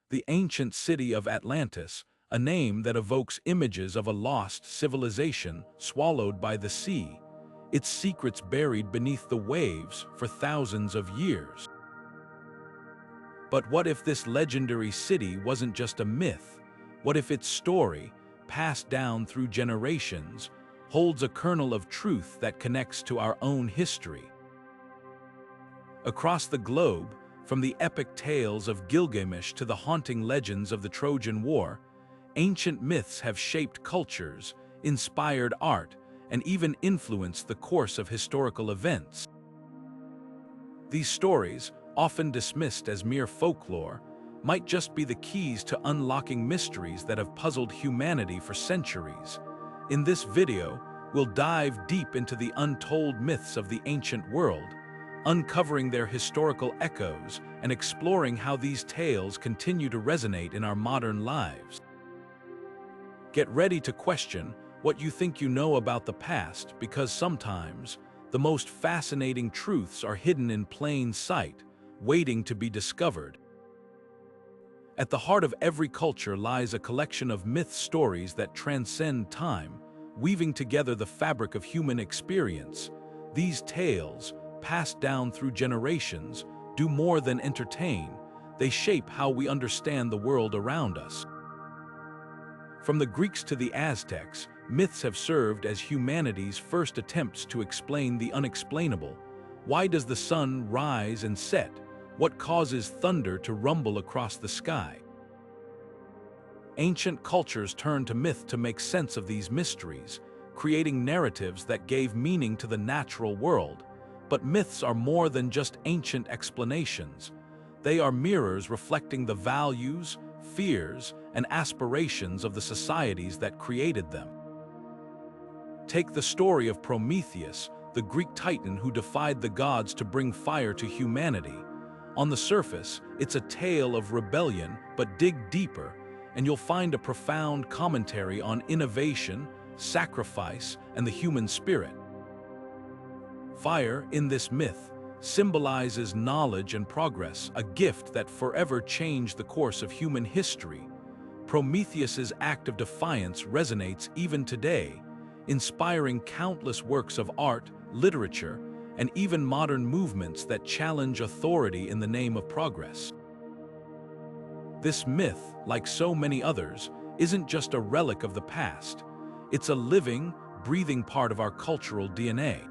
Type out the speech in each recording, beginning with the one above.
The ancient city of Atlantis, a name that evokes images of a lost civilization swallowed by the sea, its secrets buried beneath the waves for thousands of years. But what if this legendary city wasn't just a myth? What if its story, passed down through generations, holds a kernel of truth that connects to our own history? Across the globe, from the epic tales of Gilgamesh to the haunting legends of the Trojan War, ancient myths have shaped cultures, inspired art, and even influenced the course of historical events. These stories, often dismissed as mere folklore, might just be the keys to unlocking mysteries that have puzzled humanity for centuries. In this video, we'll dive deep into the untold myths of the ancient world, uncovering their historical echoes and exploring how these tales continue to resonate in our modern lives. Get ready to question what you think you know about the past, because sometimes the most fascinating truths are hidden in plain sight, waiting to be discovered. At the heart of every culture lies a collection of myth stories that transcend time, weaving together the fabric of human experience. These tales, passed down through generations, do more than entertain. They shape how we understand the world around us. From the Greeks to the Aztecs, myths have served as humanity's first attempts to explain the unexplainable. Why does the sun rise and set? What causes thunder to rumble across the sky? Ancient cultures turned to myth to make sense of these mysteries, creating narratives that gave meaning to the natural world. But myths are more than just ancient explanations. They are mirrors reflecting the values, fears, and aspirations of the societies that created them. Take the story of Prometheus, the Greek titan who defied the gods to bring fire to humanity. On the surface, it's a tale of rebellion, but dig deeper, and you'll find a profound commentary on innovation, sacrifice, and the human spirit. Fire, in this myth, symbolizes knowledge and progress, a gift that forever changed the course of human history. Prometheus's act of defiance resonates even today, inspiring countless works of art, literature, and even modern movements that challenge authority in the name of progress. This myth, like so many others, isn't just a relic of the past. It's a living, breathing part of our cultural DNA.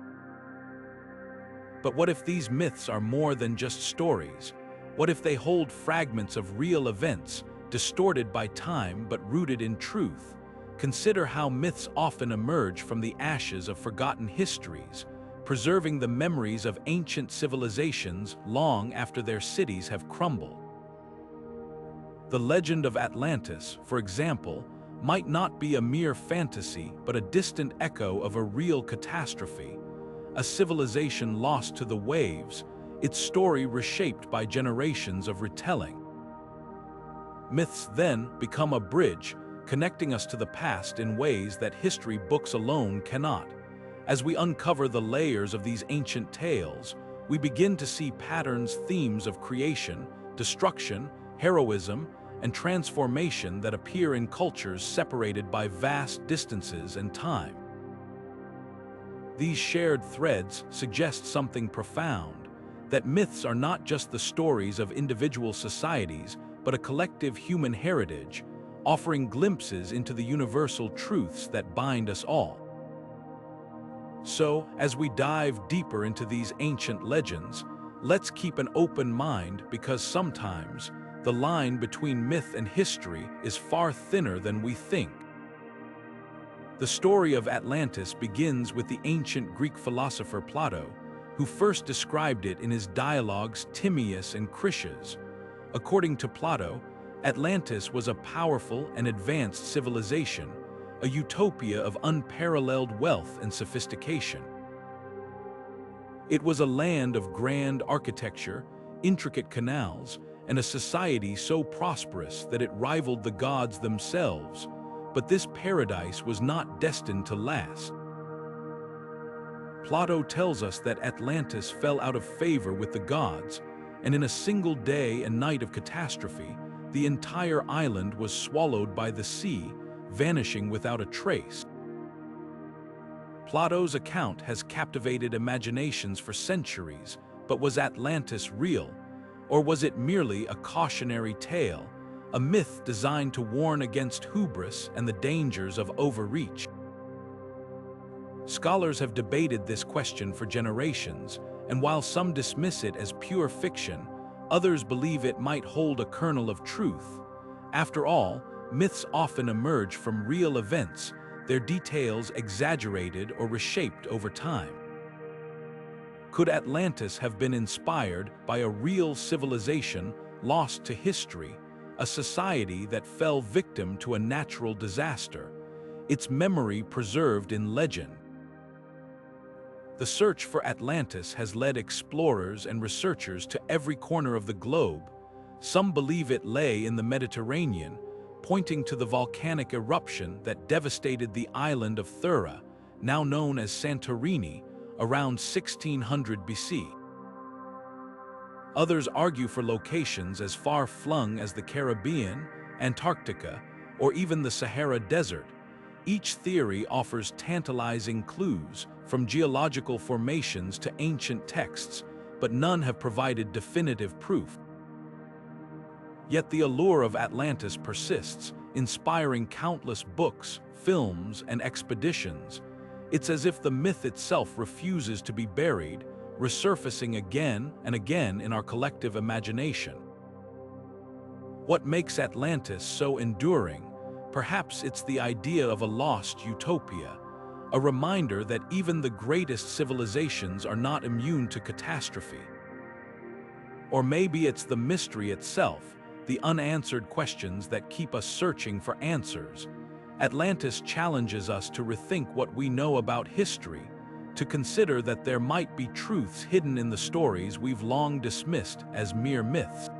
But what if these myths are more than just stories? What if they hold fragments of real events, distorted by time but rooted in truth? Consider how myths often emerge from the ashes of forgotten histories, preserving the memories of ancient civilizations long after their cities have crumbled. The legend of Atlantis, for example, might not be a mere fantasy but a distant echo of a real catastrophe, a civilization lost to the waves, its story reshaped by generations of retelling. Myths then become a bridge, connecting us to the past in ways that history books alone cannot. As we uncover the layers of these ancient tales, we begin to see patterns, themes of creation, destruction, heroism, and transformation that appear in cultures separated by vast distances and time. These shared threads suggest something profound, that myths are not just the stories of individual societies, but a collective human heritage, offering glimpses into the universal truths that bind us all. So, as we dive deeper into these ancient legends, let's keep an open mind, because sometimes the line between myth and history is far thinner than we think. The story of Atlantis begins with the ancient Greek philosopher Plato, who first described it in his dialogues Timaeus and Critias. According to Plato, Atlantis was a powerful and advanced civilization, a utopia of unparalleled wealth and sophistication. It was a land of grand architecture, intricate canals, and a society so prosperous that it rivaled the gods themselves. But this paradise was not destined to last. Plato tells us that Atlantis fell out of favor with the gods, and in a single day and night of catastrophe, the entire island was swallowed by the sea, vanishing without a trace. Plato's account has captivated imaginations for centuries, but was Atlantis real? Or was it merely a cautionary tale, a myth designed to warn against hubris and the dangers of overreach? Scholars have debated this question for generations, and while some dismiss it as pure fiction, others believe it might hold a kernel of truth. After all, myths often emerge from real events, their details exaggerated or reshaped over time. Could Atlantis have been inspired by a real civilization lost to history, a society that fell victim to a natural disaster, its memory preserved in legend? The search for Atlantis has led explorers and researchers to every corner of the globe. Some believe it lay in the Mediterranean, pointing to the volcanic eruption that devastated the island of Thura, now known as Santorini, around 1600 BC. Others argue for locations as far-flung as the Caribbean, Antarctica, or even the Sahara Desert. Each theory offers tantalizing clues, from geological formations to ancient texts, but none have provided definitive proof. Yet the allure of Atlantis persists, inspiring countless books, films, and expeditions. It's as if the myth itself refuses to be buried, resurfacing again and again in our collective imagination. What makes Atlantis so enduring? Perhaps it's the idea of a lost utopia, a reminder that even the greatest civilizations are not immune to catastrophe. Or maybe it's the mystery itself, the unanswered questions that keep us searching for answers. Atlantis challenges us to rethink what we know about history, to consider that there might be truths hidden in the stories we've long dismissed as mere myths.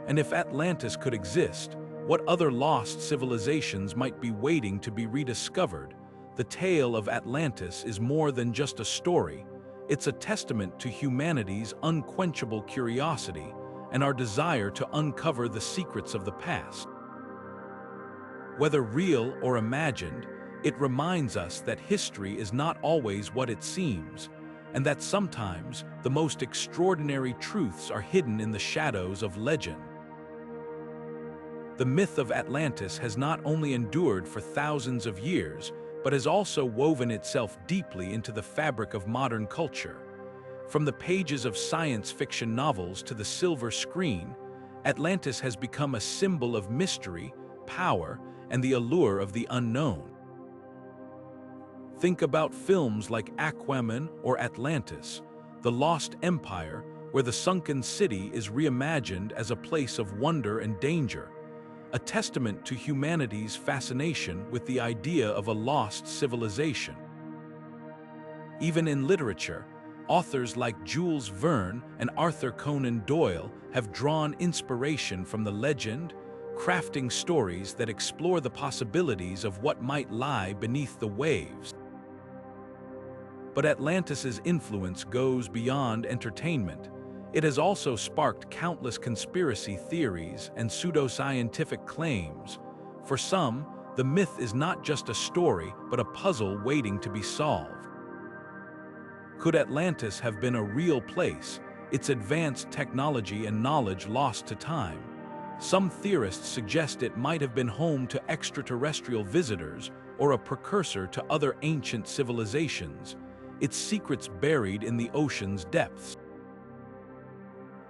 And if Atlantis could exist, what other lost civilizations might be waiting to be rediscovered? The tale of Atlantis is more than just a story. It's a testament to humanity's unquenchable curiosity and our desire to uncover the secrets of the past. Whether real or imagined, it reminds us that history is not always what it seems, and that sometimes the most extraordinary truths are hidden in the shadows of legend. The myth of Atlantis has not only endured for thousands of years, but has also woven itself deeply into the fabric of modern culture. From the pages of science fiction novels to the silver screen, Atlantis has become a symbol of mystery, power, and the allure of the unknown. Think about films like Aquaman or Atlantis, the Lost Empire, where the sunken city is reimagined as a place of wonder and danger, a testament to humanity's fascination with the idea of a lost civilization. Even in literature, authors like Jules Verne and Arthur Conan Doyle have drawn inspiration from the legend, crafting stories that explore the possibilities of what might lie beneath the waves. But Atlantis's influence goes beyond entertainment. It has also sparked countless conspiracy theories and pseudoscientific claims. For some, the myth is not just a story, but a puzzle waiting to be solved. Could Atlantis have been a real place, its advanced technology and knowledge lost to time? Some theorists suggest it might have been home to extraterrestrial visitors or a precursor to other ancient civilizations, its secrets buried in the ocean's depths.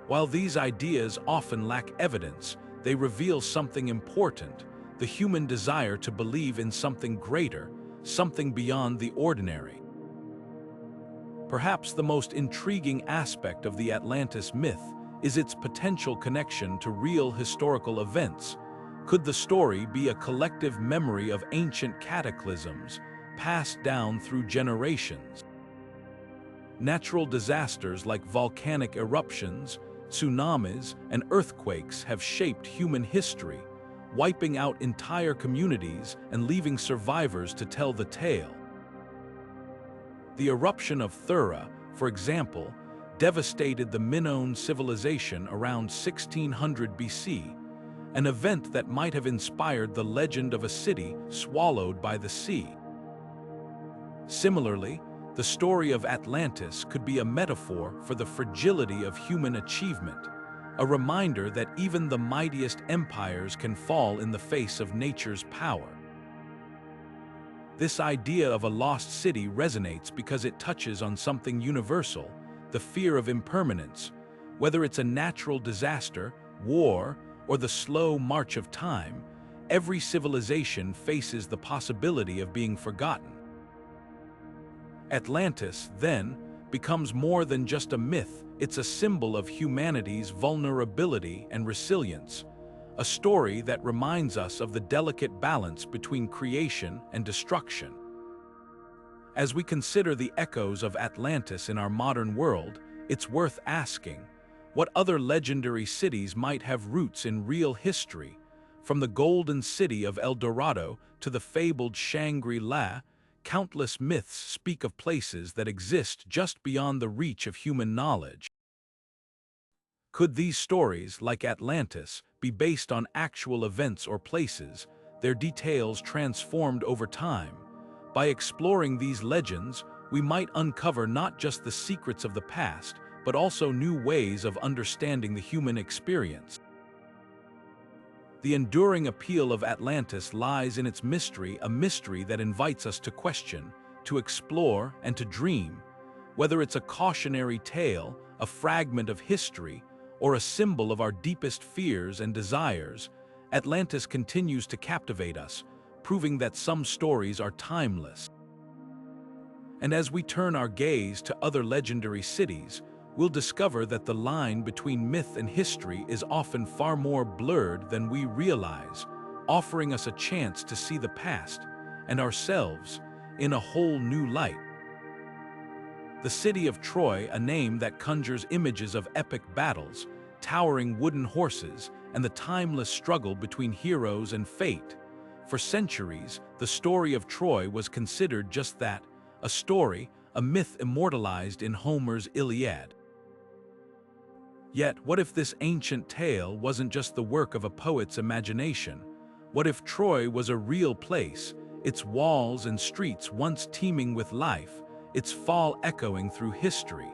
While these ideas often lack evidence, they reveal something important: the human desire to believe in something greater, something beyond the ordinary. Perhaps the most intriguing aspect of the Atlantis myth is its potential connection to real historical events. Could the story be a collective memory of ancient cataclysms, passed down through generations? Natural disasters like volcanic eruptions, tsunamis, and earthquakes have shaped human history, wiping out entire communities and leaving survivors to tell the tale. The eruption of Thura, for example, devastated the Minoan civilization around 1600 BC, an event that might have inspired the legend of a city swallowed by the sea. Similarly, the story of Atlantis could be a metaphor for the fragility of human achievement, a reminder that even the mightiest empires can fall in the face of nature's power. This idea of a lost city resonates because it touches on something universal, the fear of impermanence. Whether it's a natural disaster, war, or the slow march of time, every civilization faces the possibility of being forgotten. Atlantis, then, becomes more than just a myth. It's a symbol of humanity's vulnerability and resilience, a story that reminds us of the delicate balance between creation and destruction. As we consider the echoes of Atlantis in our modern world, it's worth asking, what other legendary cities might have roots in real history? From the golden city of El Dorado to the fabled Shangri-La, countless myths speak of places that exist just beyond the reach of human knowledge. Could these stories, like Atlantis, be based on actual events or places, their details transformed over time? By exploring these legends, we might uncover not just the secrets of the past, but also new ways of understanding the human experience. The enduring appeal of Atlantis lies in its mystery, a mystery that invites us to question, to explore, and to dream. Whether it's a cautionary tale, a fragment of history, or a symbol of our deepest fears and desires, Atlantis continues to captivate us, proving that some stories are timeless. And as we turn our gaze to other legendary cities, we'll discover that the line between myth and history is often far more blurred than we realize, offering us a chance to see the past and ourselves in a whole new light. The city of Troy, a name that conjures images of epic battles, towering wooden horses, and the timeless struggle between heroes and fate. For centuries, the story of Troy was considered just that, a story, a myth immortalized in Homer's Iliad. Yet, what if this ancient tale wasn't just the work of a poet's imagination? What if Troy was a real place, its walls and streets once teeming with life, its fall echoing through history?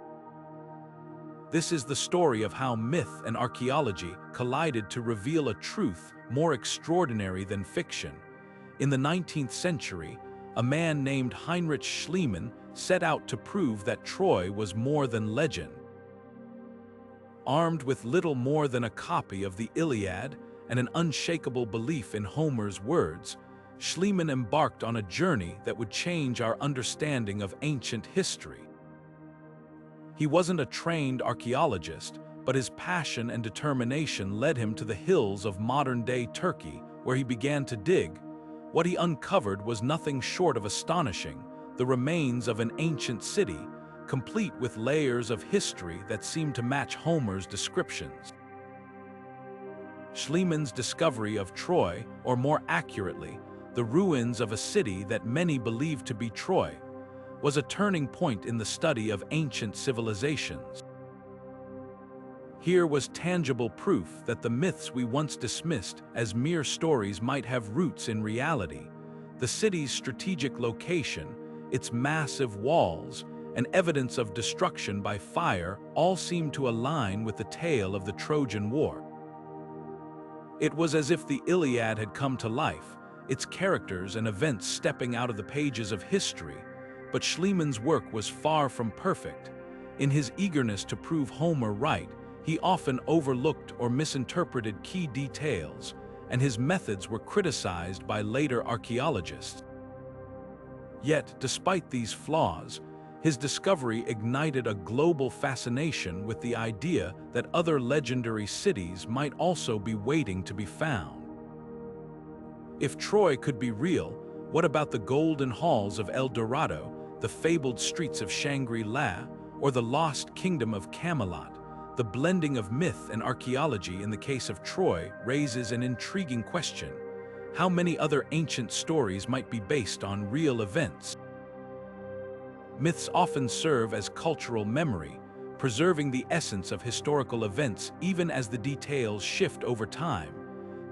This is the story of how myth and archaeology collided to reveal a truth more extraordinary than fiction. In the 19th century, a man named Heinrich Schliemann set out to prove that Troy was more than legend. Armed with little more than a copy of the Iliad and an unshakable belief in Homer's words, Schliemann embarked on a journey that would change our understanding of ancient history. He wasn't a trained archaeologist, but his passion and determination led him to the hills of modern-day Turkey, where he began to dig. What he uncovered was nothing short of astonishing, the remains of an ancient city, complete with layers of history that seemed to match Homer's descriptions. Schliemann's discovery of Troy, or more accurately, the ruins of a city that many believed to be Troy, was a turning point in the study of ancient civilizations. Here was tangible proof that the myths we once dismissed as mere stories might have roots in reality. The city's strategic location, its massive walls, and evidence of destruction by fire all seemed to align with the tale of the Trojan War. It was as if the Iliad had come to life, its characters and events stepping out of the pages of history. But Schliemann's work was far from perfect. In his eagerness to prove Homer right, he often overlooked or misinterpreted key details, and his methods were criticized by later archaeologists. Yet, despite these flaws, his discovery ignited a global fascination with the idea that other legendary cities might also be waiting to be found. If Troy could be real, what about the golden halls of El Dorado, the fabled streets of Shangri-La, or the lost kingdom of Camelot? The blending of myth and archaeology in the case of Troy raises an intriguing question. How many other ancient stories might be based on real events? Myths often serve as cultural memory, preserving the essence of historical events even as the details shift over time.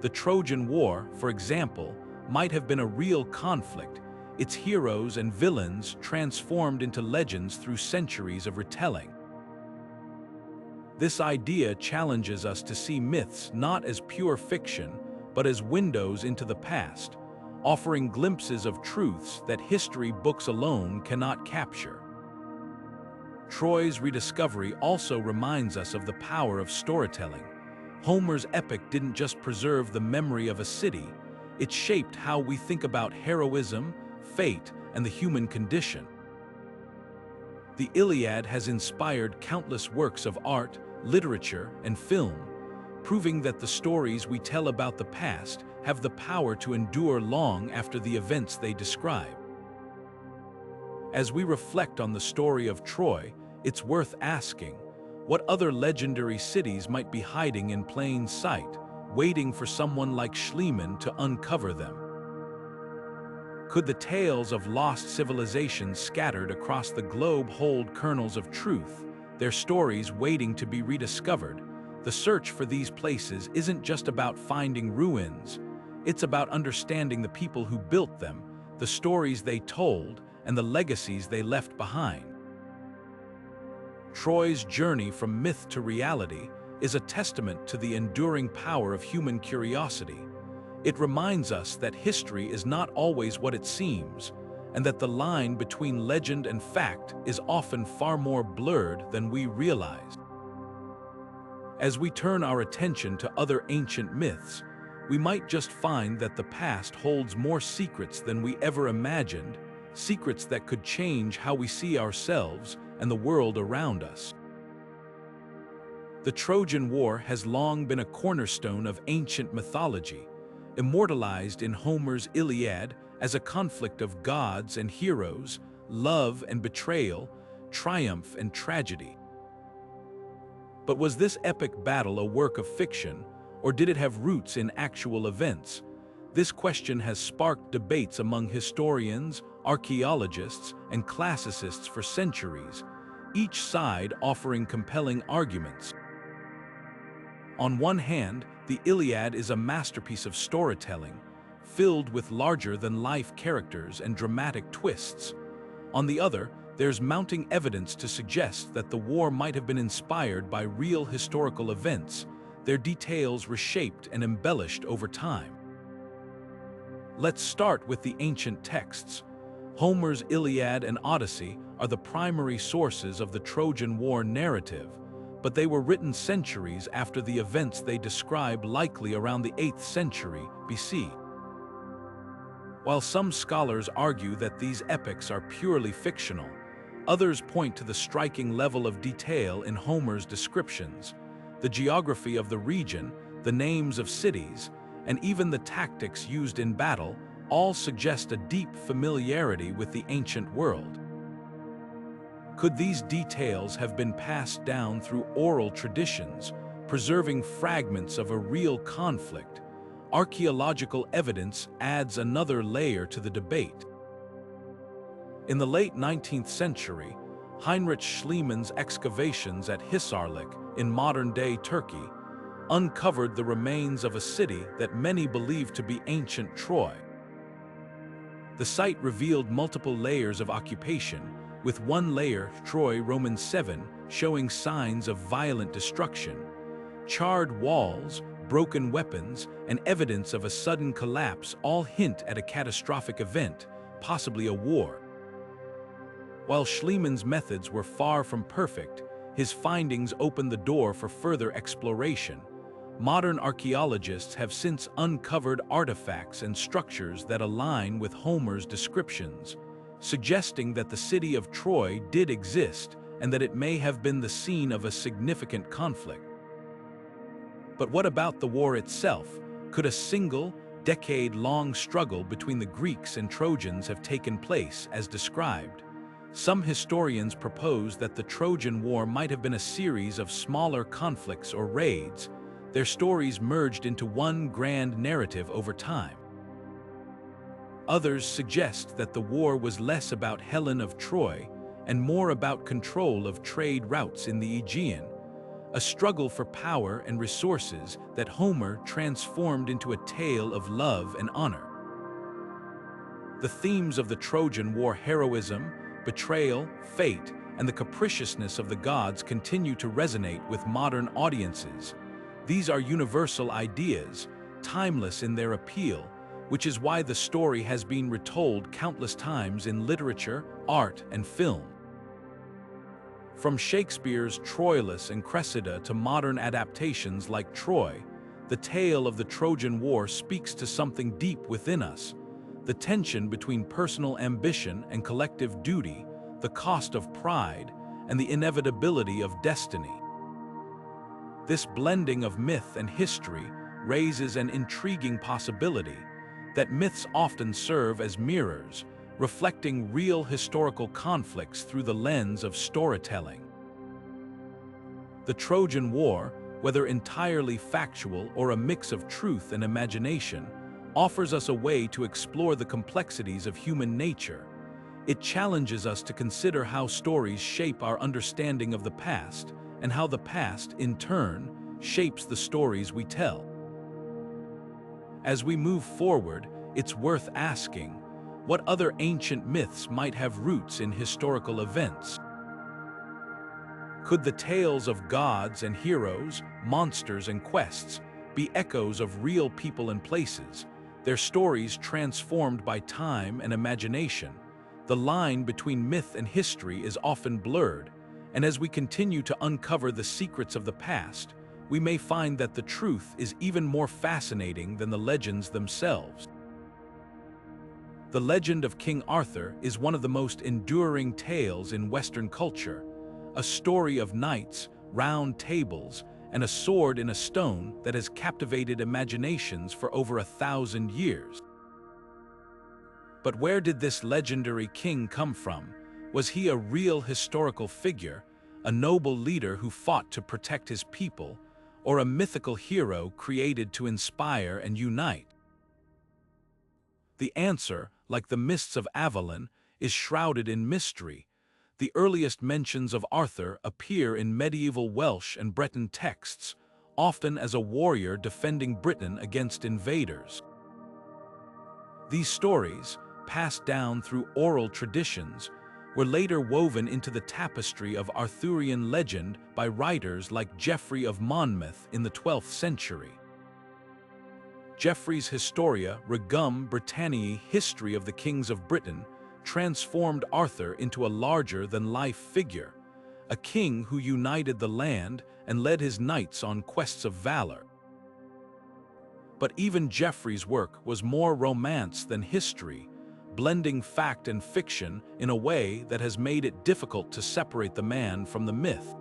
The Trojan War, for example, might have been a real conflict, its heroes and villains transformed into legends through centuries of retelling. This idea challenges us to see myths not as pure fiction, but as windows into the past, offering glimpses of truths that history books alone cannot capture. Troy's rediscovery also reminds us of the power of storytelling. Homer's epic didn't just preserve the memory of a city, it shaped how we think about heroism, fate, and the human condition. The Iliad has inspired countless works of art, literature, and film, proving that the stories we tell about the past have the power to endure long after the events they describe. As we reflect on the story of Troy, it's worth asking, what other legendary cities might be hiding in plain sight, waiting for someone like Schliemann to uncover them? Could the tales of lost civilizations scattered across the globe hold kernels of truth, their stories waiting to be rediscovered? The search for these places isn't just about finding ruins, it's about understanding the people who built them, the stories they told, and the legacies they left behind. Troy's journey from myth to reality is a testament to the enduring power of human curiosity. It reminds us that history is not always what it seems, and that the line between legend and fact is often far more blurred than we realize. As we turn our attention to other ancient myths, we might just find that the past holds more secrets than we ever imagined, secrets that could change how we see ourselves and the world around us. The Trojan War has long been a cornerstone of ancient mythology, immortalized in Homer's Iliad as a conflict of gods and heroes, love and betrayal, triumph and tragedy. But was this epic battle a work of fiction, or did it have roots in actual events? This question has sparked debates among historians, archaeologists, and classicists for centuries, each side offering compelling arguments. On one hand, the Iliad is a masterpiece of storytelling, filled with larger-than-life characters and dramatic twists. On the other, there's mounting evidence to suggest that the war might have been inspired by real historical events, their details reshaped and embellished over time. Let's start with the ancient texts. Homer's Iliad and Odyssey are the primary sources of the Trojan War narrative, but they were written centuries after the events they describe, likely around the 8th century BC. While some scholars argue that these epics are purely fictional, others point to the striking level of detail in Homer's descriptions. The geography of the region, the names of cities, and even the tactics used in battle all suggest a deep familiarity with the ancient world. Could these details have been passed down through oral traditions, preserving fragments of a real conflict? Archaeological evidence adds another layer to the debate. In the late 19th century, Heinrich Schliemann's excavations at Hisarlik in modern-day Turkey uncovered the remains of a city that many believed to be ancient Troy. The site revealed multiple layers of occupation, with one layer, Troy Roman 7, showing signs of violent destruction. Charred walls, broken weapons, and evidence of a sudden collapse all hint at a catastrophic event, possibly a war. While Schliemann's methods were far from perfect, his findings opened the door for further exploration. Modern archaeologists have since uncovered artifacts and structures that align with Homer's descriptions, suggesting that the city of Troy did exist and that it may have been the scene of a significant conflict. But what about the war itself? Could a single, decade-long struggle between the Greeks and Trojans have taken place as described? Some historians propose that the Trojan War might have been a series of smaller conflicts or raids, their stories merged into one grand narrative over time. Others suggest that the war was less about Helen of Troy and more about control of trade routes in the Aegean, a struggle for power and resources that Homer transformed into a tale of love and honor. The themes of the Trojan War, heroism, betrayal, fate, and the capriciousness of the gods continue to resonate with modern audiences. These are universal ideas, timeless in their appeal, which is why the story has been retold countless times in literature, art, and film. From Shakespeare's Troilus and Cressida to modern adaptations like Troy, the tale of the Trojan War speaks to something deep within us: the tension between personal ambition and collective duty, the cost of pride, and the inevitability of destiny. This blending of myth and history raises an intriguing possibility that myths often serve as mirrors, reflecting real historical conflicts through the lens of storytelling. The Trojan War, whether entirely factual or a mix of truth and imagination, offers us a way to explore the complexities of human nature. It challenges us to consider how stories shape our understanding of the past, and how the past, in turn, shapes the stories we tell. As we move forward, it's worth asking, what other ancient myths might have roots in historical events? Could the tales of gods and heroes, monsters and quests, be echoes of real people and places, their stories transformed by time and imagination? The line between myth and history is often blurred, and as we continue to uncover the secrets of the past, we may find that the truth is even more fascinating than the legends themselves. The legend of King Arthur is one of the most enduring tales in Western culture, a story of knights, round tables, and a sword in a stone that has captivated imaginations for over 1,000 years. But where did this legendary king come from? Was he a real historical figure, a noble leader who fought to protect his people, or a mythical hero created to inspire and unite? The answer, like the mists of Avalon, is shrouded in mystery. The earliest mentions of Arthur appear in medieval Welsh and Breton texts, often as a warrior defending Britain against invaders. These stories, passed down through oral traditions, were later woven into the tapestry of Arthurian legend by writers like Geoffrey of Monmouth in the 12th century. Geoffrey's Historia Regum Britanniae, History of the Kings of Britain, transformed Arthur into a larger-than-life figure, a king who united the land and led his knights on quests of valor. But even Geoffrey's work was more romance than history, blending fact and fiction in a way that has made it difficult to separate the man from the myth.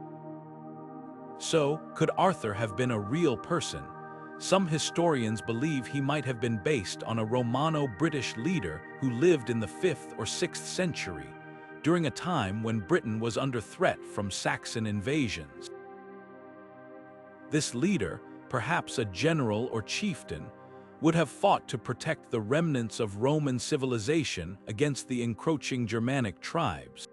So, could Arthur have been a real person? Some historians believe he might have been based on a Romano-British leader who lived in the 5th or 6th century, during a time when Britain was under threat from Saxon invasions. This leader, perhaps a general or chieftain, would have fought to protect the remnants of Roman civilization against the encroaching Germanic tribes.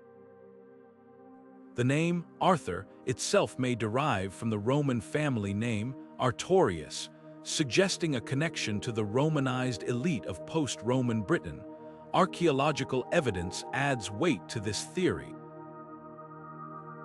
The name Arthur itself may derive from the Roman family name Artorius, suggesting a connection to the Romanized elite of post-Roman Britain. Archaeological evidence adds weight to this theory.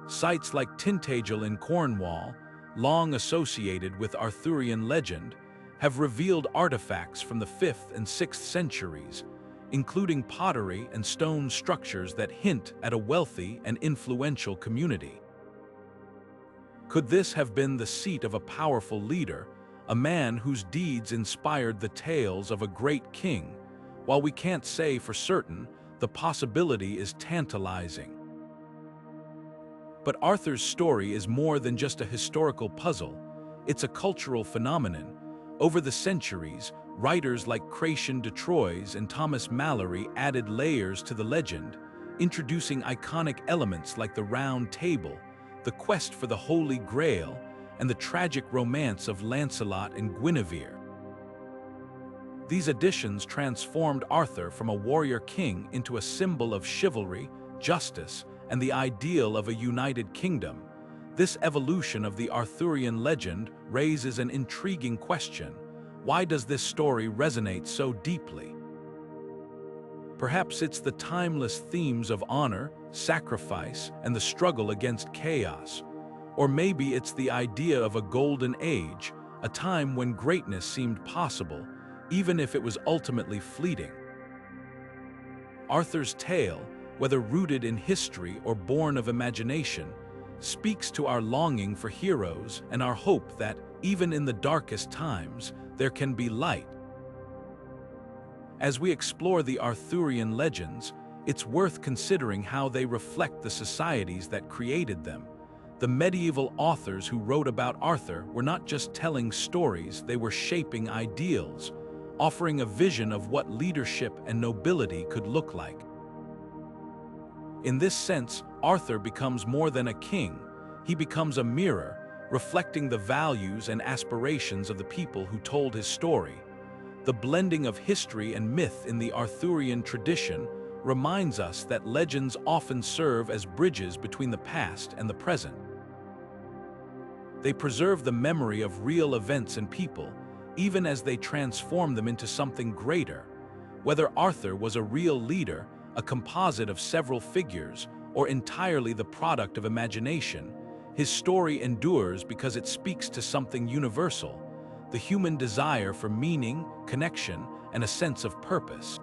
Sites like Tintagel in Cornwall, long associated with Arthurian legend, have revealed artifacts from the 5th and 6th centuries, including pottery and stone structures that hint at a wealthy and influential community. Could this have been the seat of a powerful leader, a man whose deeds inspired the tales of a great king? While we can't say for certain, the possibility is tantalizing. But Arthur's story is more than just a historical puzzle. It's a cultural phenomenon. Over the centuries, writers like Kraken de Troyes and Thomas Malory added layers to the legend, introducing iconic elements like the Round Table, the quest for the Holy Grail, and the tragic romance of Lancelot and Guinevere. These additions transformed Arthur from a warrior king into a symbol of chivalry, justice, and the ideal of a united kingdom, this evolution of the Arthurian legend raises an intriguing question. Why does this story resonate so deeply? Perhaps it's the timeless themes of honor, sacrifice, and the struggle against chaos. Or maybe it's the idea of a golden age, a time when greatness seemed possible, even if it was ultimately fleeting. Arthur's tale, whether rooted in history or born of imagination, speaks to our longing for heroes and our hope that, even in the darkest times, there can be light. As we explore the Arthurian legends, it's worth considering how they reflect the societies that created them. The medieval authors who wrote about Arthur were not just telling stories, they were shaping ideals, offering a vision of what leadership and nobility could look like. In this sense, Arthur becomes more than a king. He becomes a mirror, reflecting the values and aspirations of the people who told his story. The blending of history and myth in the Arthurian tradition reminds us that legends often serve as bridges between the past and the present. They preserve the memory of real events and people, even as they transform them into something greater. Whether Arthur was a real leader, a composite of several figures, or entirely the product of imagination, his story endures because it speaks to something universal: the human desire for meaning, connection, and a sense of purpose.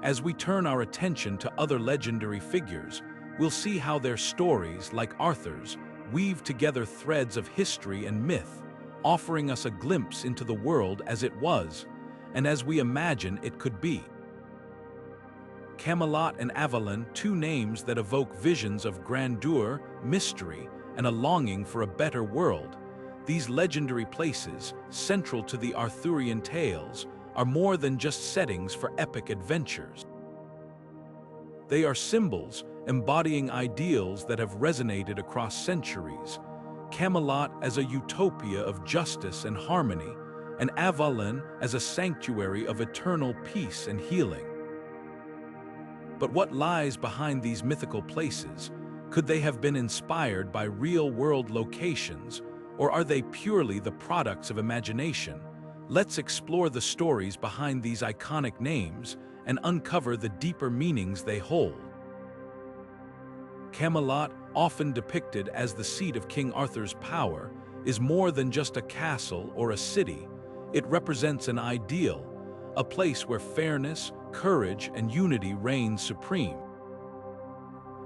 As we turn our attention to other legendary figures, we'll see how their stories, like Arthur's, weave together threads of history and myth, offering us a glimpse into the world as it was, and as we imagine it could be. Camelot and Avalon, two names that evoke visions of grandeur, mystery, and a longing for a better world. These legendary places, central to the Arthurian tales, are more than just settings for epic adventures. They are symbols embodying ideals that have resonated across centuries. Camelot as a utopia of justice and harmony, and Avalon as a sanctuary of eternal peace and healing. But what lies behind these mythical places? Could they have been inspired by real-world locations, or are they purely the products of imagination? Let's explore the stories behind these iconic names and uncover the deeper meanings they hold. Camelot, often depicted as the seat of King Arthur's power, is more than just a castle or a city. It represents an ideal, a place where fairness, courage, and unity reign supreme.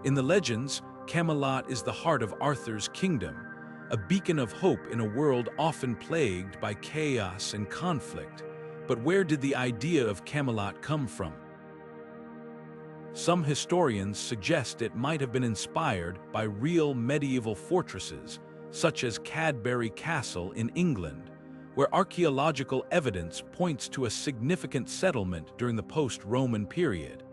In the legends, Camelot is the heart of Arthur's kingdom, a beacon of hope in a world often plagued by chaos and conflict. But where did the idea of Camelot come from? Some historians suggest it might have been inspired by real medieval fortresses, such as Cadbury Castle in England, where archaeological evidence points to a significant settlement during the post-Roman period.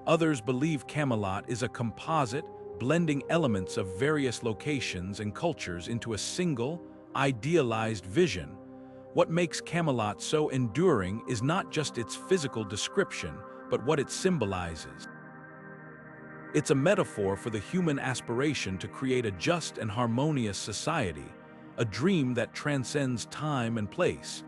Others believe Camelot is a composite, blending elements of various locations and cultures into a single, idealized vision. What makes Camelot so enduring is not just its physical description, but what it symbolizes. It's a metaphor for the human aspiration to create a just and harmonious society, a dream that transcends time and place.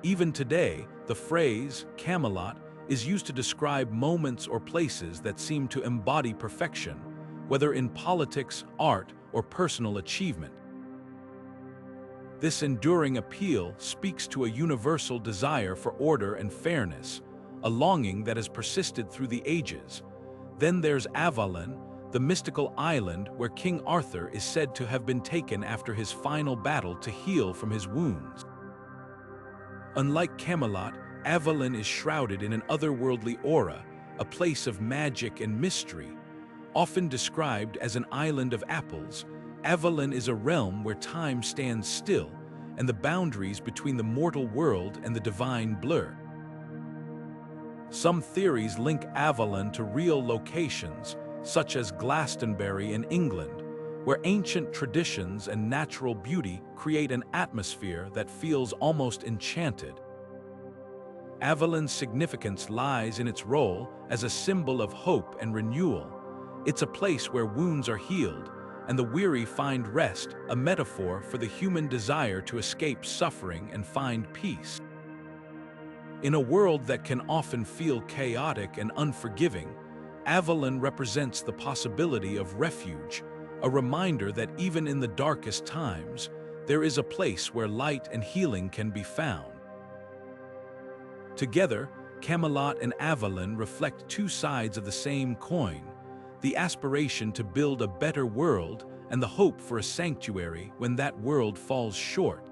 Even today, the phrase Camelot is used to describe moments or places that seem to embody perfection, whether in politics, art, or personal achievement. This enduring appeal speaks to a universal desire for order and fairness, a longing that has persisted through the ages. Then there's Avalon, the mystical island where King Arthur is said to have been taken after his final battle to heal from his wounds. Unlike Camelot, Avalon is shrouded in an otherworldly aura, a place of magic and mystery. Often described as an island of apples, Avalon is a realm where time stands still, and the boundaries between the mortal world and the divine blur. Some theories link Avalon to real locations, such as Glastonbury in England, where ancient traditions and natural beauty create an atmosphere that feels almost enchanted. Avalon's significance lies in its role as a symbol of hope and renewal, It's a place where wounds are healed and the weary find rest, a metaphor for the human desire to escape suffering and find peace. In a world that can often feel chaotic and unforgiving, Avalon represents the possibility of refuge, a reminder that even in the darkest times, there is a place where light and healing can be found. Together, Camelot and Avalon reflect two sides of the same coin, the aspiration to build a better world and the hope for a sanctuary when that world falls short.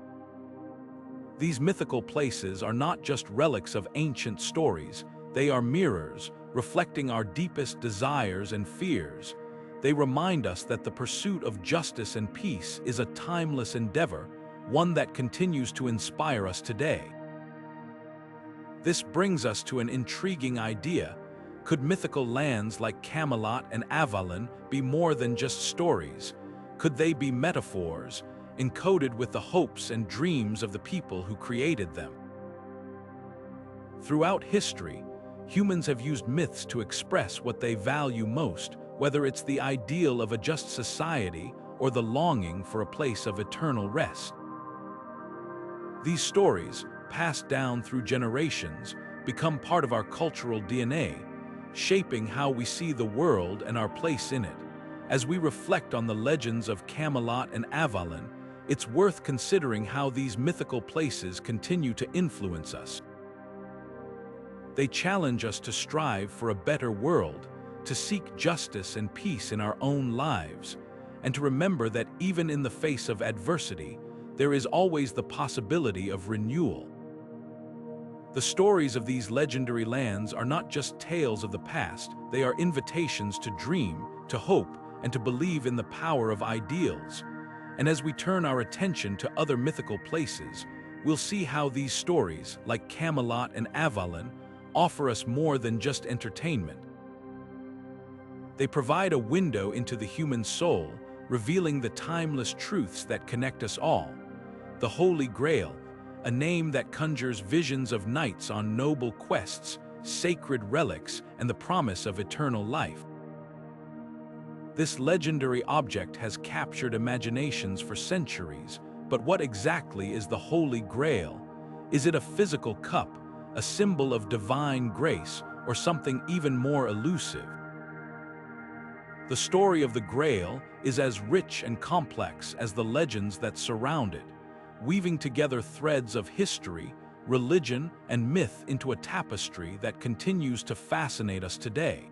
These mythical places are not just relics of ancient stories, they are mirrors, reflecting our deepest desires and fears. They remind us that the pursuit of justice and peace is a timeless endeavor, one that continues to inspire us today. This brings us to an intriguing idea. Could mythical lands like Camelot and Avalon be more than just stories? Could they be metaphors, encoded with the hopes and dreams of the people who created them? Throughout history, humans have used myths to express what they value most, whether it's the ideal of a just society or the longing for a place of eternal rest. These stories, passed down through generations, become part of our cultural DNA, shaping how we see the world and our place in it. As we reflect on the legends of Camelot and Avalon, it's worth considering how these mythical places continue to influence us. They challenge us to strive for a better world, to seek justice and peace in our own lives, and to remember that even in the face of adversity, there is always the possibility of renewal. The stories of these legendary lands are not just tales of the past, they are invitations to dream, to hope, and to believe in the power of ideals. And as we turn our attention to other mythical places, we'll see how these stories, like Camelot and Avalon, offer us more than just entertainment. They provide a window into the human soul, revealing the timeless truths that connect us all. The Holy Grail, a name that conjures visions of knights on noble quests, sacred relics, and the promise of eternal life. This legendary object has captured imaginations for centuries, but what exactly is the Holy Grail? Is it a physical cup, a symbol of divine grace, or something even more elusive? The story of the Grail is as rich and complex as the legends that surround it, weaving together threads of history, religion, and myth into a tapestry that continues to fascinate us today.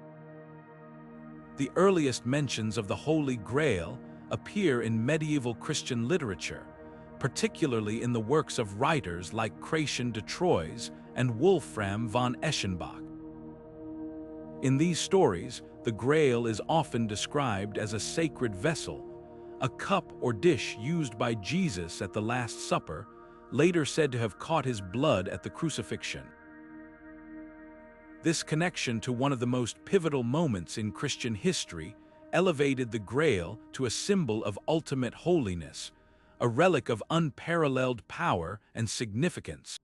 The earliest mentions of the Holy Grail appear in medieval Christian literature, particularly in the works of writers like Kraken de Troyes and Wolfram von Eschenbach. In these stories, the Grail is often described as a sacred vessel, a cup or dish used by Jesus at the Last Supper, later said to have caught his blood at the crucifixion. This connection to one of the most pivotal moments in Christian history elevated the Grail to a symbol of ultimate holiness, a relic of unparalleled power and significance.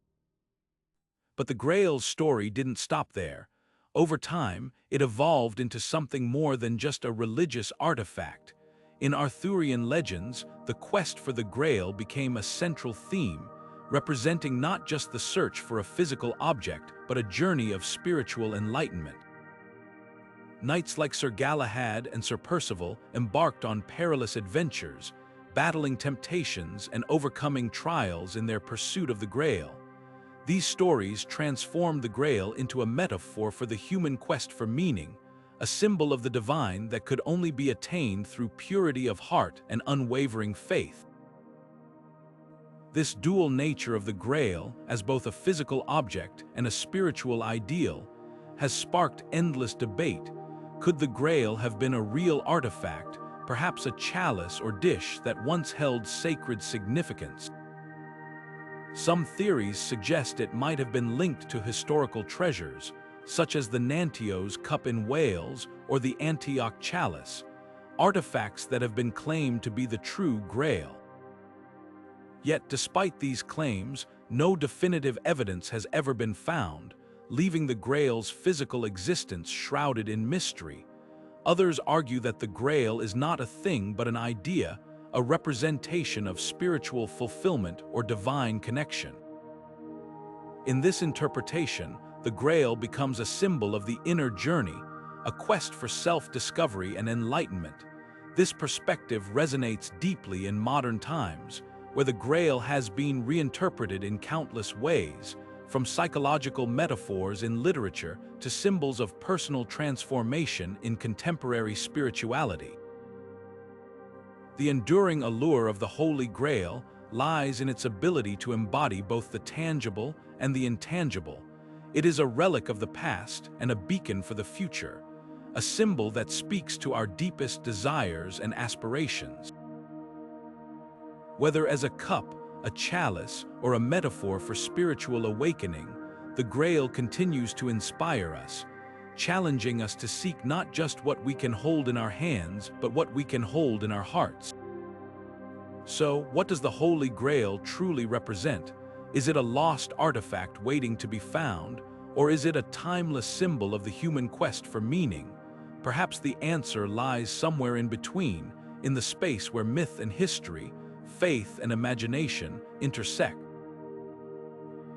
But the Grail's story didn't stop there. Over time, it evolved into something more than just a religious artifact. In Arthurian legends, the quest for the Grail became a central theme, representing not just the search for a physical object, but a journey of spiritual enlightenment. Knights like Sir Galahad and Sir Percival embarked on perilous adventures, battling temptations and overcoming trials in their pursuit of the Grail. These stories transformed the Grail into a metaphor for the human quest for meaning, a symbol of the divine that could only be attained through purity of heart and unwavering faith. This dual nature of the Grail, as both a physical object and a spiritual ideal, has sparked endless debate. Could the Grail have been a real artifact, perhaps a chalice or dish that once held sacred significance? Some theories suggest it might have been linked to historical treasures, such as the Nantios cup in Wales or the Antioch chalice, artifacts that have been claimed to be the true Grail. Yet, despite these claims, no definitive evidence has ever been found, leaving the Grail's physical existence shrouded in mystery. Others argue that the Grail is not a thing but an idea, a representation of spiritual fulfillment or divine connection. In this interpretation, the Grail becomes a symbol of the inner journey, a quest for self-discovery and enlightenment. This perspective resonates deeply in modern times, where the Grail has been reinterpreted in countless ways, from psychological metaphors in literature to symbols of personal transformation in contemporary spirituality. The enduring allure of the Holy Grail lies in its ability to embody both the tangible and the intangible. It is a relic of the past and a beacon for the future, a symbol that speaks to our deepest desires and aspirations. Whether as a cup, a chalice, or a metaphor for spiritual awakening, the Grail continues to inspire us, challenging us to seek not just what we can hold in our hands, but what we can hold in our hearts. So, what does the Holy Grail truly represent? Is it a lost artifact waiting to be found, or is it a timeless symbol of the human quest for meaning? Perhaps the answer lies somewhere in between, in the space where myth and history, faith and imagination intersect.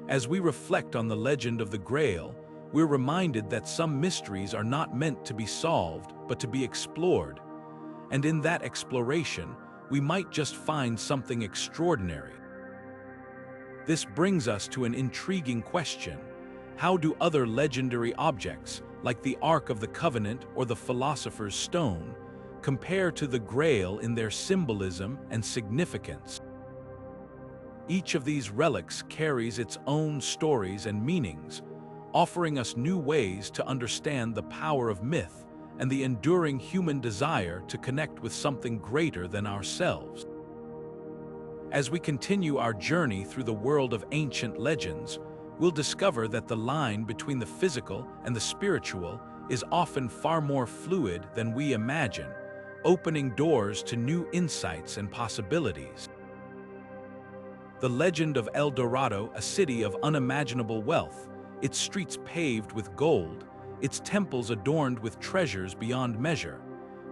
As we reflect on the legend of the Grail, we're reminded that some mysteries are not meant to be solved, but to be explored. And in that exploration, we might just find something extraordinary. This brings us to an intriguing question. How do other legendary objects, like the Ark of the Covenant or the Philosopher's Stone, compare to the Grail in their symbolism and significance? Each of these relics carries its own stories and meanings, offering us new ways to understand the power of myth and the enduring human desire to connect with something greater than ourselves. As we continue our journey through the world of ancient legends, we'll discover that the line between the physical and the spiritual is often far more fluid than we imagine, opening doors to new insights and possibilities. The legend of El Dorado, a city of unimaginable wealth, its streets paved with gold, its temples adorned with treasures beyond measure.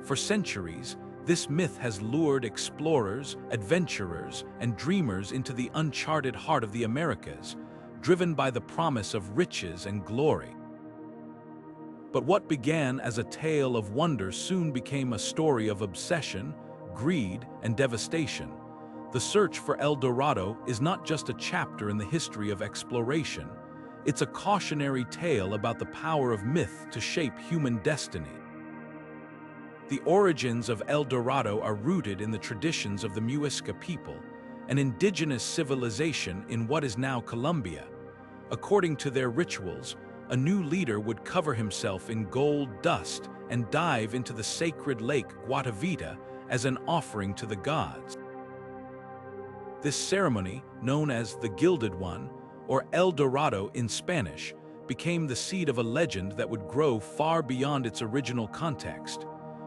For centuries, this myth has lured explorers, adventurers, and dreamers into the uncharted heart of the Americas, driven by the promise of riches and glory. But what began as a tale of wonder soon became a story of obsession, greed, and devastation. The search for El Dorado is not just a chapter in the history of exploration. It's a cautionary tale about the power of myth to shape human destiny. The origins of El Dorado are rooted in the traditions of the Muisca people, an indigenous civilization in what is now Colombia. According to their rituals, a new leader would cover himself in gold dust and dive into the sacred lake Guatavita as an offering to the gods. This ceremony, known as the Gilded One, or El Dorado in Spanish, became the seed of a legend that would grow far beyond its original context.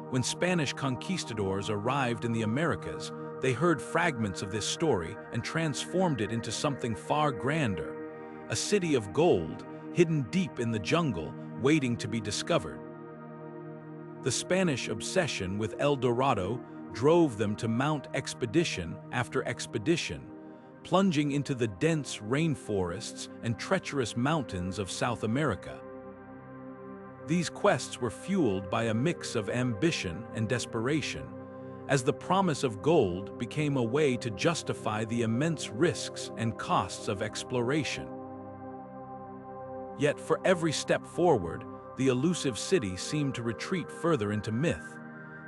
When Spanish conquistadors arrived in the Americas, they heard fragments of this story and transformed it into something far grander, a city of gold, hidden deep in the jungle, waiting to be discovered. The Spanish obsession with El Dorado drove them to mount expedition after expedition, plunging into the dense rainforests and treacherous mountains of South America. These quests were fueled by a mix of ambition and desperation, as the promise of gold became a way to justify the immense risks and costs of exploration. Yet for every step forward, the elusive city seemed to retreat further into myth.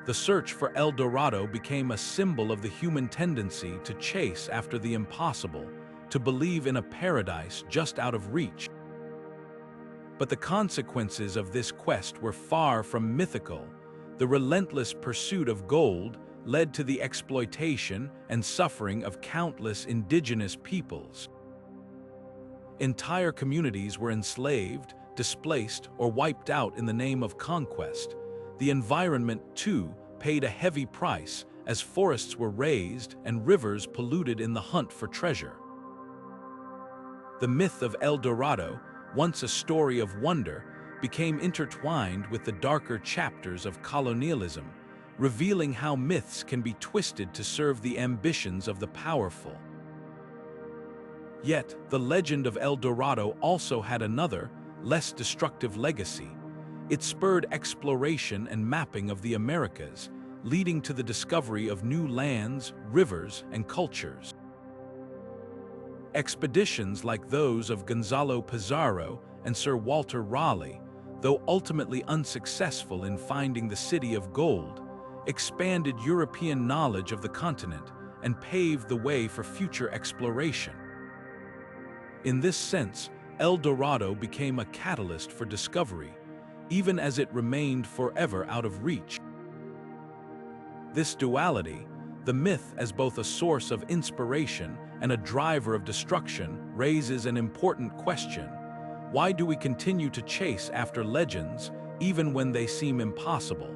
The search for El Dorado became a symbol of the human tendency to chase after the impossible, to believe in a paradise just out of reach. But the consequences of this quest were far from mythical. The relentless pursuit of gold led to the exploitation and suffering of countless indigenous peoples. Entire communities were enslaved, displaced, or wiped out in the name of conquest. The environment, too, paid a heavy price as forests were razed and rivers polluted in the hunt for treasure. The myth of El Dorado, once a story of wonder, became intertwined with the darker chapters of colonialism, revealing how myths can be twisted to serve the ambitions of the powerful. Yet, the legend of El Dorado also had another, less destructive legacy. It spurred exploration and mapping of the Americas, leading to the discovery of new lands, rivers, and cultures. Expeditions like those of Gonzalo Pizarro and Sir Walter Raleigh, though ultimately unsuccessful in finding the city of gold, expanded European knowledge of the continent and paved the way for future exploration. In this sense, El Dorado became a catalyst for discovery, even as it remained forever out of reach. This duality, the myth as both a source of inspiration and a driver of destruction, raises an important question. Why do we continue to chase after legends, even when they seem impossible?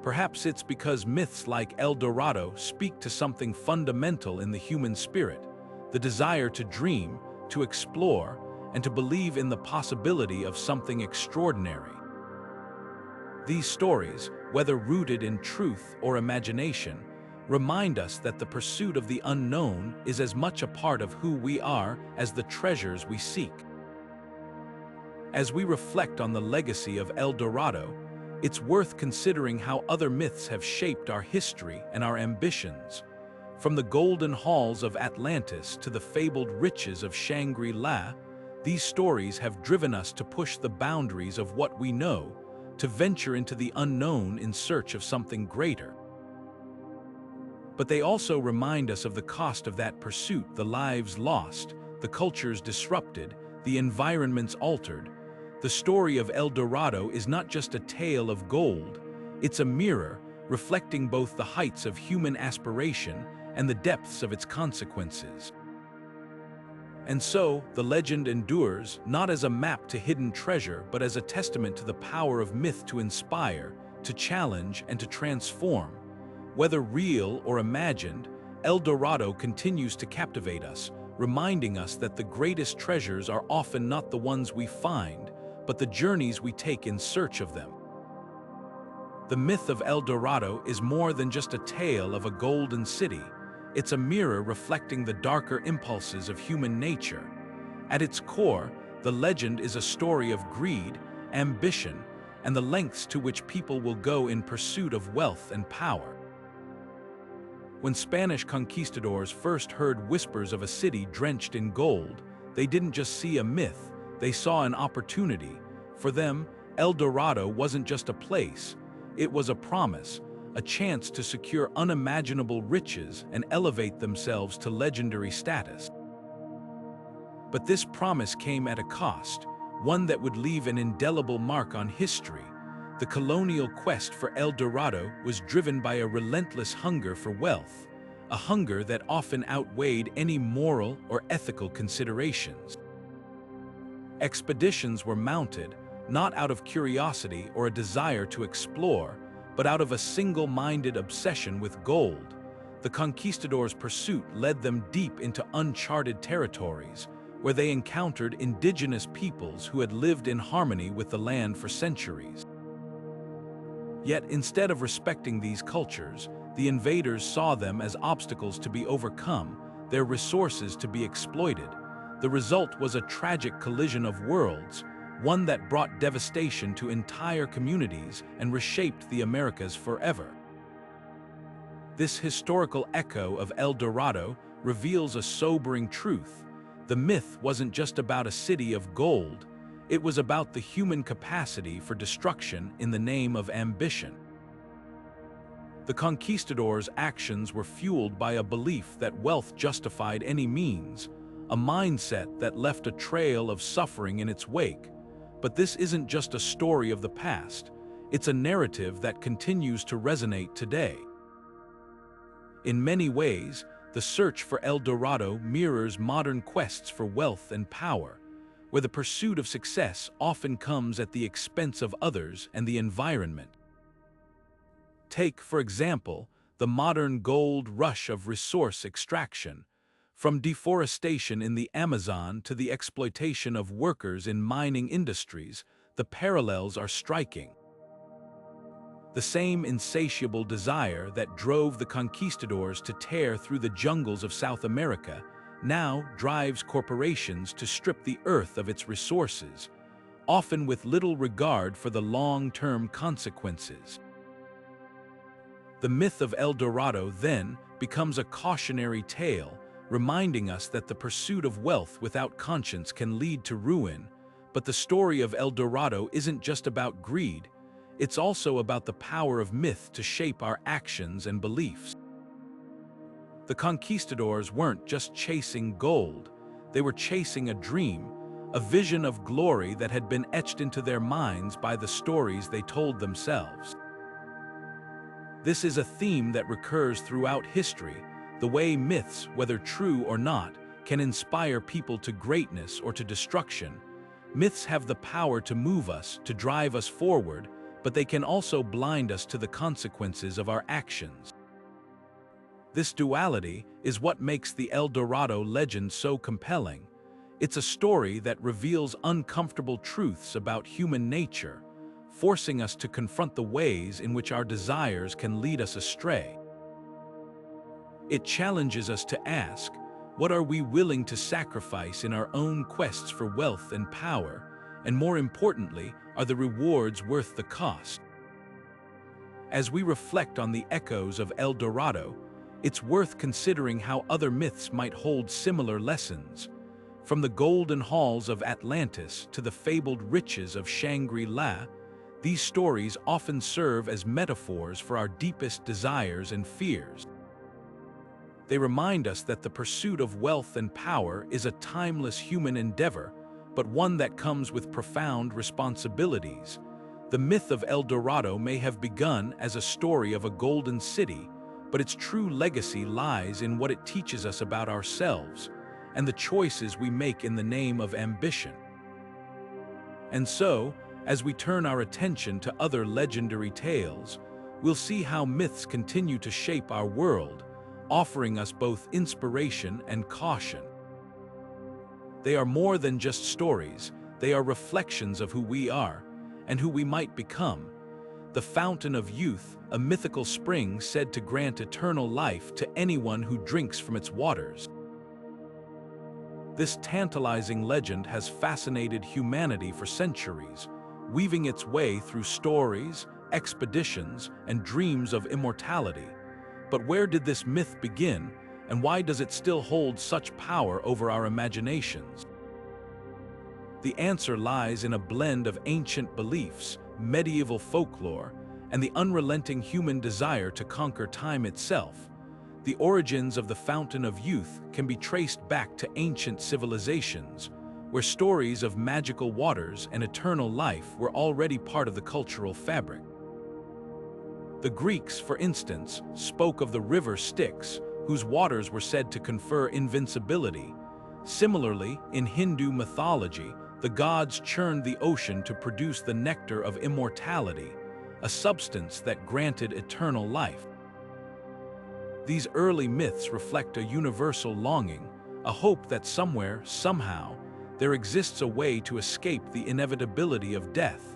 Perhaps it's because myths like El Dorado speak to something fundamental in the human spirit, the desire to dream, to explore, and to believe in the possibility of something extraordinary. These stories, whether rooted in truth or imagination, remind us that the pursuit of the unknown is as much a part of who we are as the treasures we seek. As we reflect on the legacy of El Dorado, it's worth considering how other myths have shaped our history and our ambitions. From the golden halls of Atlantis to the fabled riches of Shangri-La, these stories have driven us to push the boundaries of what we know, to venture into the unknown in search of something greater. But they also remind us of the cost of that pursuit: the lives lost, the cultures disrupted, the environments altered. The story of El Dorado is not just a tale of gold, it's a mirror reflecting both the heights of human aspiration and the depths of its consequences. And so, the legend endures, not as a map to hidden treasure, but as a testament to the power of myth to inspire, to challenge, and to transform. Whether real or imagined, El Dorado continues to captivate us, reminding us that the greatest treasures are often not the ones we find, but the journeys we take in search of them. The myth of El Dorado is more than just a tale of a golden city. It's a mirror reflecting the darker impulses of human nature. At its core, the legend is a story of greed, ambition, and the lengths to which people will go in pursuit of wealth and power. When Spanish conquistadors first heard whispers of a city drenched in gold, they didn't just see a myth, they saw an opportunity. For them, El Dorado wasn't just a place, it was a promise, a chance to secure unimaginable riches and elevate themselves to legendary status. But this promise came at a cost, one that would leave an indelible mark on history. The colonial quest for El Dorado was driven by a relentless hunger for wealth, a hunger that often outweighed any moral or ethical considerations. Expeditions were mounted, not out of curiosity or a desire to explore, but out of a single-minded obsession with gold. The conquistadors' pursuit led them deep into uncharted territories, where they encountered indigenous peoples who had lived in harmony with the land for centuries. Yet, instead of respecting these cultures, the invaders saw them as obstacles to be overcome, their resources to be exploited. The result was a tragic collision of worlds, one that brought devastation to entire communities and reshaped the Americas forever. This historical echo of El Dorado reveals a sobering truth. The myth wasn't just about a city of gold, it was about the human capacity for destruction in the name of ambition. The conquistadors' actions were fueled by a belief that wealth justified any means, a mindset that left a trail of suffering in its wake. But this isn't just a story of the past, it's a narrative that continues to resonate today. In many ways, the search for El Dorado mirrors modern quests for wealth and power, where the pursuit of success often comes at the expense of others and the environment. Take, for example, the modern gold rush of resource extraction. From deforestation in the Amazon to the exploitation of workers in mining industries, the parallels are striking. The same insatiable desire that drove the conquistadors to tear through the jungles of South America now drives corporations to strip the earth of its resources, often with little regard for the long-term consequences. The myth of El Dorado then becomes a cautionary tale, reminding us that the pursuit of wealth without conscience can lead to ruin. But the story of El Dorado isn't just about greed, it's also about the power of myth to shape our actions and beliefs. The conquistadors weren't just chasing gold, they were chasing a dream, a vision of glory that had been etched into their minds by the stories they told themselves. This is a theme that recurs throughout history, the way myths, whether true or not, can inspire people to greatness or to destruction. Myths have the power to move us, to drive us forward, but they can also blind us to the consequences of our actions. This duality is what makes the El Dorado legend so compelling. It's a story that reveals uncomfortable truths about human nature, forcing us to confront the ways in which our desires can lead us astray. It challenges us to ask, what are we willing to sacrifice in our own quests for wealth and power, and more importantly, are the rewards worth the cost? As we reflect on the echoes of El Dorado, it's worth considering how other myths might hold similar lessons. From the golden halls of Atlantis to the fabled riches of Shangri-La, these stories often serve as metaphors for our deepest desires and fears. They remind us that the pursuit of wealth and power is a timeless human endeavor, but one that comes with profound responsibilities. The myth of El Dorado may have begun as a story of a golden city, but its true legacy lies in what it teaches us about ourselves and the choices we make in the name of ambition. And so, as we turn our attention to other legendary tales, we'll see how myths continue to shape our world, offering us both inspiration and caution. They are more than just stories, they are reflections of who we are and who we might become. The fountain of youth, a mythical spring said to grant eternal life to anyone who drinks from its waters. This tantalizing legend has fascinated humanity for centuries, weaving its way through stories, expeditions, and dreams of immortality. But where did this myth begin, and why does it still hold such power over our imaginations? The answer lies in a blend of ancient beliefs, medieval folklore, and the unrelenting human desire to conquer time itself. The origins of the Fountain of Youth can be traced back to ancient civilizations, where stories of magical waters and eternal life were already part of the cultural fabric. The Greeks, for instance, spoke of the river Styx, whose waters were said to confer invincibility. Similarly, in Hindu mythology, the gods churned the ocean to produce the nectar of immortality, a substance that granted eternal life. These early myths reflect a universal longing, a hope that somewhere, somehow, there exists a way to escape the inevitability of death.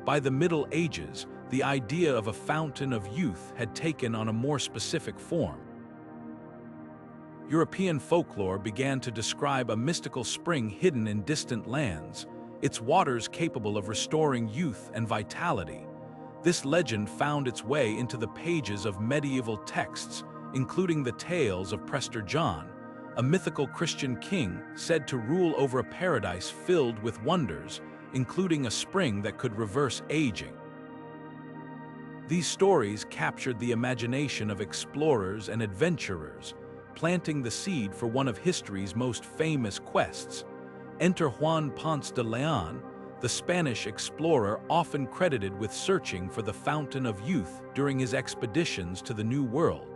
By the Middle Ages, the idea of a fountain of youth had taken on a more specific form. European folklore began to describe a mystical spring hidden in distant lands, its waters capable of restoring youth and vitality. This legend found its way into the pages of medieval texts, including the tales of Prester John, a mythical Christian king said to rule over a paradise filled with wonders, including a spring that could reverse aging. These stories captured the imagination of explorers and adventurers, planting the seed for one of history's most famous quests. Enter Juan Ponce de Leon, the Spanish explorer often credited with searching for the Fountain of Youth during his expeditions to the New World.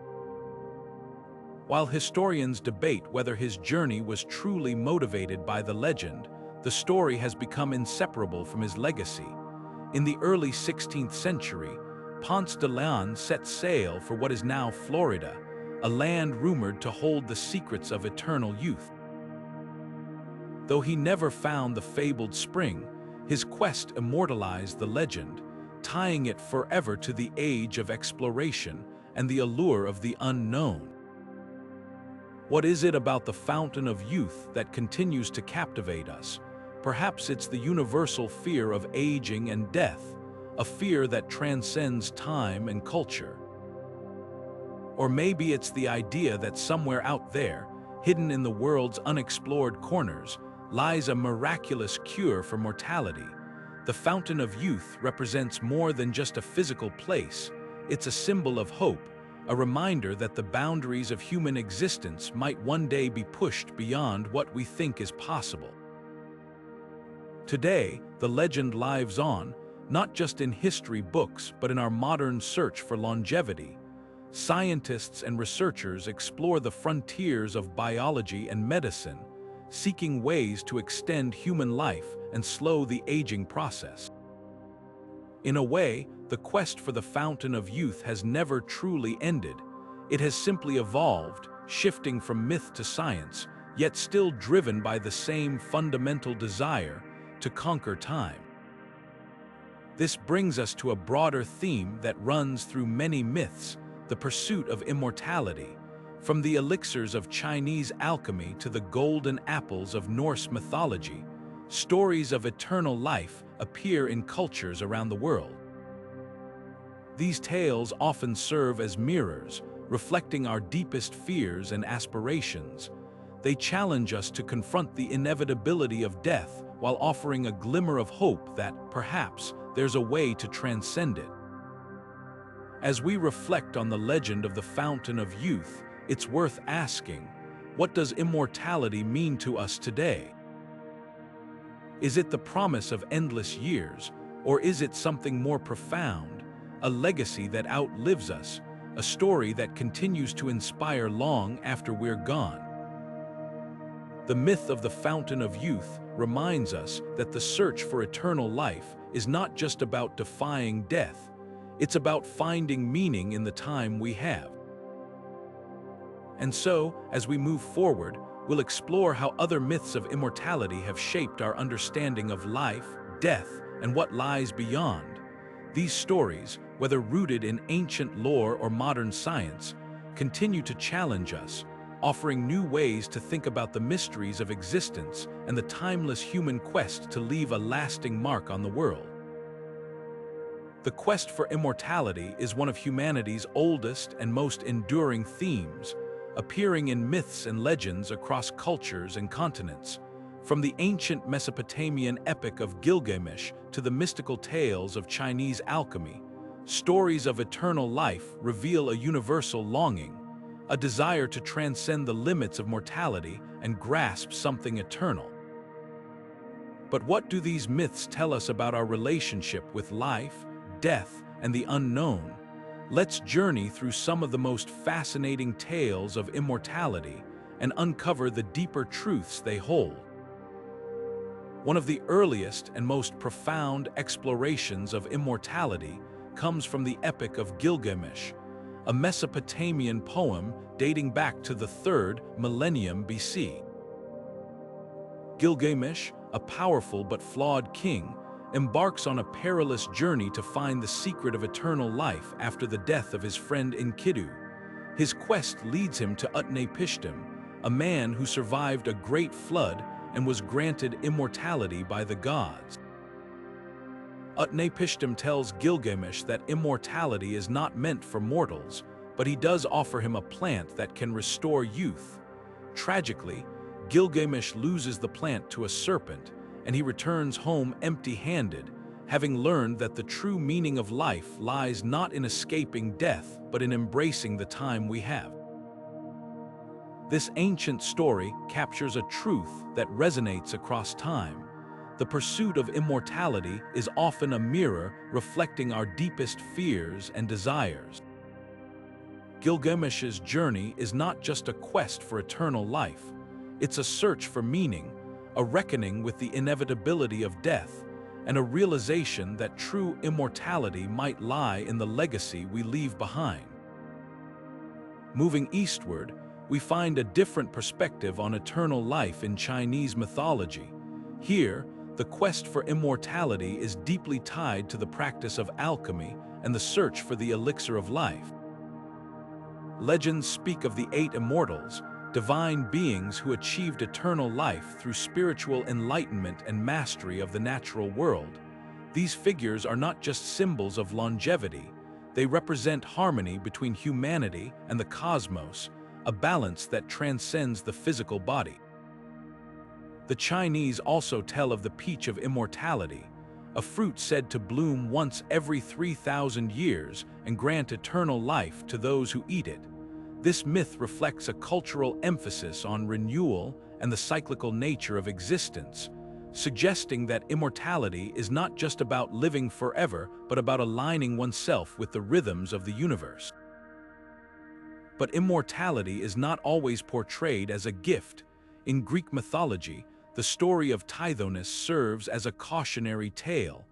While historians debate whether his journey was truly motivated by the legend, the story has become inseparable from his legacy. In the early 16th century, Ponce de Leon set sail for what is now Florida, a land rumored to hold the secrets of eternal youth. Though he never found the fabled spring, his quest immortalized the legend, tying it forever to the age of exploration and the allure of the unknown. What is it about the fountain of youth that continues to captivate us? Perhaps it's the universal fear of aging and death, a fear that transcends time and culture. Or maybe it's the idea that somewhere out there, hidden in the world's unexplored corners, lies a miraculous cure for mortality. The fountain of youth represents more than just a physical place. It's a symbol of hope, a reminder that the boundaries of human existence might one day be pushed beyond what we think is possible. Today, the legend lives on, not just in history books but in our modern search for longevity. Scientists and researchers explore the frontiers of biology and medicine, seeking ways to extend human life and slow the aging process. In a way, the quest for the fountain of youth has never truly ended. It has simply evolved, shifting from myth to science, yet still driven by the same fundamental desire to conquer time. This brings us to a broader theme that runs through many myths: the pursuit of immortality. From the elixirs of Chinese alchemy to the golden apples of Norse mythology, stories of eternal life appear in cultures around the world. These tales often serve as mirrors, reflecting our deepest fears and aspirations. They challenge us to confront the inevitability of death while offering a glimmer of hope that, perhaps, there's a way to transcend it. As we reflect on the legend of the Fountain of Youth, it's worth asking, what does immortality mean to us today? Is it the promise of endless years, or is it something more profound, a legacy that outlives us, a story that continues to inspire long after we're gone? The myth of the Fountain of Youth reminds us that the search for eternal life is not just about defying death, it's about finding meaning in the time we have. And so, as we move forward, we'll explore how other myths of immortality have shaped our understanding of life, death, and what lies beyond. These stories, whether rooted in ancient lore or modern science, continue to challenge us, offering new ways to think about the mysteries of existence and the timeless human quest to leave a lasting mark on the world. The quest for immortality is one of humanity's oldest and most enduring themes, appearing in myths and legends across cultures and continents. From the ancient Mesopotamian epic of Gilgamesh to the mystical tales of Chinese alchemy, stories of eternal life reveal a universal longing, a desire to transcend the limits of mortality and grasp something eternal. But what do these myths tell us about our relationship with life, death, and the unknown? Let's journey through some of the most fascinating tales of immortality and uncover the deeper truths they hold. One of the earliest and most profound explorations of immortality comes from the Epic of Gilgamesh, a Mesopotamian poem dating back to the 3rd millennium BC. Gilgamesh, a powerful but flawed king, embarks on a perilous journey to find the secret of eternal life after the death of his friend Enkidu. His quest leads him to Utnapishtim, a man who survived a great flood and was granted immortality by the gods. Utnapishtim tells Gilgamesh that immortality is not meant for mortals, but he does offer him a plant that can restore youth. Tragically, Gilgamesh loses the plant to a serpent, and he returns home empty-handed, having learned that the true meaning of life lies not in escaping death, but in embracing the time we have. This ancient story captures a truth that resonates across time. The pursuit of immortality is often a mirror reflecting our deepest fears and desires. Gilgamesh's journey is not just a quest for eternal life, it's a search for meaning, a reckoning with the inevitability of death, and a realization that true immortality might lie in the legacy we leave behind. Moving eastward, we find a different perspective on eternal life in Chinese mythology. Here, the quest for immortality is deeply tied to the practice of alchemy and the search for the elixir of life. Legends speak of the 8 immortals, divine beings who achieved eternal life through spiritual enlightenment and mastery of the natural world. These figures are not just symbols of longevity, they represent harmony between humanity and the cosmos, a balance that transcends the physical body. The Chinese also tell of the peach of immortality, a fruit said to bloom once every 3,000 years and grant eternal life to those who eat it. This myth reflects a cultural emphasis on renewal and the cyclical nature of existence, suggesting that immortality is not just about living forever, but about aligning oneself with the rhythms of the universe. But immortality is not always portrayed as a gift. In Greek mythology, the story of Tithonus serves as a cautionary tale.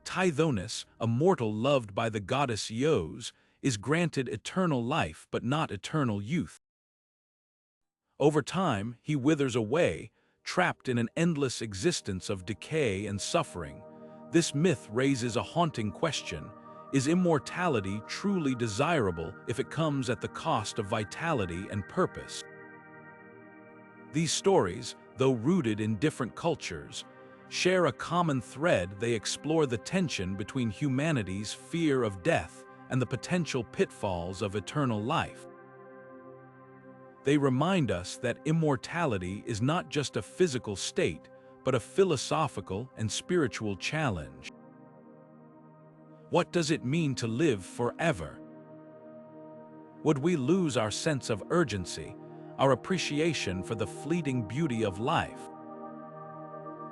Tithonus, a mortal loved by the goddess Ios, is granted eternal life but not eternal youth. Over time, he withers away, trapped in an endless existence of decay and suffering. This myth raises a haunting question: is immortality truly desirable if it comes at the cost of vitality and purpose? These stories, though rooted in different cultures, share a common thread. They explore the tension between humanity's fear of death and the potential pitfalls of eternal life. They remind us that immortality is not just a physical state, but a philosophical and spiritual challenge. What does it mean to live forever? Would we lose our sense of urgency, our appreciation for the fleeting beauty of life?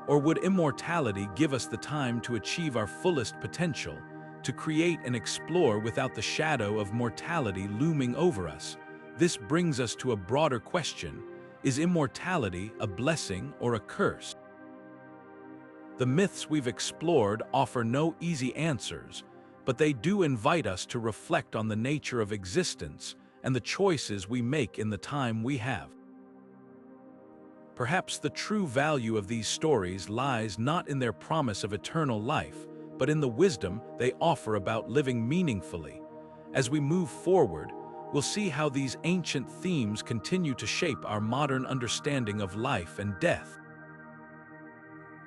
Or would immortality give us the time to achieve our fullest potential, to create and explore without the shadow of mortality looming over us? This brings us to a broader question: is immortality a blessing or a curse? The myths we've explored offer no easy answers, but they do invite us to reflect on the nature of existence and the choices we make in the time we have. Perhaps the true value of these stories lies not in their promise of eternal life, but in the wisdom they offer about living meaningfully. As we move forward, we'll see how these ancient themes continue to shape our modern understanding of life and death.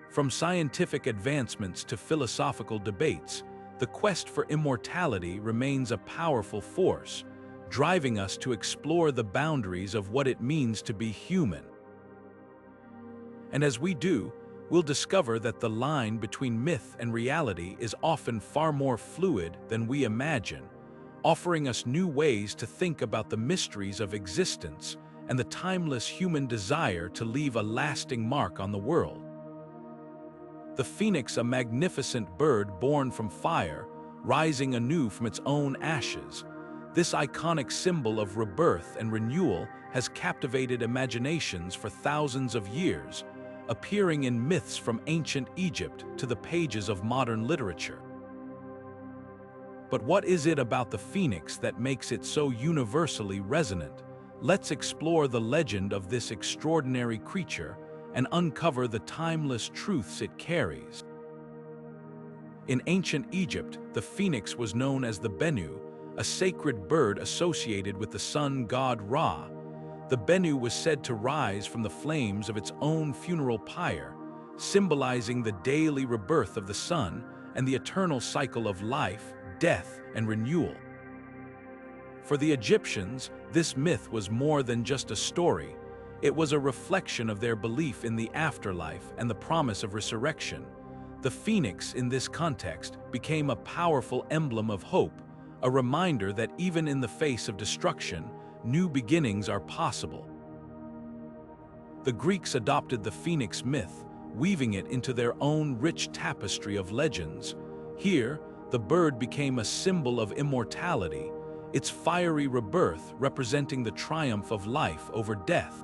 From scientific advancements to philosophical debates, the quest for immortality remains a powerful force, driving us to explore the boundaries of what it means to be human. And as we do, we'll discover that the line between myth and reality is often far more fluid than we imagine, offering us new ways to think about the mysteries of existence and the timeless human desire to leave a lasting mark on the world. The phoenix, a magnificent bird born from fire, rising anew from its own ashes, this iconic symbol of rebirth and renewal has captivated imaginations for thousands of years, appearing in myths from ancient Egypt to the pages of modern literature. But what is it about the phoenix that makes it so universally resonant? Let's explore the legend of this extraordinary creature and uncover the timeless truths it carries. In ancient Egypt, the phoenix was known as the Bennu, a sacred bird associated with the sun god Ra. The Bennu was said to rise from the flames of its own funeral pyre, symbolizing the daily rebirth of the sun and the eternal cycle of life, death, and renewal. For the Egyptians, this myth was more than just a story. It was a reflection of their belief in the afterlife and the promise of resurrection. The phoenix, in this context, became a powerful emblem of hope, a reminder that even in the face of destruction, new beginnings are possible. The Greeks adopted the phoenix myth, weaving it into their own rich tapestry of legends. Here, the bird became a symbol of immortality, its fiery rebirth representing the triumph of life over death.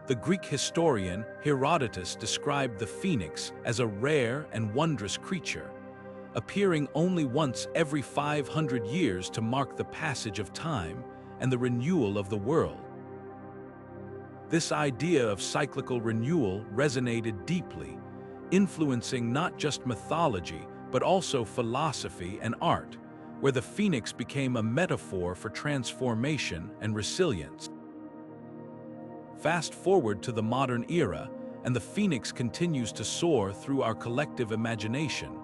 The Greek historian Herodotus described the phoenix as a rare and wondrous creature, appearing only once every 500 years to mark the passage of time and the renewal of the world. This idea of cyclical renewal resonated deeply, influencing not just mythology but also philosophy and art, where the phoenix became a metaphor for transformation and resilience. Fast forward to the modern era, and the phoenix continues to soar through our collective imagination.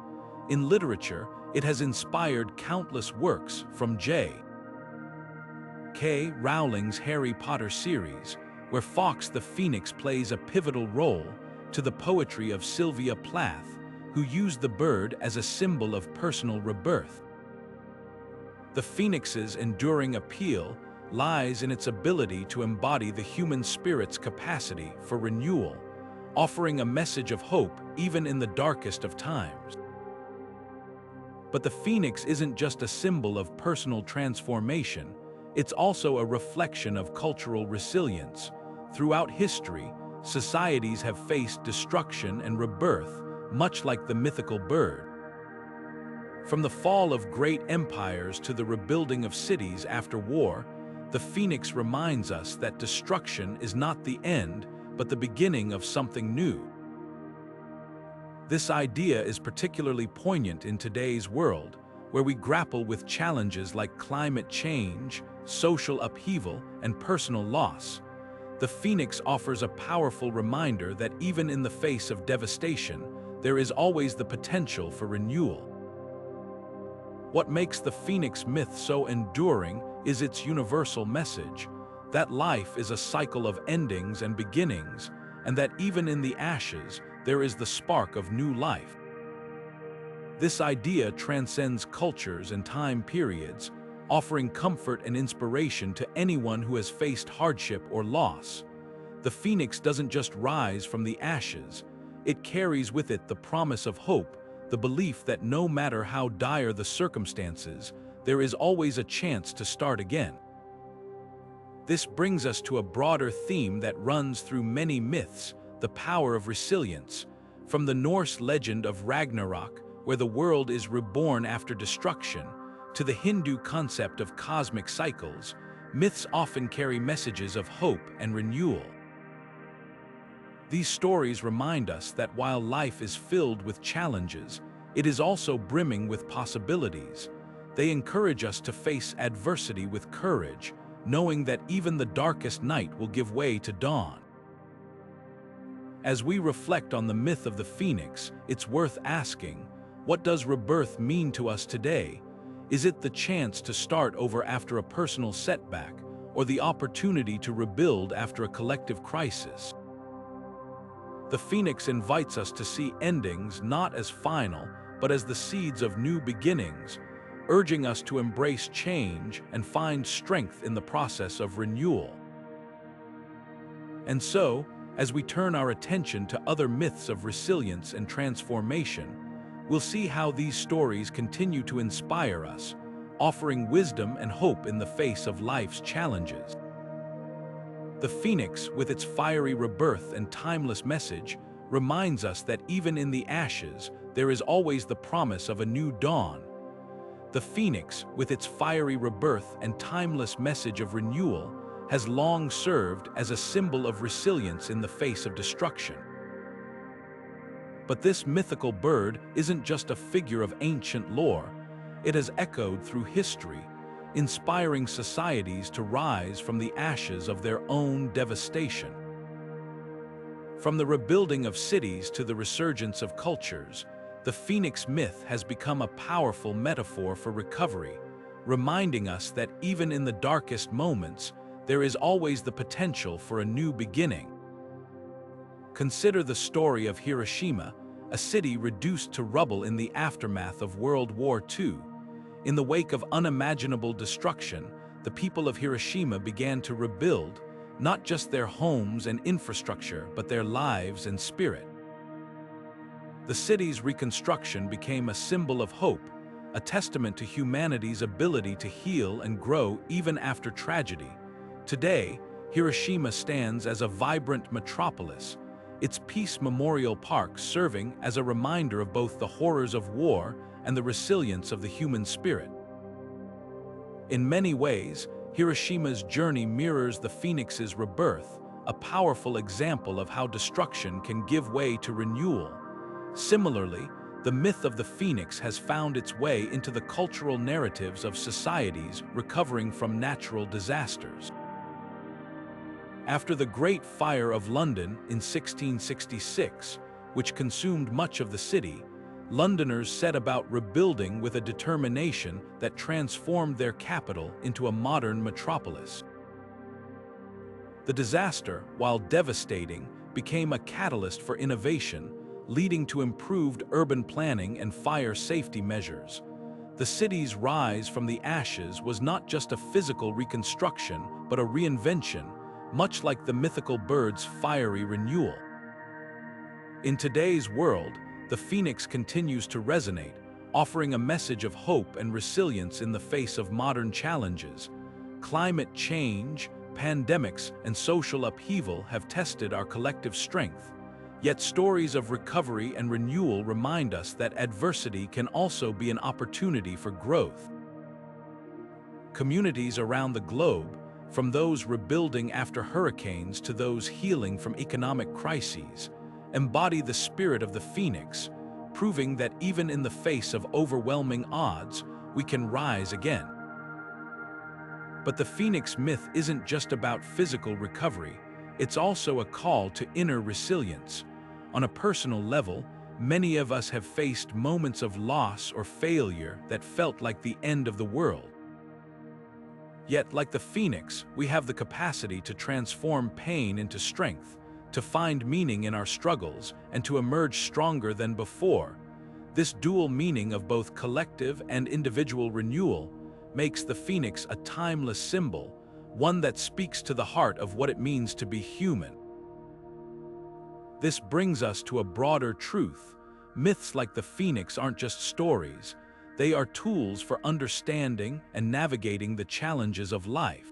In literature, it has inspired countless works from J.K. Rowling's Harry Potter series, where Fawkes the Phoenix plays a pivotal role, to the poetry of Sylvia Plath, who used the bird as a symbol of personal rebirth. The phoenix's enduring appeal lies in its ability to embody the human spirit's capacity for renewal, offering a message of hope even in the darkest of times. But the phoenix isn't just a symbol of personal transformation, it's also a reflection of cultural resilience. Throughout history, societies have faced destruction and rebirth, much like the mythical bird. From the fall of great empires to the rebuilding of cities after war, the phoenix reminds us that destruction is not the end, but the beginning of something new. This idea is particularly poignant in today's world, where we grapple with challenges like climate change, social upheaval, and personal loss. The phoenix offers a powerful reminder that even in the face of devastation, there is always the potential for renewal. What makes the phoenix myth so enduring is its universal message, that life is a cycle of endings and beginnings, and that even in the ashes, there is the spark of new life. This idea transcends cultures and time periods, offering comfort and inspiration to anyone who has faced hardship or loss. The phoenix doesn't just rise from the ashes, it carries with it the promise of hope, the belief that no matter how dire the circumstances, there is always a chance to start again. This brings us to a broader theme that runs through many myths: the power of resilience. From the Norse legend of Ragnarok, where the world is reborn after destruction, to the Hindu concept of cosmic cycles, myths often carry messages of hope and renewal. These stories remind us that while life is filled with challenges, it is also brimming with possibilities. They encourage us to face adversity with courage, knowing that even the darkest night will give way to dawn. As we reflect on the myth of the phoenix, it's worth asking, what does rebirth mean to us today? Is it the chance to start over after a personal setback, or the opportunity to rebuild after a collective crisis? The phoenix invites us to see endings not as final, but as the seeds of new beginnings, urging us to embrace change and find strength in the process of renewal. And so, as we turn our attention to other myths of resilience and transformation, we'll see how these stories continue to inspire us, offering wisdom and hope in the face of life's challenges. The phoenix, with its fiery rebirth and timeless message, reminds us that even in the ashes, there is always the promise of a new dawn. The phoenix, with its fiery rebirth and timeless message of renewal, has long served as a symbol of resilience in the face of destruction. But this mythical bird isn't just a figure of ancient lore, it has echoed through history, inspiring societies to rise from the ashes of their own devastation. From the rebuilding of cities to the resurgence of cultures, the phoenix myth has become a powerful metaphor for recovery, reminding us that even in the darkest moments, there is always the potential for a new beginning. Consider the story of Hiroshima, a city reduced to rubble in the aftermath of World War II. In the wake of unimaginable destruction, the people of Hiroshima began to rebuild, not just their homes and infrastructure, but their lives and spirit. The city's reconstruction became a symbol of hope, a testament to humanity's ability to heal and grow even after tragedy. Today, Hiroshima stands as a vibrant metropolis, its Peace Memorial Park serving as a reminder of both the horrors of war and the resilience of the human spirit. In many ways, Hiroshima's journey mirrors the phoenix's rebirth, a powerful example of how destruction can give way to renewal. Similarly, the myth of the phoenix has found its way into the cultural narratives of societies recovering from natural disasters. After the Great Fire of London in 1666, which consumed much of the city, Londoners set about rebuilding with a determination that transformed their capital into a modern metropolis. The disaster, while devastating, became a catalyst for innovation, leading to improved urban planning and fire safety measures. The city's rise from the ashes was not just a physical reconstruction, but a reinvention, much like the mythical bird's fiery renewal. In today's world, the phoenix continues to resonate, offering a message of hope and resilience in the face of modern challenges. Climate change, pandemics, and social upheaval have tested our collective strength. Yet stories of recovery and renewal remind us that adversity can also be an opportunity for growth. Communities around the globe, from those rebuilding after hurricanes to those healing from economic crises, embody the spirit of the phoenix, proving that even in the face of overwhelming odds, we can rise again. But the phoenix myth isn't just about physical recovery, it's also a call to inner resilience. On a personal level, many of us have faced moments of loss or failure that felt like the end of the world. Yet, like the phoenix, we have the capacity to transform pain into strength, to find meaning in our struggles, and to emerge stronger than before. This dual meaning of both collective and individual renewal makes the phoenix a timeless symbol, one that speaks to the heart of what it means to be human. This brings us to a broader truth. Myths like the phoenix aren't just stories, they are tools for understanding and navigating the challenges of life.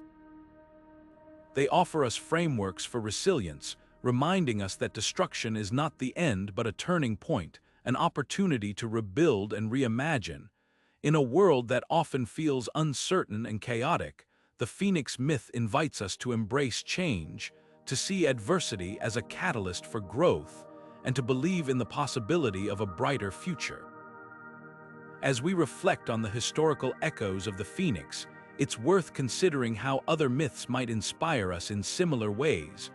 They offer us frameworks for resilience, reminding us that destruction is not the end but a turning point, an opportunity to rebuild and reimagine. In a world that often feels uncertain and chaotic, the phoenix myth invites us to embrace change, to see adversity as a catalyst for growth, and to believe in the possibility of a brighter future. As we reflect on the historical echoes of the phoenix, it's worth considering how other myths might inspire us in similar ways.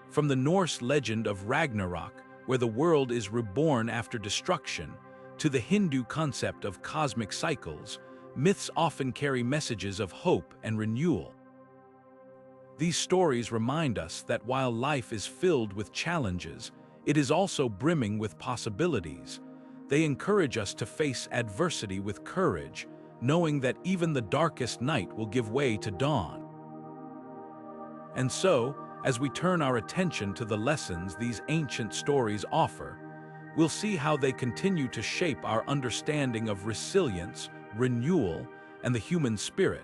From the Norse legend of Ragnarok, where the world is reborn after destruction, to the Hindu concept of cosmic cycles, myths often carry messages of hope and renewal. These stories remind us that while life is filled with challenges, it is also brimming with possibilities. They encourage us to face adversity with courage, knowing that even the darkest night will give way to dawn. And so, as we turn our attention to the lessons these ancient stories offer, we'll see how they continue to shape our understanding of resilience, renewal, and the human spirit.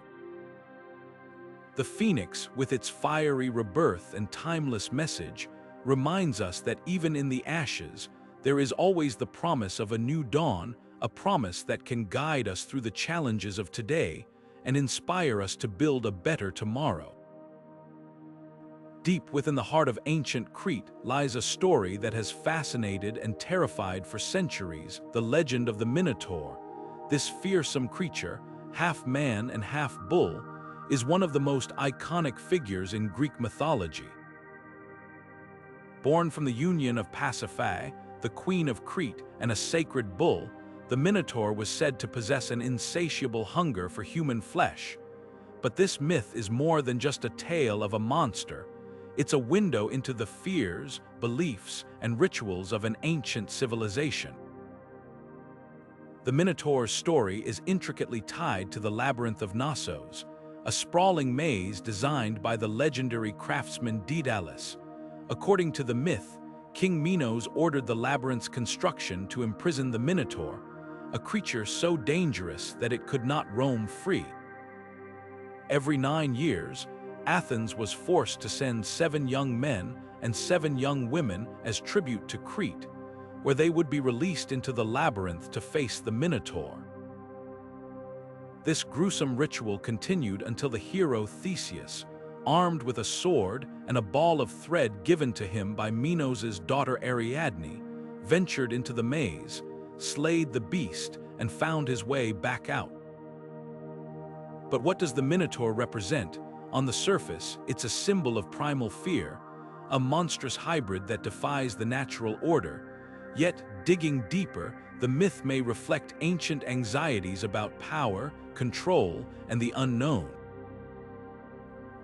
The phoenix, with its fiery rebirth and timeless message, reminds us that even in the ashes, there is always the promise of a new dawn, a promise that can guide us through the challenges of today and inspire us to build a better tomorrow. Deep within the heart of ancient Crete lies a story that has fascinated and terrified for centuries: the legend of the Minotaur. This fearsome creature, half man and half bull, is one of the most iconic figures in Greek mythology. Born from the union of Pasiphae, the queen of Crete, and a sacred bull, the Minotaur was said to possess an insatiable hunger for human flesh. But this myth is more than just a tale of a monster. It's a window into the fears, beliefs, and rituals of an ancient civilization. The Minotaur's story is intricately tied to the Labyrinth of Knossos, a sprawling maze designed by the legendary craftsman Daedalus. According to the myth, King Minos ordered the labyrinth's construction to imprison the Minotaur, a creature so dangerous that it could not roam free. Every 9 years, Athens was forced to send 7 young men and 7 young women as tribute to Crete, where they would be released into the labyrinth to face the Minotaur. This gruesome ritual continued until the hero Theseus, armed with a sword and a ball of thread given to him by Minos' daughter Ariadne, ventured into the maze, slayed the beast, and found his way back out. But what does the Minotaur represent? On the surface, it's a symbol of primal fear, a monstrous hybrid that defies the natural order. Yet, digging deeper, the myth may reflect ancient anxieties about power, control, and the unknown.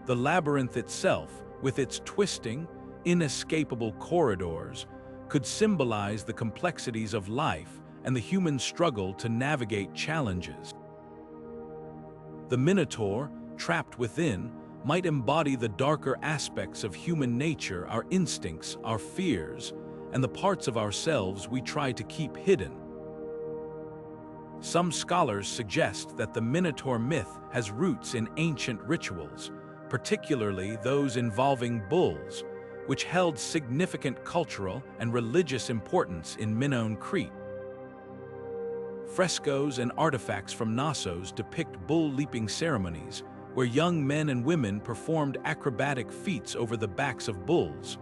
The labyrinth itself, with its twisting, inescapable corridors, could symbolize the complexities of life and the human struggle to navigate challenges. The Minotaur, trapped within, might embody the darker aspects of human nature, our instincts, our fears, and the parts of ourselves we try to keep hidden. Some scholars suggest that the Minotaur myth has roots in ancient rituals, particularly those involving bulls, which held significant cultural and religious importance in Minoan Crete. Frescoes and artifacts from Knossos depict bull-leaping ceremonies, where young men and women performed acrobatic feats over the backs of bulls.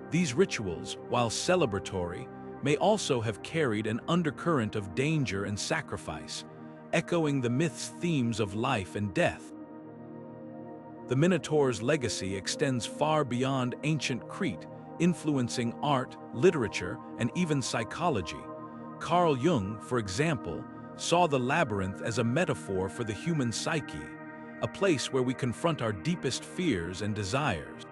These rituals, while celebratory, may also have carried an undercurrent of danger and sacrifice, echoing the myth's themes of life and death. The Minotaur's legacy extends far beyond ancient Crete, influencing art, literature, and even psychology. Carl Jung, for example, saw the labyrinth as a metaphor for the human psyche, a place where we confront our deepest fears and desires.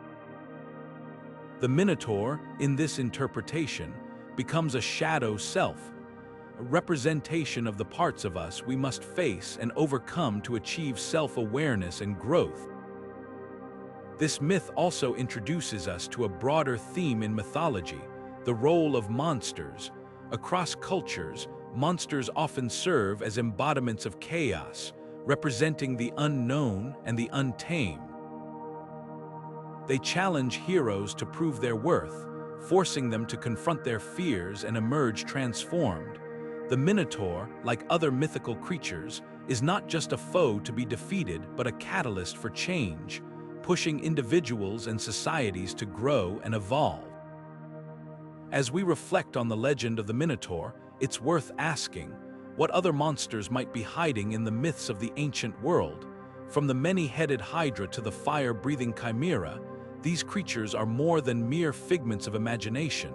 The Minotaur, in this interpretation, becomes a shadow self, a representation of the parts of us we must face and overcome to achieve self-awareness and growth. This myth also introduces us to a broader theme in mythology, the role of monsters. Across cultures, monsters often serve as embodiments of chaos, representing the unknown and the untamed. They challenge heroes to prove their worth, forcing them to confront their fears and emerge transformed. The Minotaur, like other mythical creatures, is not just a foe to be defeated but a catalyst for change, pushing individuals and societies to grow and evolve. As we reflect on the legend of the Minotaur, it's worth asking, what other monsters might be hiding in the myths of the ancient world? From the many-headed Hydra to the fire-breathing Chimera, these creatures are more than mere figments of imagination.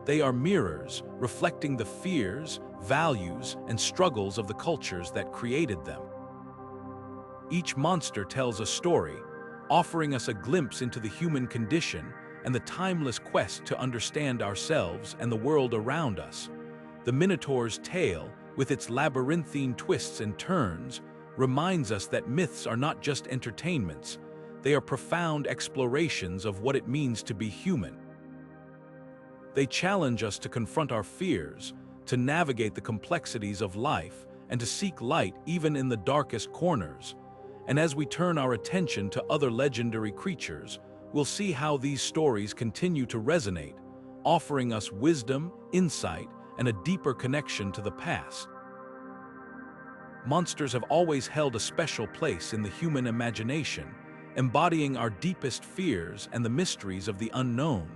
They are mirrors, reflecting the fears, values, and struggles of the cultures that created them. Each monster tells a story, offering us a glimpse into the human condition and the timeless quest to understand ourselves and the world around us. The Minotaur's tale, with its labyrinthine twists and turns, reminds us that myths are not just entertainments, they are profound explorations of what it means to be human. They challenge us to confront our fears, to navigate the complexities of life, and to seek light even in the darkest corners. And as we turn our attention to other legendary creatures, we'll see how these stories continue to resonate, offering us wisdom, insight, and a deeper connection to the past. Monsters have always held a special place in the human imagination, embodying our deepest fears and the mysteries of the unknown.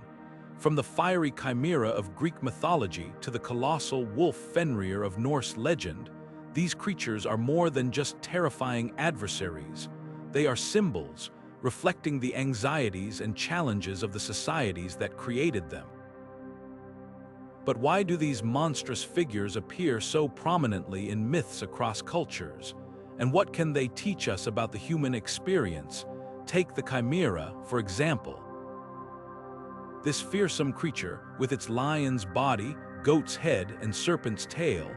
From the fiery chimera of Greek mythology to the colossal wolf Fenrir of Norse legend, these creatures are more than just terrifying adversaries. They are symbols, reflecting the anxieties and challenges of the societies that created them. But why do these monstrous figures appear so prominently in myths across cultures? And what can they teach us about the human experience? Take the chimera, for example. This fearsome creature, with its lion's body, goat's head, and serpent's tail,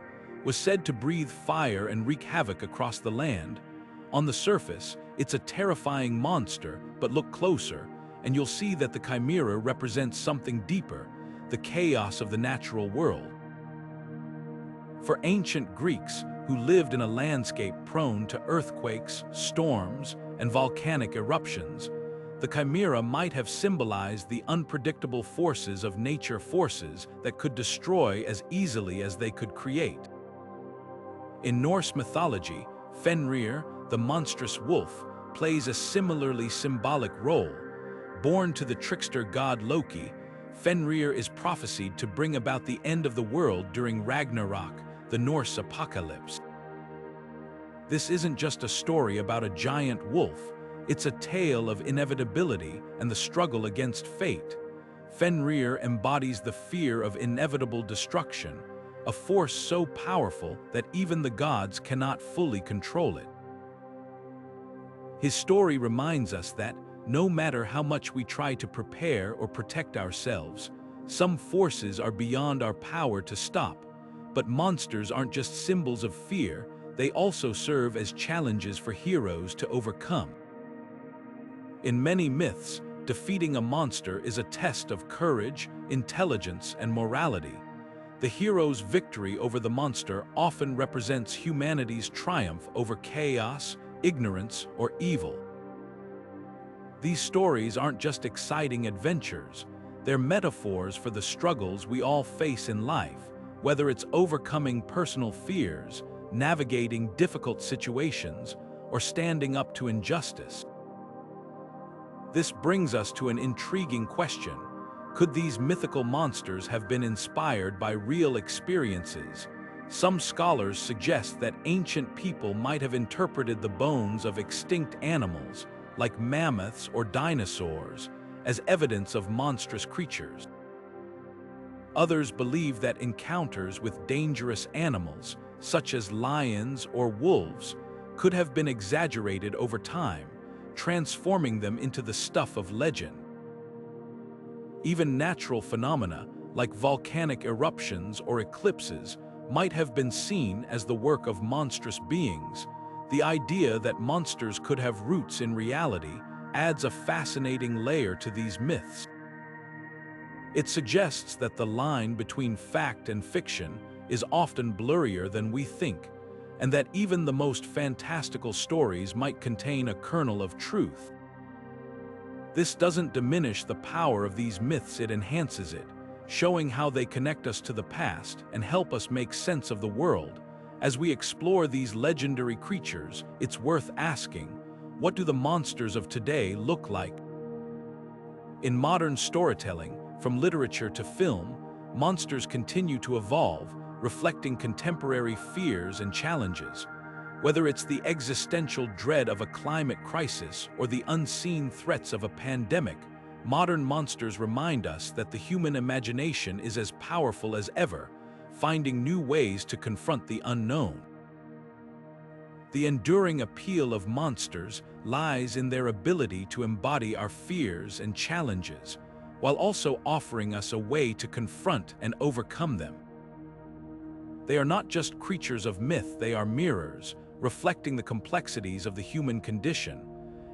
was said to breathe fire and wreak havoc across the land. On the surface, it's a terrifying monster, but look closer, and you'll see that the chimera represents something deeper, the chaos of the natural world. For ancient Greeks, who lived in a landscape prone to earthquakes, storms, and volcanic eruptions, the chimera might have symbolized the unpredictable forces of nature, forces that could destroy as easily as they could create. In Norse mythology, Fenrir, the monstrous wolf, plays a similarly symbolic role. Born to the trickster god Loki, Fenrir is prophesied to bring about the end of the world during Ragnarok, the Norse apocalypse. This isn't just a story about a giant wolf, it's a tale of inevitability and the struggle against fate. Fenrir embodies the fear of inevitable destruction, a force so powerful that even the gods cannot fully control it. His story reminds us that, no matter how much we try to prepare or protect ourselves, some forces are beyond our power to stop. But monsters aren't just symbols of fear, they also serve as challenges for heroes to overcome. In many myths, defeating a monster is a test of courage, intelligence, and morality. The hero's victory over the monster often represents humanity's triumph over chaos, ignorance, or evil. These stories aren't just exciting adventures, they're metaphors for the struggles we all face in life, whether it's overcoming personal fears, navigating difficult situations, or standing up to injustice. This brings us to an intriguing question. Could these mythical monsters have been inspired by real experiences? Some scholars suggest that ancient people might have interpreted the bones of extinct animals, like mammoths or dinosaurs, as evidence of monstrous creatures. Others believe that encounters with dangerous animals, such as lions or wolves, could have been exaggerated over time, transforming them into the stuff of legend. Even natural phenomena, like volcanic eruptions or eclipses, might have been seen as the work of monstrous beings. The idea that monsters could have roots in reality adds a fascinating layer to these myths. It suggests that the line between fact and fiction is often blurrier than we think, and that even the most fantastical stories might contain a kernel of truth. This doesn't diminish the power of these myths, it enhances it, showing how they connect us to the past and help us make sense of the world. As we explore these legendary creatures, it's worth asking, what do the monsters of today look like? In modern storytelling, from literature to film, monsters continue to evolve, reflecting contemporary fears and challenges. Whether it's the existential dread of a climate crisis or the unseen threats of a pandemic, modern monsters remind us that the human imagination is as powerful as ever, finding new ways to confront the unknown. The enduring appeal of monsters lies in their ability to embody our fears and challenges, while also offering us a way to confront and overcome them. They are not just creatures of myth, they are mirrors, reflecting the complexities of the human condition.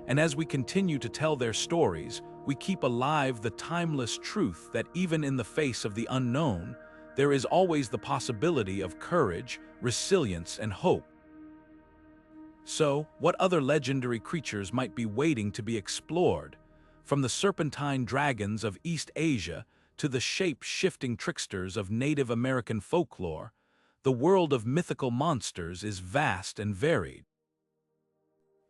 And as we continue to tell their stories, we keep alive the timeless truth that even in the face of the unknown, there is always the possibility of courage, resilience, and hope. So, what other legendary creatures might be waiting to be explored? From the serpentine dragons of East Asia to the shape-shifting tricksters of Native American folklore, the world of mythical monsters is vast and varied.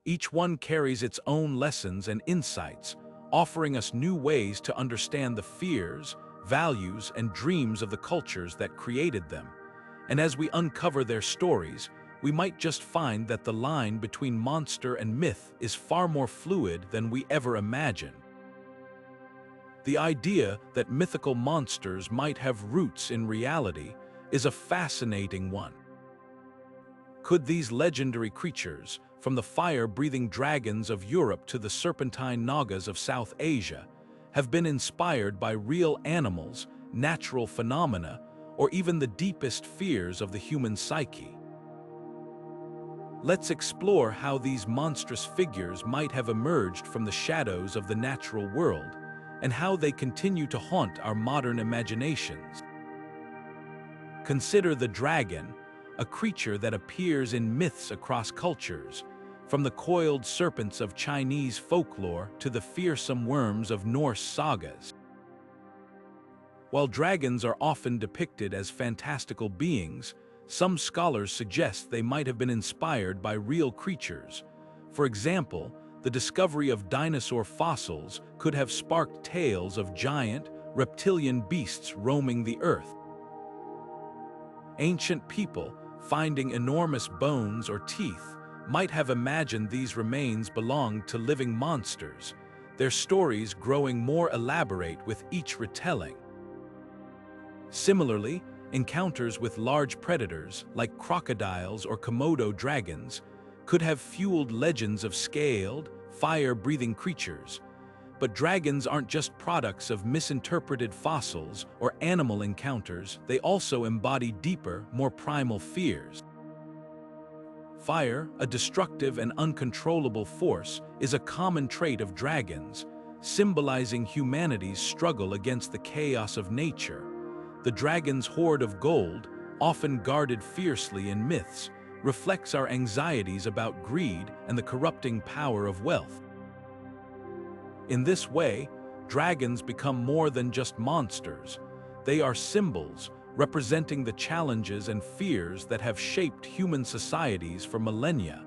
Each one carries its own lessons and insights, offering us new ways to understand the fears, values, and dreams of the cultures that created them. And as we uncover their stories, we might just find that the line between monster and myth is far more fluid than we ever imagined. The idea that mythical monsters might have roots in reality is a fascinating one. Could these legendary creatures, from the fire-breathing dragons of Europe to the serpentine nagas of South Asia, have been inspired by real animals, natural phenomena, or even the deepest fears of the human psyche? Let's explore how these monstrous figures might have emerged from the shadows of the natural world, and how they continue to haunt our modern imaginations. Consider the dragon, a creature that appears in myths across cultures, from the coiled serpents of Chinese folklore to the fearsome worms of Norse sagas. While dragons are often depicted as fantastical beings, Some scholars suggest they might have been inspired by real creatures. For example, the discovery of dinosaur fossils could have sparked tales of giant, reptilian beasts roaming the earth. Ancient people, finding enormous bones or teeth, might have imagined these remains belonged to living monsters, their stories growing more elaborate with each retelling. Similarly, encounters with large predators like crocodiles or Komodo dragons could have fueled legends of scaled, fire-breathing creatures. But dragons aren't just products of misinterpreted fossils or animal encounters, they also embody deeper, more primal fears. Fire, a destructive and uncontrollable force, is a common trait of dragons, symbolizing humanity's struggle against the chaos of nature. The dragon's hoard of gold, often guarded fiercely in myths, reflects our anxieties about greed and the corrupting power of wealth. In this way, dragons become more than just monsters. They are symbols, representing the challenges and fears that have shaped human societies for millennia.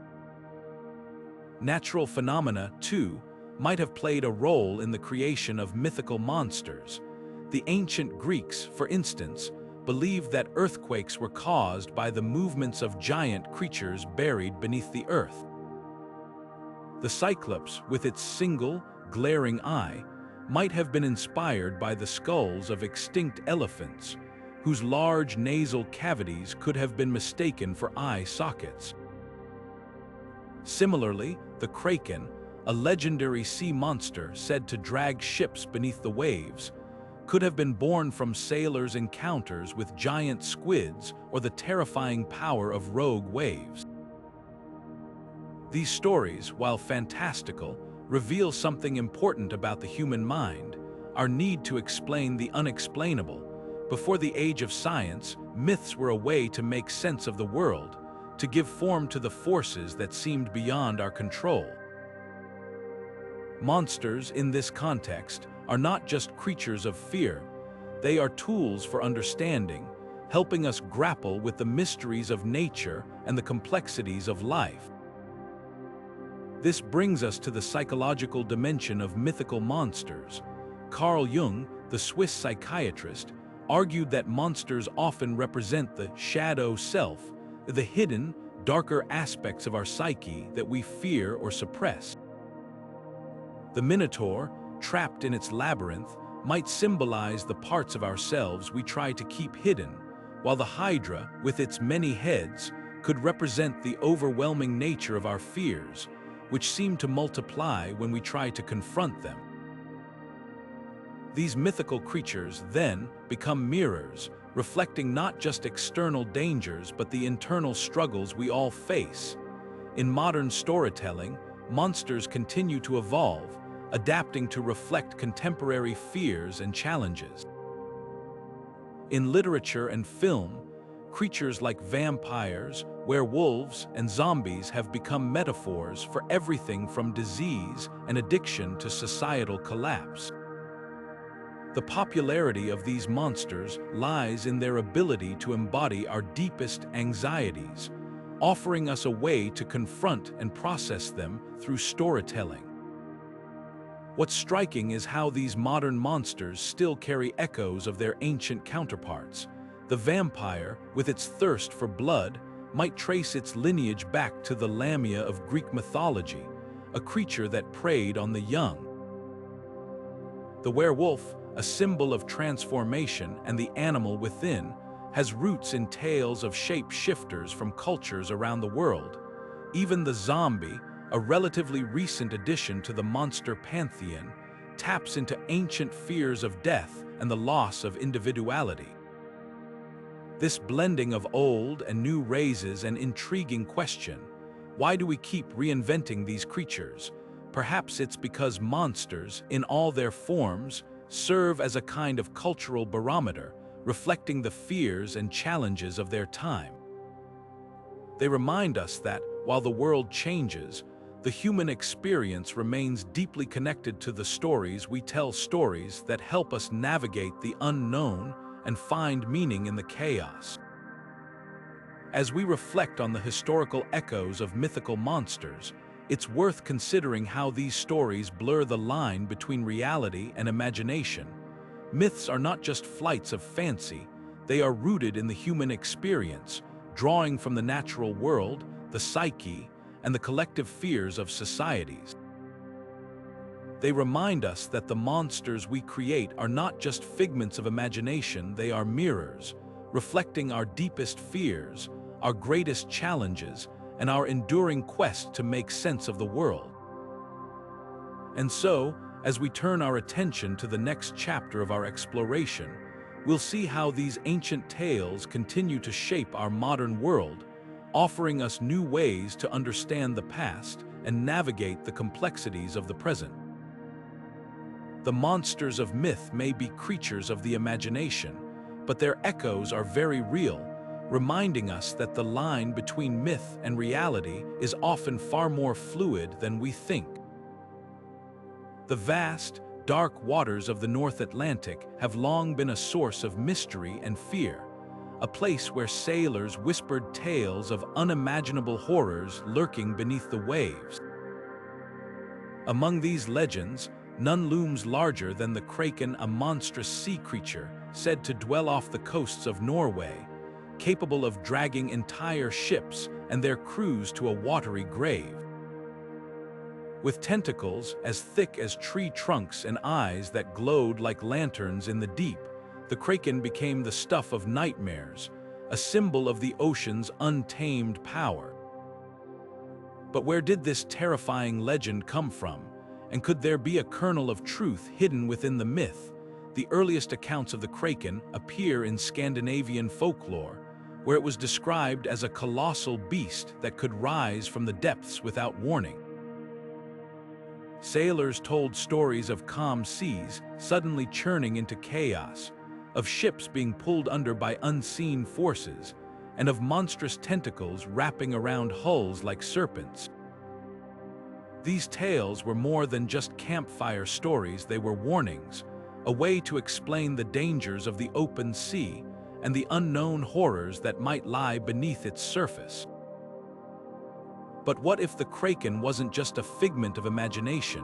Natural phenomena, too, might have played a role in the creation of mythical monsters. The ancient Greeks, for instance, believed that earthquakes were caused by the movements of giant creatures buried beneath the earth. The Cyclops, with its single, glaring eye, might have been inspired by the skulls of extinct elephants, whose large nasal cavities could have been mistaken for eye sockets. Similarly, the Kraken, a legendary sea monster said to drag ships beneath the waves, could have been born from sailors' encounters with giant squids or the terrifying power of rogue waves. These stories, while fantastical, reveal something important about the human mind, our need to explain the unexplainable. Before the age of science, myths were a way to make sense of the world, to give form to the forces that seemed beyond our control. Monsters, in this context, are not just creatures of fear. They are tools for understanding, helping us grapple with the mysteries of nature and the complexities of life. This brings us to the psychological dimension of mythical monsters. Carl Jung, the Swiss psychiatrist, argued that monsters often represent the shadow self, the hidden, darker aspects of our psyche that we fear or suppress. The Minotaur, trapped in its labyrinth, might symbolize the parts of ourselves we try to keep hidden, while the Hydra, with its many heads, could represent the overwhelming nature of our fears, which seem to multiply when we try to confront them. These mythical creatures, then, become mirrors, reflecting not just external dangers but the internal struggles we all face. In modern storytelling, monsters continue to evolve, adapting to reflect contemporary fears and challenges. In literature and film, creatures like vampires, werewolves, and zombies have become metaphors for everything from disease and addiction to societal collapse. The popularity of these monsters lies in their ability to embody our deepest anxieties, offering us a way to confront and process them through storytelling. What's striking is how these modern monsters still carry echoes of their ancient counterparts. The vampire, with its thirst for blood, might trace its lineage back to the Lamia of Greek mythology, a creature that preyed on the young. The werewolf, a symbol of transformation and the animal within, has roots in tales of shape-shifters from cultures around the world. Even the zombie, a relatively recent addition to the monster pantheon, taps into ancient fears of death and the loss of individuality. This blending of old and new raises an intriguing question. Why do we keep reinventing these creatures? Perhaps it's because monsters, in all their forms, serve as a kind of cultural barometer, reflecting the fears and challenges of their time. They remind us that, while the world changes, the human experience remains deeply connected to the stories we tell, stories that help us navigate the unknown and find meaning in the chaos. As we reflect on the historical echoes of mythical monsters, it's worth considering how these stories blur the line between reality and imagination. Myths are not just flights of fancy, they are rooted in the human experience, drawing from the natural world, the psyche, and the collective fears of societies. They remind us that the monsters we create are not just figments of imagination, they are mirrors, reflecting our deepest fears, our greatest challenges, and our enduring quest to make sense of the world. And so, as we turn our attention to the next chapter of our exploration, we'll see how these ancient tales continue to shape our modern world, offering us new ways to understand the past and navigate the complexities of the present. The monsters of myth may be creatures of the imagination, but their echoes are very real, reminding us that the line between myth and reality is often far more fluid than we think. The vast, dark waters of the North Atlantic have long been a source of mystery and fear, a place where sailors whispered tales of unimaginable horrors lurking beneath the waves. Among these legends, none looms larger than the Kraken, a monstrous sea creature said to dwell off the coasts of Norway, capable of dragging entire ships and their crews to a watery grave. With tentacles as thick as tree trunks and eyes that glowed like lanterns in the deep, the Kraken became the stuff of nightmares, a symbol of the ocean's untamed power. But where did this terrifying legend come from? And could there be a kernel of truth hidden within the myth? The earliest accounts of the Kraken appear in Scandinavian folklore, where it was described as a colossal beast that could rise from the depths without warning. Sailors told stories of calm seas suddenly churning into chaos, of ships being pulled under by unseen forces, and of monstrous tentacles wrapping around hulls like serpents. These tales were more than just campfire stories, they were warnings, a way to explain the dangers of the open sea and the unknown horrors that might lie beneath its surface. But what if the Kraken wasn't just a figment of imagination?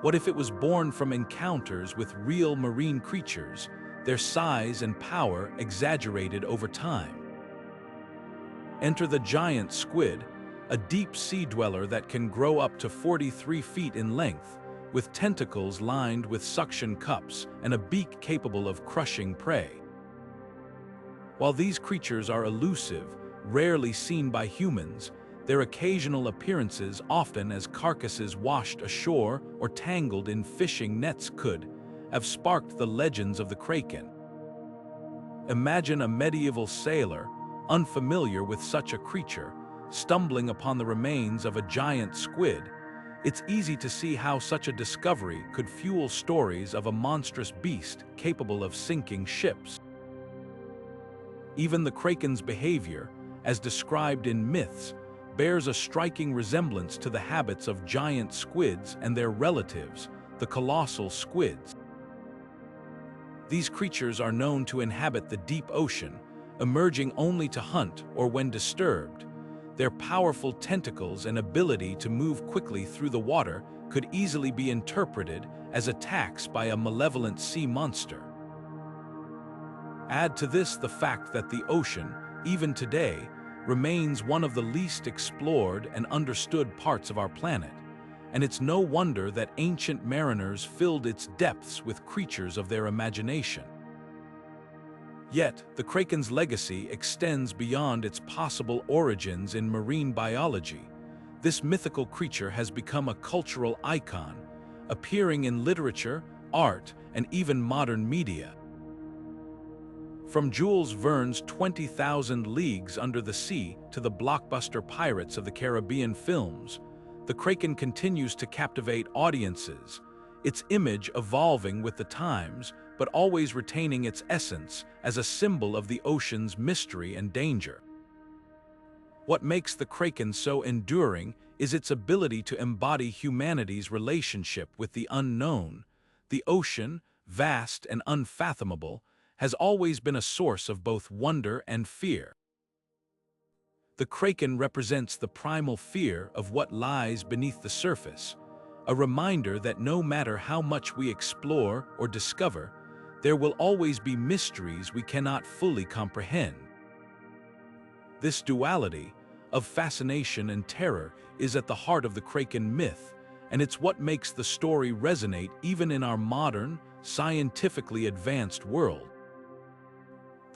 What if it was born from encounters with real marine creatures, their size and power exaggerated over time? Enter the giant squid, a deep sea dweller that can grow up to 43 feet in length, with tentacles lined with suction cups and a beak capable of crushing prey. While these creatures are elusive, rarely seen by humans, their occasional appearances, often as carcasses washed ashore or tangled in fishing nets, could have sparked the legends of the Kraken. Imagine a medieval sailor, unfamiliar with such a creature, stumbling upon the remains of a giant squid. It's easy to see how such a discovery could fuel stories of a monstrous beast capable of sinking ships. Even the Kraken's behavior, as described in myths, bears a striking resemblance to the habits of giant squids and their relatives, the colossal squids. These creatures are known to inhabit the deep ocean, emerging only to hunt or when disturbed. Their powerful tentacles and ability to move quickly through the water could easily be interpreted as attacks by a malevolent sea monster. Add to this the fact that the ocean, even today, remains one of the least explored and understood parts of our planet, and it's no wonder that ancient mariners filled its depths with creatures of their imagination. Yet, the Kraken's legacy extends beyond its possible origins in marine biology. This mythical creature has become a cultural icon, appearing in literature, art, and even modern media. From Jules Verne's 20,000 Leagues Under the Sea to the blockbuster Pirates of the Caribbean films, the Kraken continues to captivate audiences, its image evolving with the times, but always retaining its essence as a symbol of the ocean's mystery and danger. What makes the Kraken so enduring is its ability to embody humanity's relationship with the unknown. The ocean, vast and unfathomable, has always been a source of both wonder and fear. The Kraken represents the primal fear of what lies beneath the surface, a reminder that no matter how much we explore or discover, there will always be mysteries we cannot fully comprehend. This duality of fascination and terror is at the heart of the Kraken myth, and it's what makes the story resonate even in our modern, scientifically advanced world.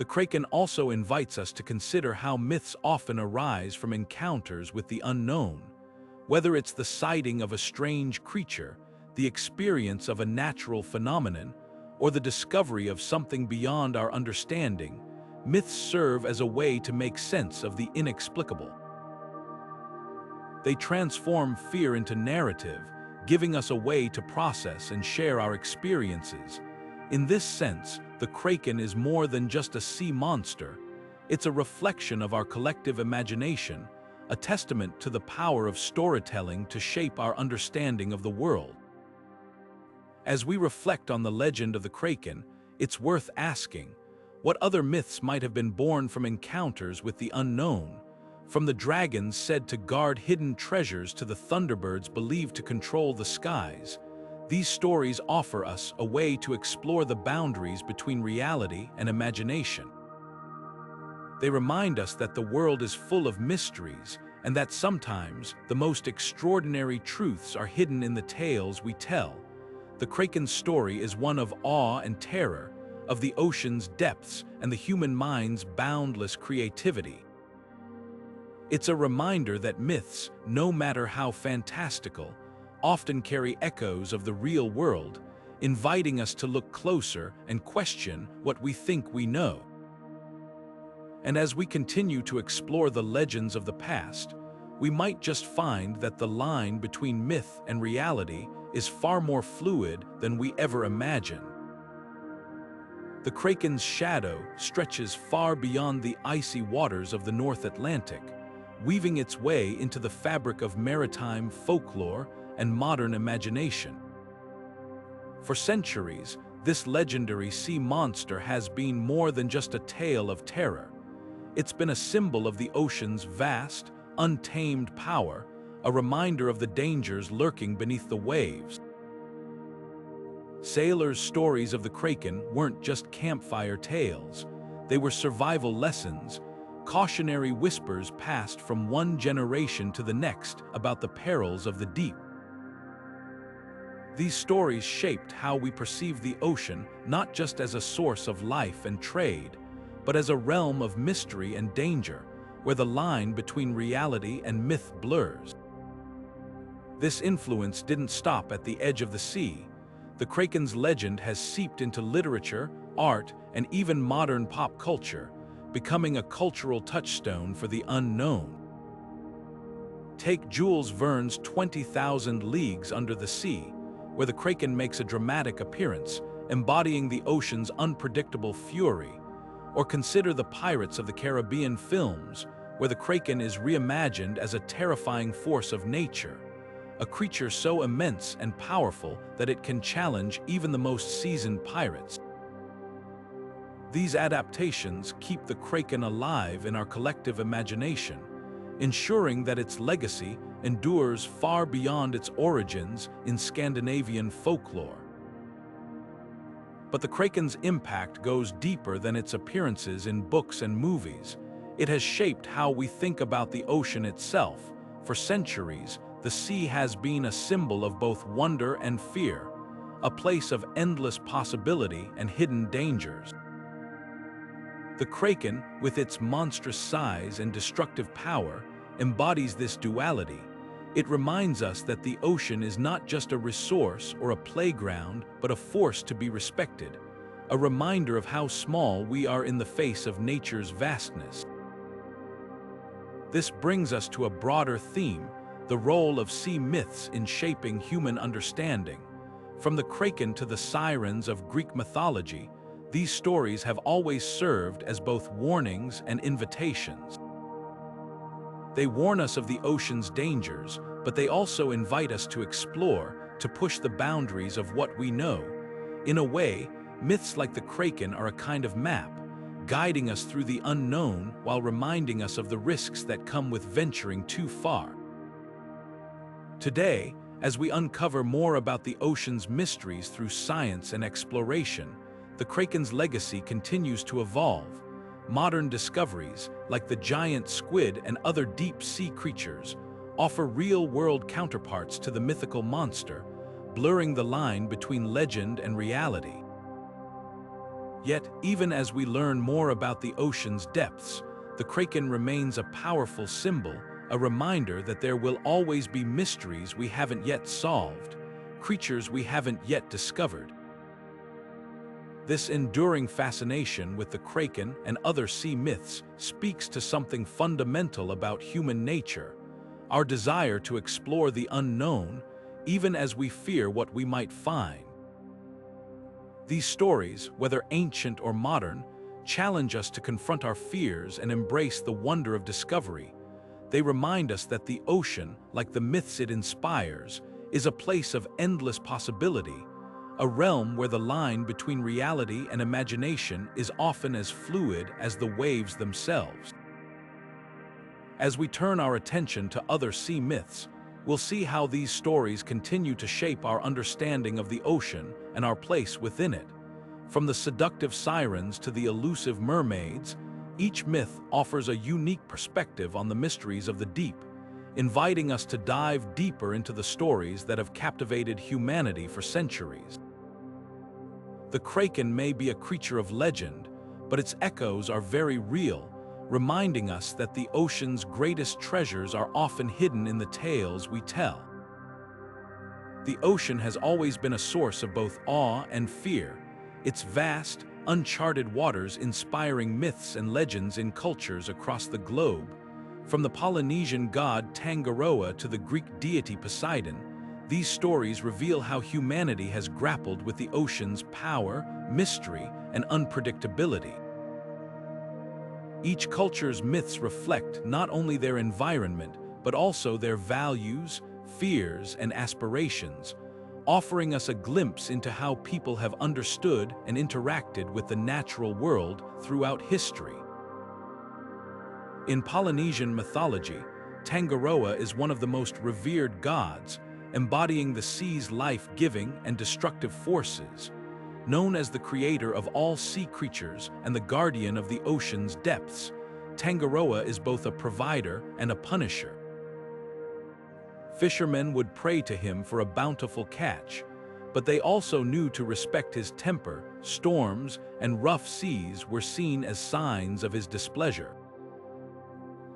The Kraken also invites us to consider how myths often arise from encounters with the unknown. Whether it's the sighting of a strange creature, the experience of a natural phenomenon, or the discovery of something beyond our understanding, myths serve as a way to make sense of the inexplicable. They transform fear into narrative, giving us a way to process and share our experiences. In this sense, the Kraken is more than just a sea monster. It's a reflection of our collective imagination, a testament to the power of storytelling to shape our understanding of the world. As we reflect on the legend of the Kraken, it's worth asking, what other myths might have been born from encounters with the unknown? From the dragons said to guard hidden treasures to the thunderbirds believed to control the skies, these stories offer us a way to explore the boundaries between reality and imagination. They remind us that the world is full of mysteries and that sometimes the most extraordinary truths are hidden in the tales we tell. The Kraken's story is one of awe and terror, of the ocean's depths and the human mind's boundless creativity. It's a reminder that myths, no matter how fantastical, often carry echoes of the real world, inviting us to look closer and question what we think we know. And as we continue to explore the legends of the past, we might just find that the line between myth and reality is far more fluid than we ever imagined. The Kraken's shadow stretches far beyond the icy waters of the North Atlantic, weaving its way into the fabric of maritime folklore and modern imagination. For centuries, this legendary sea monster has been more than just a tale of terror. It's been a symbol of the ocean's vast, untamed power, a reminder of the dangers lurking beneath the waves. Sailors' stories of the Kraken weren't just campfire tales. They were survival lessons, cautionary whispers passed from one generation to the next about the perils of the deep. These stories shaped how we perceive the ocean not just as a source of life and trade, but as a realm of mystery and danger, where the line between reality and myth blurs. This influence didn't stop at the edge of the sea. The Kraken's legend has seeped into literature, art, and even modern pop culture, becoming a cultural touchstone for the unknown. Take Jules Verne's 20,000 Leagues Under the Sea, where the Kraken makes a dramatic appearance, embodying the ocean's unpredictable fury. Or consider the Pirates of the Caribbean films, where the Kraken is reimagined as a terrifying force of nature, a creature so immense and powerful that it can challenge even the most seasoned pirates. These adaptations keep the Kraken alive in our collective imagination, ensuring that its legacy endures far beyond its origins in Scandinavian folklore. But the Kraken's impact goes deeper than its appearances in books and movies. It has shaped how we think about the ocean itself. For centuries, the sea has been a symbol of both wonder and fear, a place of endless possibility and hidden dangers. The Kraken, with its monstrous size and destructive power, embodies this duality. It reminds us that the ocean is not just a resource or a playground, but a force to be respected, a reminder of how small we are in the face of nature's vastness. This brings us to a broader theme, the role of sea myths in shaping human understanding. From the Kraken to the sirens of Greek mythology, these stories have always served as both warnings and invitations. They warn us of the ocean's dangers, but they also invite us to explore, to push the boundaries of what we know. In a way, myths like the Kraken are a kind of map, guiding us through the unknown while reminding us of the risks that come with venturing too far. Today, as we uncover more about the ocean's mysteries through science and exploration, the Kraken's legacy continues to evolve. Modern discoveries, like the giant squid and other deep-sea creatures, offer real-world counterparts to the mythical monster, blurring the line between legend and reality. Yet, even as we learn more about the ocean's depths, the Kraken remains a powerful symbol, a reminder that there will always be mysteries we haven't yet solved, creatures we haven't yet discovered. This enduring fascination with the Kraken and other sea myths speaks to something fundamental about human nature, our desire to explore the unknown, even as we fear what we might find. These stories, whether ancient or modern, challenge us to confront our fears and embrace the wonder of discovery. They remind us that the ocean, like the myths it inspires, is a place of endless possibility, a realm where the line between reality and imagination is often as fluid as the waves themselves. As we turn our attention to other sea myths, we'll see how these stories continue to shape our understanding of the ocean and our place within it. From the seductive sirens to the elusive mermaids, each myth offers a unique perspective on the mysteries of the deep, inviting us to dive deeper into the stories that have captivated humanity for centuries. The Kraken may be a creature of legend, but its echoes are very real, reminding us that the ocean's greatest treasures are often hidden in the tales we tell. The ocean has always been a source of both awe and fear, its vast, uncharted waters inspiring myths and legends in cultures across the globe. From the Polynesian god Tangaroa to the Greek deity Poseidon, these stories reveal how humanity has grappled with the ocean's power, mystery, and unpredictability. Each culture's myths reflect not only their environment, but also their values, fears, and aspirations, offering us a glimpse into how people have understood and interacted with the natural world throughout history. In Polynesian mythology, Tangaroa is one of the most revered gods, embodying the sea's life-giving and destructive forces. Known as the creator of all sea creatures and the guardian of the ocean's depths, Tangaroa is both a provider and a punisher. Fishermen would pray to him for a bountiful catch, but they also knew to respect his temper. Storms and rough seas were seen as signs of his displeasure.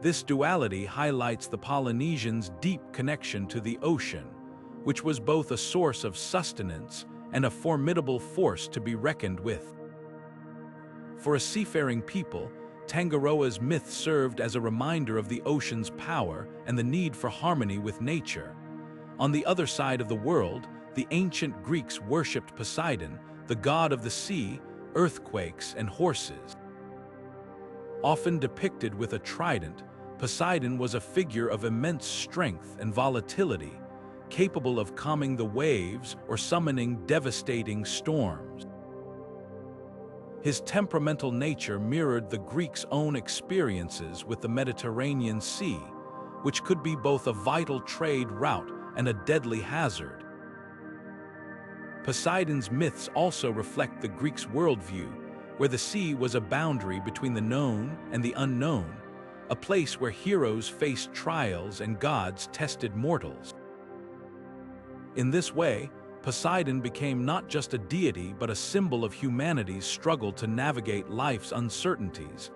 This duality highlights the Polynesians' deep connection to the ocean, which was both a source of sustenance and a formidable force to be reckoned with. For a seafaring people, Tangaroa's myth served as a reminder of the ocean's power and the need for harmony with nature. On the other side of the world, the ancient Greeks worshipped Poseidon, the god of the sea, earthquakes, and horses. Often depicted with a trident, Poseidon was a figure of immense strength and volatility, capable of calming the waves or summoning devastating storms. His temperamental nature mirrored the Greeks' own experiences with the Mediterranean Sea, which could be both a vital trade route and a deadly hazard. Poseidon's myths also reflect the Greeks' worldview, where the sea was a boundary between the known and the unknown, a place where heroes faced trials and gods tested mortals. In this way, Poseidon became not just a deity but a symbol of humanity's struggle to navigate life's uncertainties.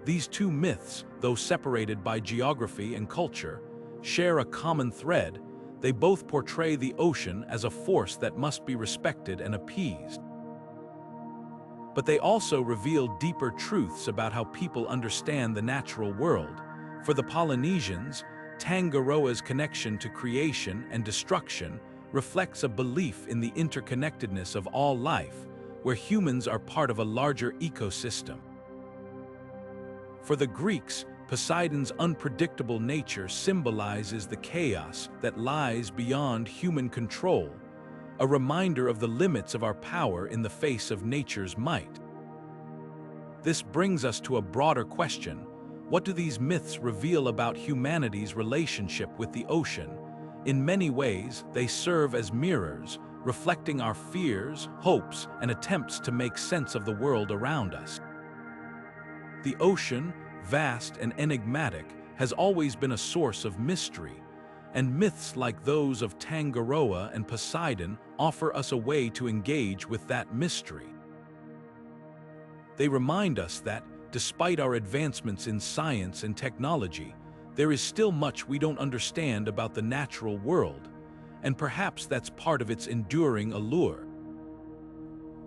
These two myths, though separated by geography and culture, share a common thread. They both portray the ocean as a force that must be respected and appeased. But they also reveal deeper truths about how people understand the natural world. For the Polynesians, Tangaroa's connection to creation and destruction reflects a belief in the interconnectedness of all life, where humans are part of a larger ecosystem. For the Greeks, Poseidon's unpredictable nature symbolizes the chaos that lies beyond human control, a reminder of the limits of our power in the face of nature's might. This brings us to a broader question. What do these myths reveal about humanity's relationship with the ocean? In many ways, they serve as mirrors, reflecting our fears, hopes, and attempts to make sense of the world around us. The ocean, vast and enigmatic, has always been a source of mystery, and myths like those of Tangaroa and Poseidon offer us a way to engage with that mystery. They remind us that, despite our advancements in science and technology, there is still much we don't understand about the natural world, and perhaps that's part of its enduring allure.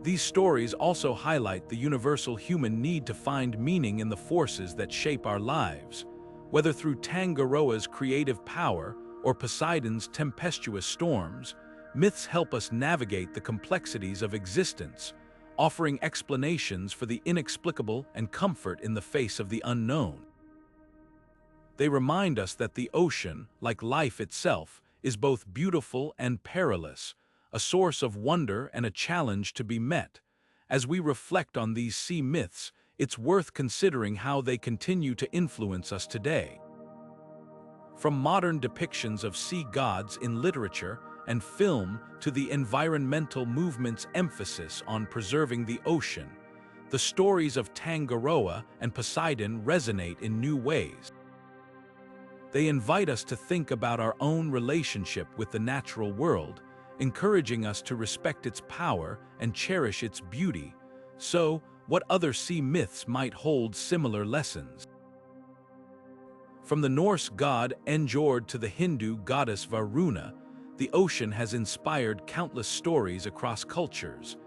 These stories also highlight the universal human need to find meaning in the forces that shape our lives. Whether through Tangaroa's creative power or Poseidon's tempestuous storms, myths help us navigate the complexities of existence, offering explanations for the inexplicable and comfort in the face of the unknown. They remind us that the ocean, like life itself, is both beautiful and perilous, a source of wonder and a challenge to be met. As we reflect on these sea myths, it's worth considering how they continue to influence us today. From modern depictions of sea gods in literature and film to the environmental movement's emphasis on preserving the ocean, the stories of Tangaroa and Poseidon resonate in new ways. They invite us to think about our own relationship with the natural world, encouraging us to respect its power and cherish its beauty. So, what other sea myths might hold similar lessons? From the Norse god Njord to the Hindu goddess Varuna, the ocean has inspired countless stories across cultures,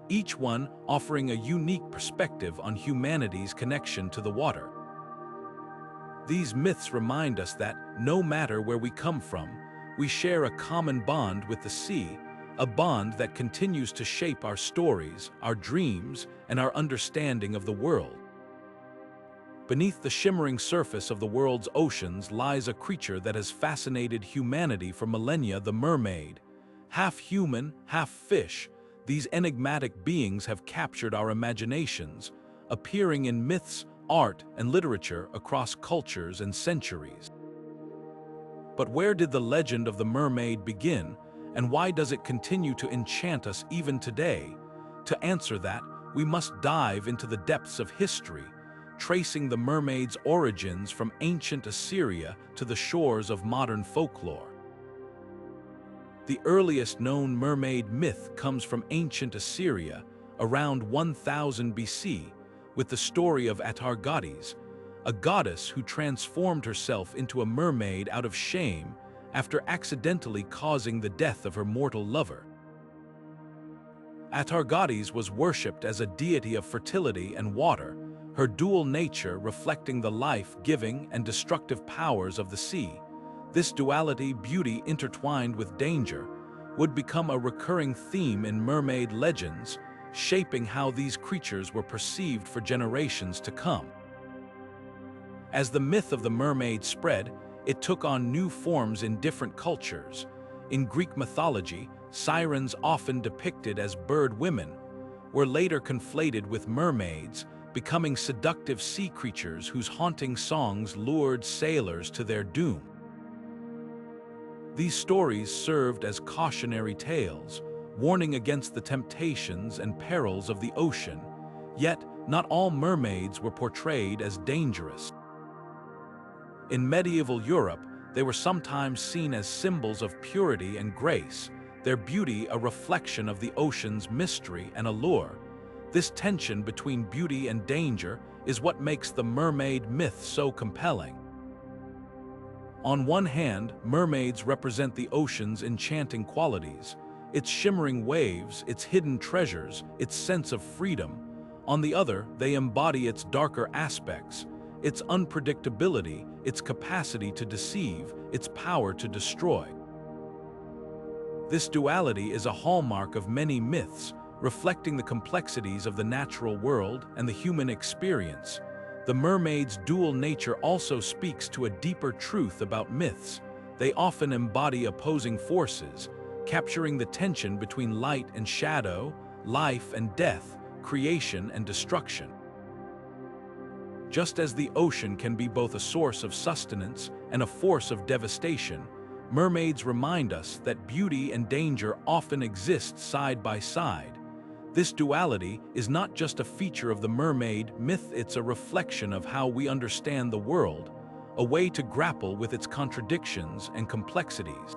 each one offering a unique perspective on humanity's connection to the water. These myths remind us that, no matter where we come from, we share a common bond with the sea, a bond that continues to shape our stories, our dreams, and our understanding of the world. Beneath the shimmering surface of the world's oceans lies a creature that has fascinated humanity for millennia: the mermaid. Half human, half fish, these enigmatic beings have captured our imaginations, appearing in myths, art, and literature across cultures and centuries. But where did the legend of the mermaid begin, and why does it continue to enchant us even today? To answer that, we must dive into the depths of history, tracing the mermaid's origins from ancient Assyria to the shores of modern folklore. The earliest known mermaid myth comes from ancient Assyria, around 1000 BC, with the story of Atargates, a goddess who transformed herself into a mermaid out of shame after accidentally causing the death of her mortal lover. Atargates was worshipped as a deity of fertility and water, her dual nature reflecting the life-giving and destructive powers of the sea. This duality, beauty intertwined with danger, would become a recurring theme in mermaid legends, shaping how these creatures were perceived for generations to come. As the myth of the mermaid spread, it took on new forms in different cultures. In Greek mythology, sirens, often depicted as bird women, were later conflated with mermaids, becoming seductive sea creatures whose haunting songs lured sailors to their doom. These stories served as cautionary tales, warning against the temptations and perils of the ocean, yet not all mermaids were portrayed as dangerous. In medieval Europe, they were sometimes seen as symbols of purity and grace, their beauty a reflection of the ocean's mystery and allure. This tension between beauty and danger is what makes the mermaid myth so compelling. On one hand, mermaids represent the ocean's enchanting qualities, its shimmering waves, its hidden treasures, its sense of freedom. On the other, they embody its darker aspects, its unpredictability, its capacity to deceive, its power to destroy. This duality is a hallmark of many myths, reflecting the complexities of the natural world and the human experience. The mermaid's dual nature also speaks to a deeper truth about myths. They often embody opposing forces, capturing the tension between light and shadow, life and death, creation and destruction. Just as the ocean can be both a source of sustenance and a force of devastation, mermaids remind us that beauty and danger often exist side by side. This duality is not just a feature of the mermaid myth, it's a reflection of how we understand the world, a way to grapple with its contradictions and complexities.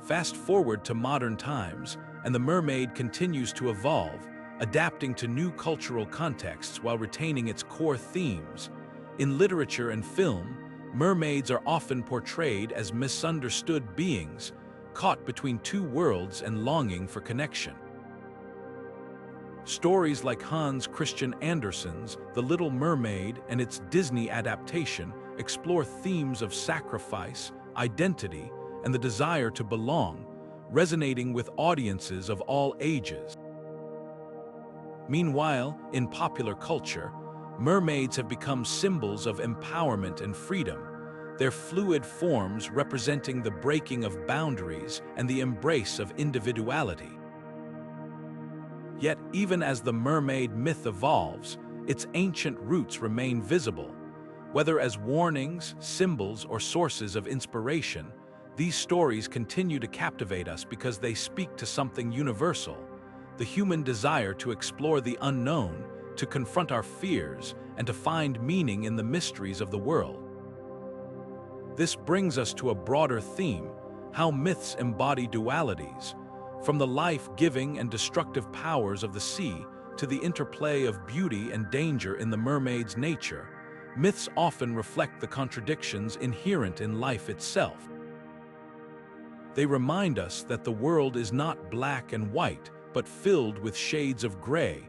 Fast forward to modern times, and the mermaid continues to evolve, adapting to new cultural contexts while retaining its core themes. In literature and film, mermaids are often portrayed as misunderstood beings, caught between two worlds and longing for connection. Stories like Hans Christian Andersen's The Little Mermaid and its Disney adaptation explore themes of sacrifice, identity, and the desire to belong, resonating with audiences of all ages. Meanwhile, in popular culture, mermaids have become symbols of empowerment and freedom, their fluid forms representing the breaking of boundaries and the embrace of individuality. Yet, even as the mermaid myth evolves, its ancient roots remain visible. Whether as warnings, symbols, or sources of inspiration, these stories continue to captivate us because they speak to something universal: the human desire to explore the unknown, to confront our fears, and to find meaning in the mysteries of the world. This brings us to a broader theme: how myths embody dualities. From the life-giving and destructive powers of the sea to the interplay of beauty and danger in the mermaid's nature, myths often reflect the contradictions inherent in life itself. They remind us that the world is not black and white, but filled with shades of gray,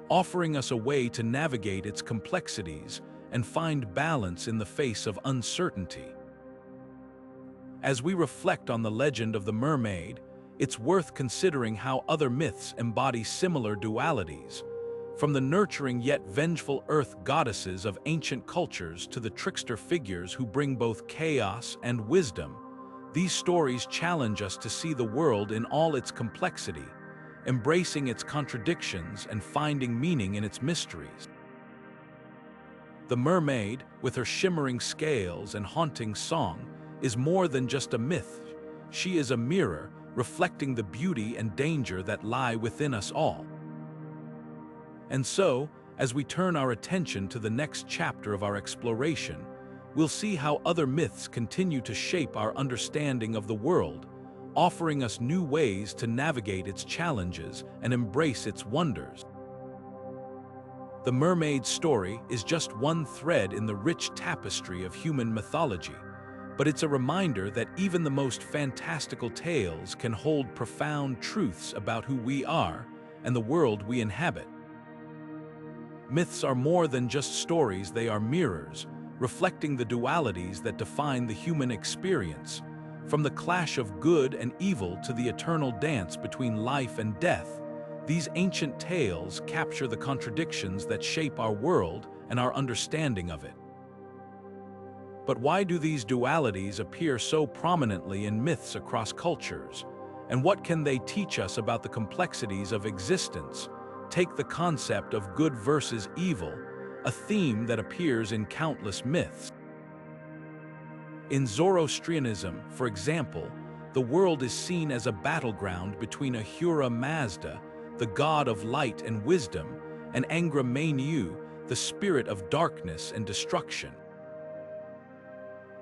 offering us a way to navigate its complexities and find balance in the face of uncertainty. As we reflect on the legend of the mermaid, it's worth considering how other myths embody similar dualities. From the nurturing yet vengeful earth goddesses of ancient cultures to the trickster figures who bring both chaos and wisdom, these stories challenge us to see the world in all its complexity, embracing its contradictions and finding meaning in its mysteries. The mermaid, with her shimmering scales and haunting song, is more than just a myth. She is a mirror, reflecting the beauty and danger that lie within us all. And so, as we turn our attention to the next chapter of our exploration, we'll see how other myths continue to shape our understanding of the world, offering us new ways to navigate its challenges and embrace its wonders. The mermaid's story is just one thread in the rich tapestry of human mythology, but it's a reminder that even the most fantastical tales can hold profound truths about who we are and the world we inhabit. Myths are more than just stories, they are mirrors, reflecting the dualities that define the human experience. From the clash of good and evil to the eternal dance between life and death, these ancient tales capture the contradictions that shape our world and our understanding of it. But why do these dualities appear so prominently in myths across cultures? And what can they teach us about the complexities of existence? Take the concept of good versus evil, a theme that appears in countless myths. In Zoroastrianism, for example, the world is seen as a battleground between Ahura Mazda, the god of light and wisdom, and Angra Mainyu, the spirit of darkness and destruction.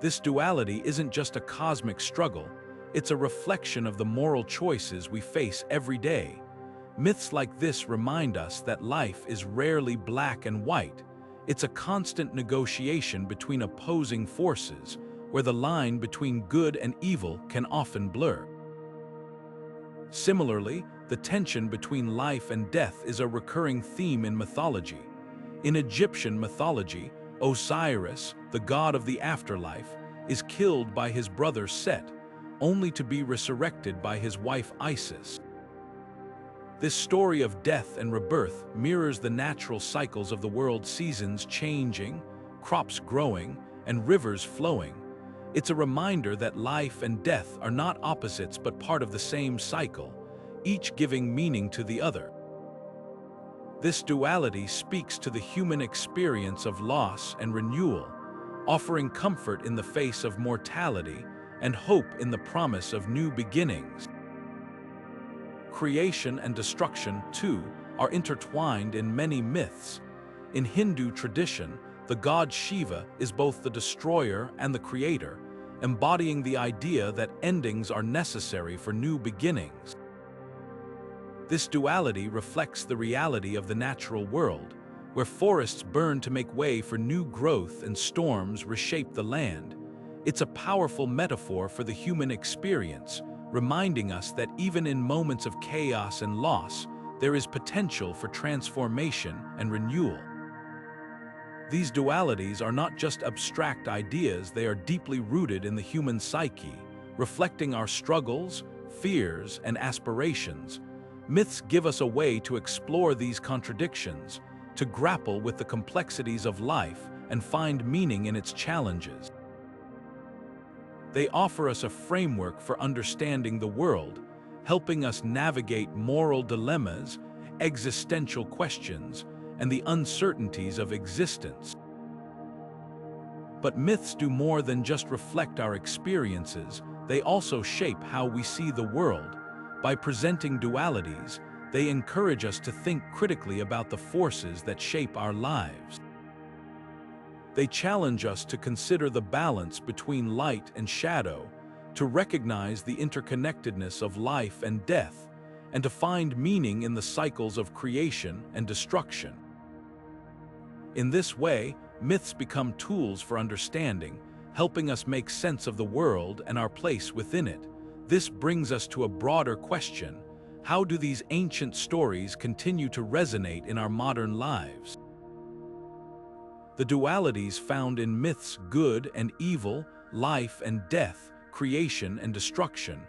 This duality isn't just a cosmic struggle, it's a reflection of the moral choices we face every day. Myths like this remind us that life is rarely black and white. It's a constant negotiation between opposing forces, where the line between good and evil can often blur. Similarly, the tension between life and death is a recurring theme in mythology. In Egyptian mythology, Osiris, the god of the afterlife, is killed by his brother Set, only to be resurrected by his wife Isis. This story of death and rebirth mirrors the natural cycles of the world's seasons changing, crops growing, and rivers flowing. It's a reminder that life and death are not opposites but part of the same cycle, each giving meaning to the other. This duality speaks to the human experience of loss and renewal, offering comfort in the face of mortality and hope in the promise of new beginnings. Creation and destruction, too, are intertwined in many myths. In Hindu tradition, the god Shiva is both the destroyer and the creator, embodying the idea that endings are necessary for new beginnings. This duality reflects the reality of the natural world, where forests burn to make way for new growth and storms reshape the land. It's a powerful metaphor for the human experience, reminding us that even in moments of chaos and loss, there is potential for transformation and renewal. These dualities are not just abstract ideas, they are deeply rooted in the human psyche, reflecting our struggles, fears, and aspirations. Myths give us a way to explore these contradictions, to grapple with the complexities of life and find meaning in its challenges. They offer us a framework for understanding the world, helping us navigate moral dilemmas, existential questions, and the uncertainties of existence. But myths do more than just reflect our experiences, they also shape how we see the world. By presenting dualities, they encourage us to think critically about the forces that shape our lives. They challenge us to consider the balance between light and shadow, to recognize the interconnectedness of life and death, and to find meaning in the cycles of creation and destruction. In this way, myths become tools for understanding, helping us make sense of the world and our place within it. This brings us to a broader question: how do these ancient stories continue to resonate in our modern lives? The dualities found in myths, good and evil, life and death, creation and destruction,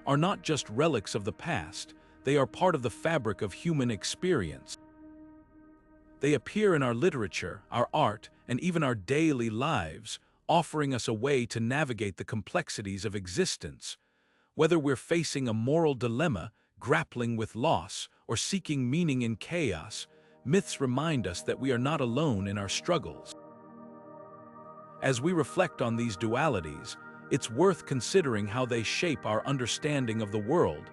are not just relics of the past, they are part of the fabric of human experience. They appear in our literature, our art, and even our daily lives, offering us a way to navigate the complexities of existence. Whether we're facing a moral dilemma, grappling with loss, or seeking meaning in chaos, myths remind us that we are not alone in our struggles. As we reflect on these dualities, it's worth considering how they shape our understanding of the world.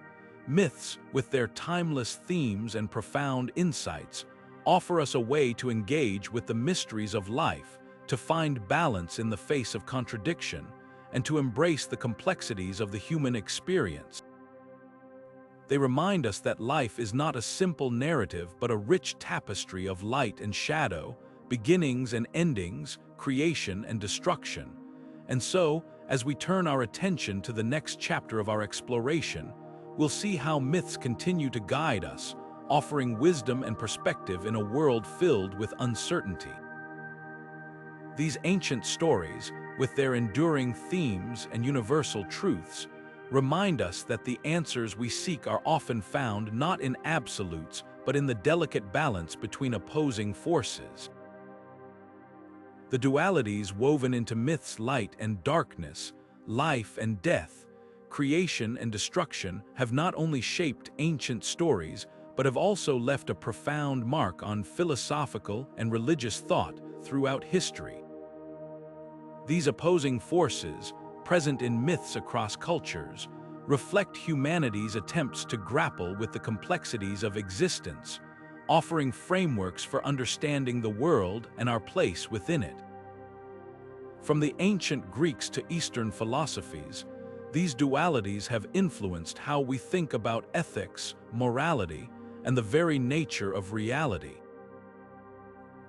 Myths, with their timeless themes and profound insights, offer us a way to engage with the mysteries of life, to find balance in the face of contradiction, and to embrace the complexities of the human experience. They remind us that life is not a simple narrative but a rich tapestry of light and shadow, beginnings and endings, creation and destruction. And so, as we turn our attention to the next chapter of our exploration, we'll see how myths continue to guide us, offering wisdom and perspective in a world filled with uncertainty. These ancient stories, with their enduring themes and universal truths, remind us that the answers we seek are often found not in absolutes, but in the delicate balance between opposing forces. The dualities woven into myths, light and darkness, life and death, creation and destruction, have not only shaped ancient stories, but have also left a profound mark on philosophical and religious thought throughout history. These opposing forces, present in myths across cultures, reflect humanity's attempts to grapple with the complexities of existence, offering frameworks for understanding the world and our place within it. From the ancient Greeks to Eastern philosophies, these dualities have influenced how we think about ethics, morality, and the very nature of reality.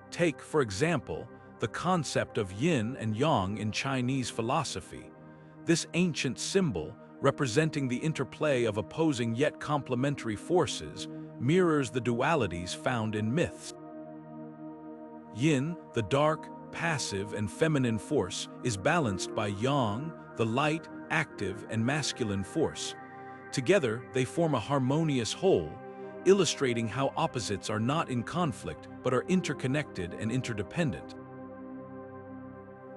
Take, for example, the concept of yin and yang in Chinese philosophy. This ancient symbol, representing the interplay of opposing yet complementary forces, mirrors the dualities found in myths. Yin, the dark, passive, and feminine force, is balanced by yang, the light, active, and masculine force. Together, they form a harmonious whole, illustrating how opposites are not in conflict but are interconnected and interdependent.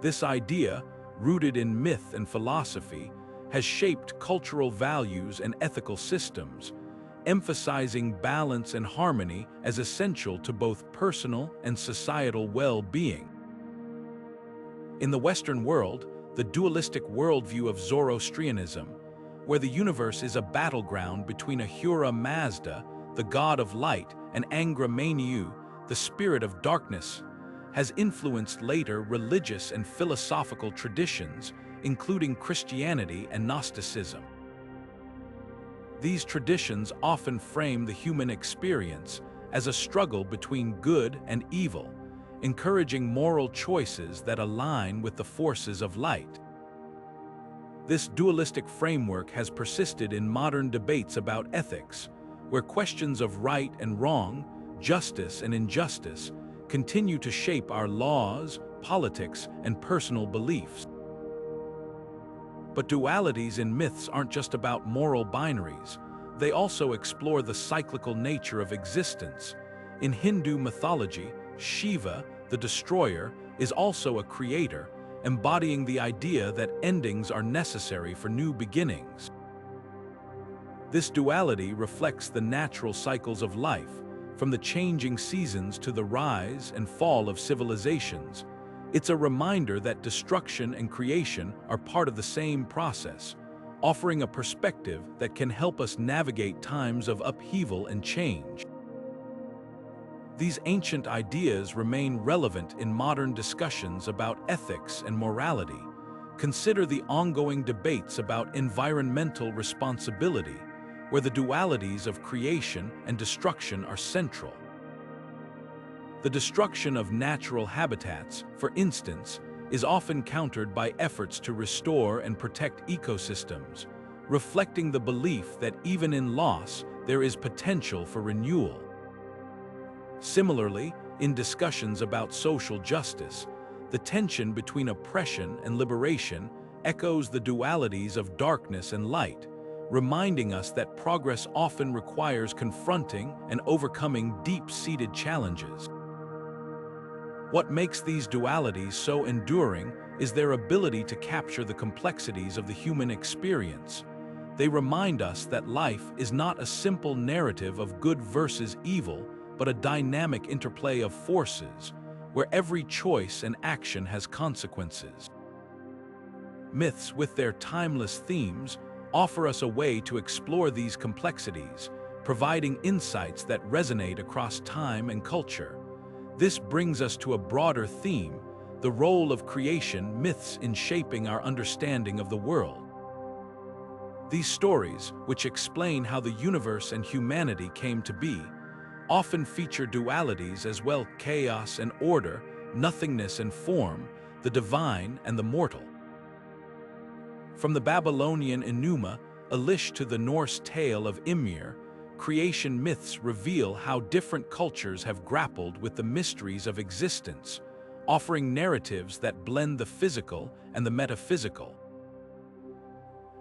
This idea, rooted in myth and philosophy, has shaped cultural values and ethical systems, emphasizing balance and harmony as essential to both personal and societal well-being. In the Western world, the dualistic worldview of Zoroastrianism, where the universe is a battleground between Ahura Mazda, the god of light, and Angra Mainyu, the spirit of darkness, has influenced later religious and philosophical traditions, including Christianity and Gnosticism. These traditions often frame the human experience as a struggle between good and evil, encouraging moral choices that align with the forces of light. This dualistic framework has persisted in modern debates about ethics, where questions of right and wrong, justice and injustice, continue to shape our laws, politics, and personal beliefs. But dualities in myths aren't just about moral binaries. They also explore the cyclical nature of existence. In Hindu mythology, Shiva, the destroyer, is also a creator, embodying the idea that endings are necessary for new beginnings. This duality reflects the natural cycles of life, from the changing seasons to the rise and fall of civilizations. It's a reminder that destruction and creation are part of the same process, offering a perspective that can help us navigate times of upheaval and change. These ancient ideas remain relevant in modern discussions about ethics and morality. Consider the ongoing debates about environmental responsibility, where the dualities of creation and destruction are central. The destruction of natural habitats, for instance, is often countered by efforts to restore and protect ecosystems, reflecting the belief that even in loss, there is potential for renewal. Similarly, in discussions about social justice, the tension between oppression and liberation echoes the dualities of darkness and light, reminding us that progress often requires confronting and overcoming deep-seated challenges. What makes these dualities so enduring is their ability to capture the complexities of the human experience. They remind us that life is not a simple narrative of good versus evil, but a dynamic interplay of forces, where every choice and action has consequences. Myths, with their timeless themes, offer us a way to explore these complexities, providing insights that resonate across time and culture. This brings us to a broader theme: the role of creation myths in shaping our understanding of the world. These stories, which explain how the universe and humanity came to be, often feature dualities as well: chaos and order, nothingness and form, the divine and the mortal. From the Babylonian Enuma Elish to the Norse tale of Ymir, creation myths reveal how different cultures have grappled with the mysteries of existence, offering narratives that blend the physical and the metaphysical.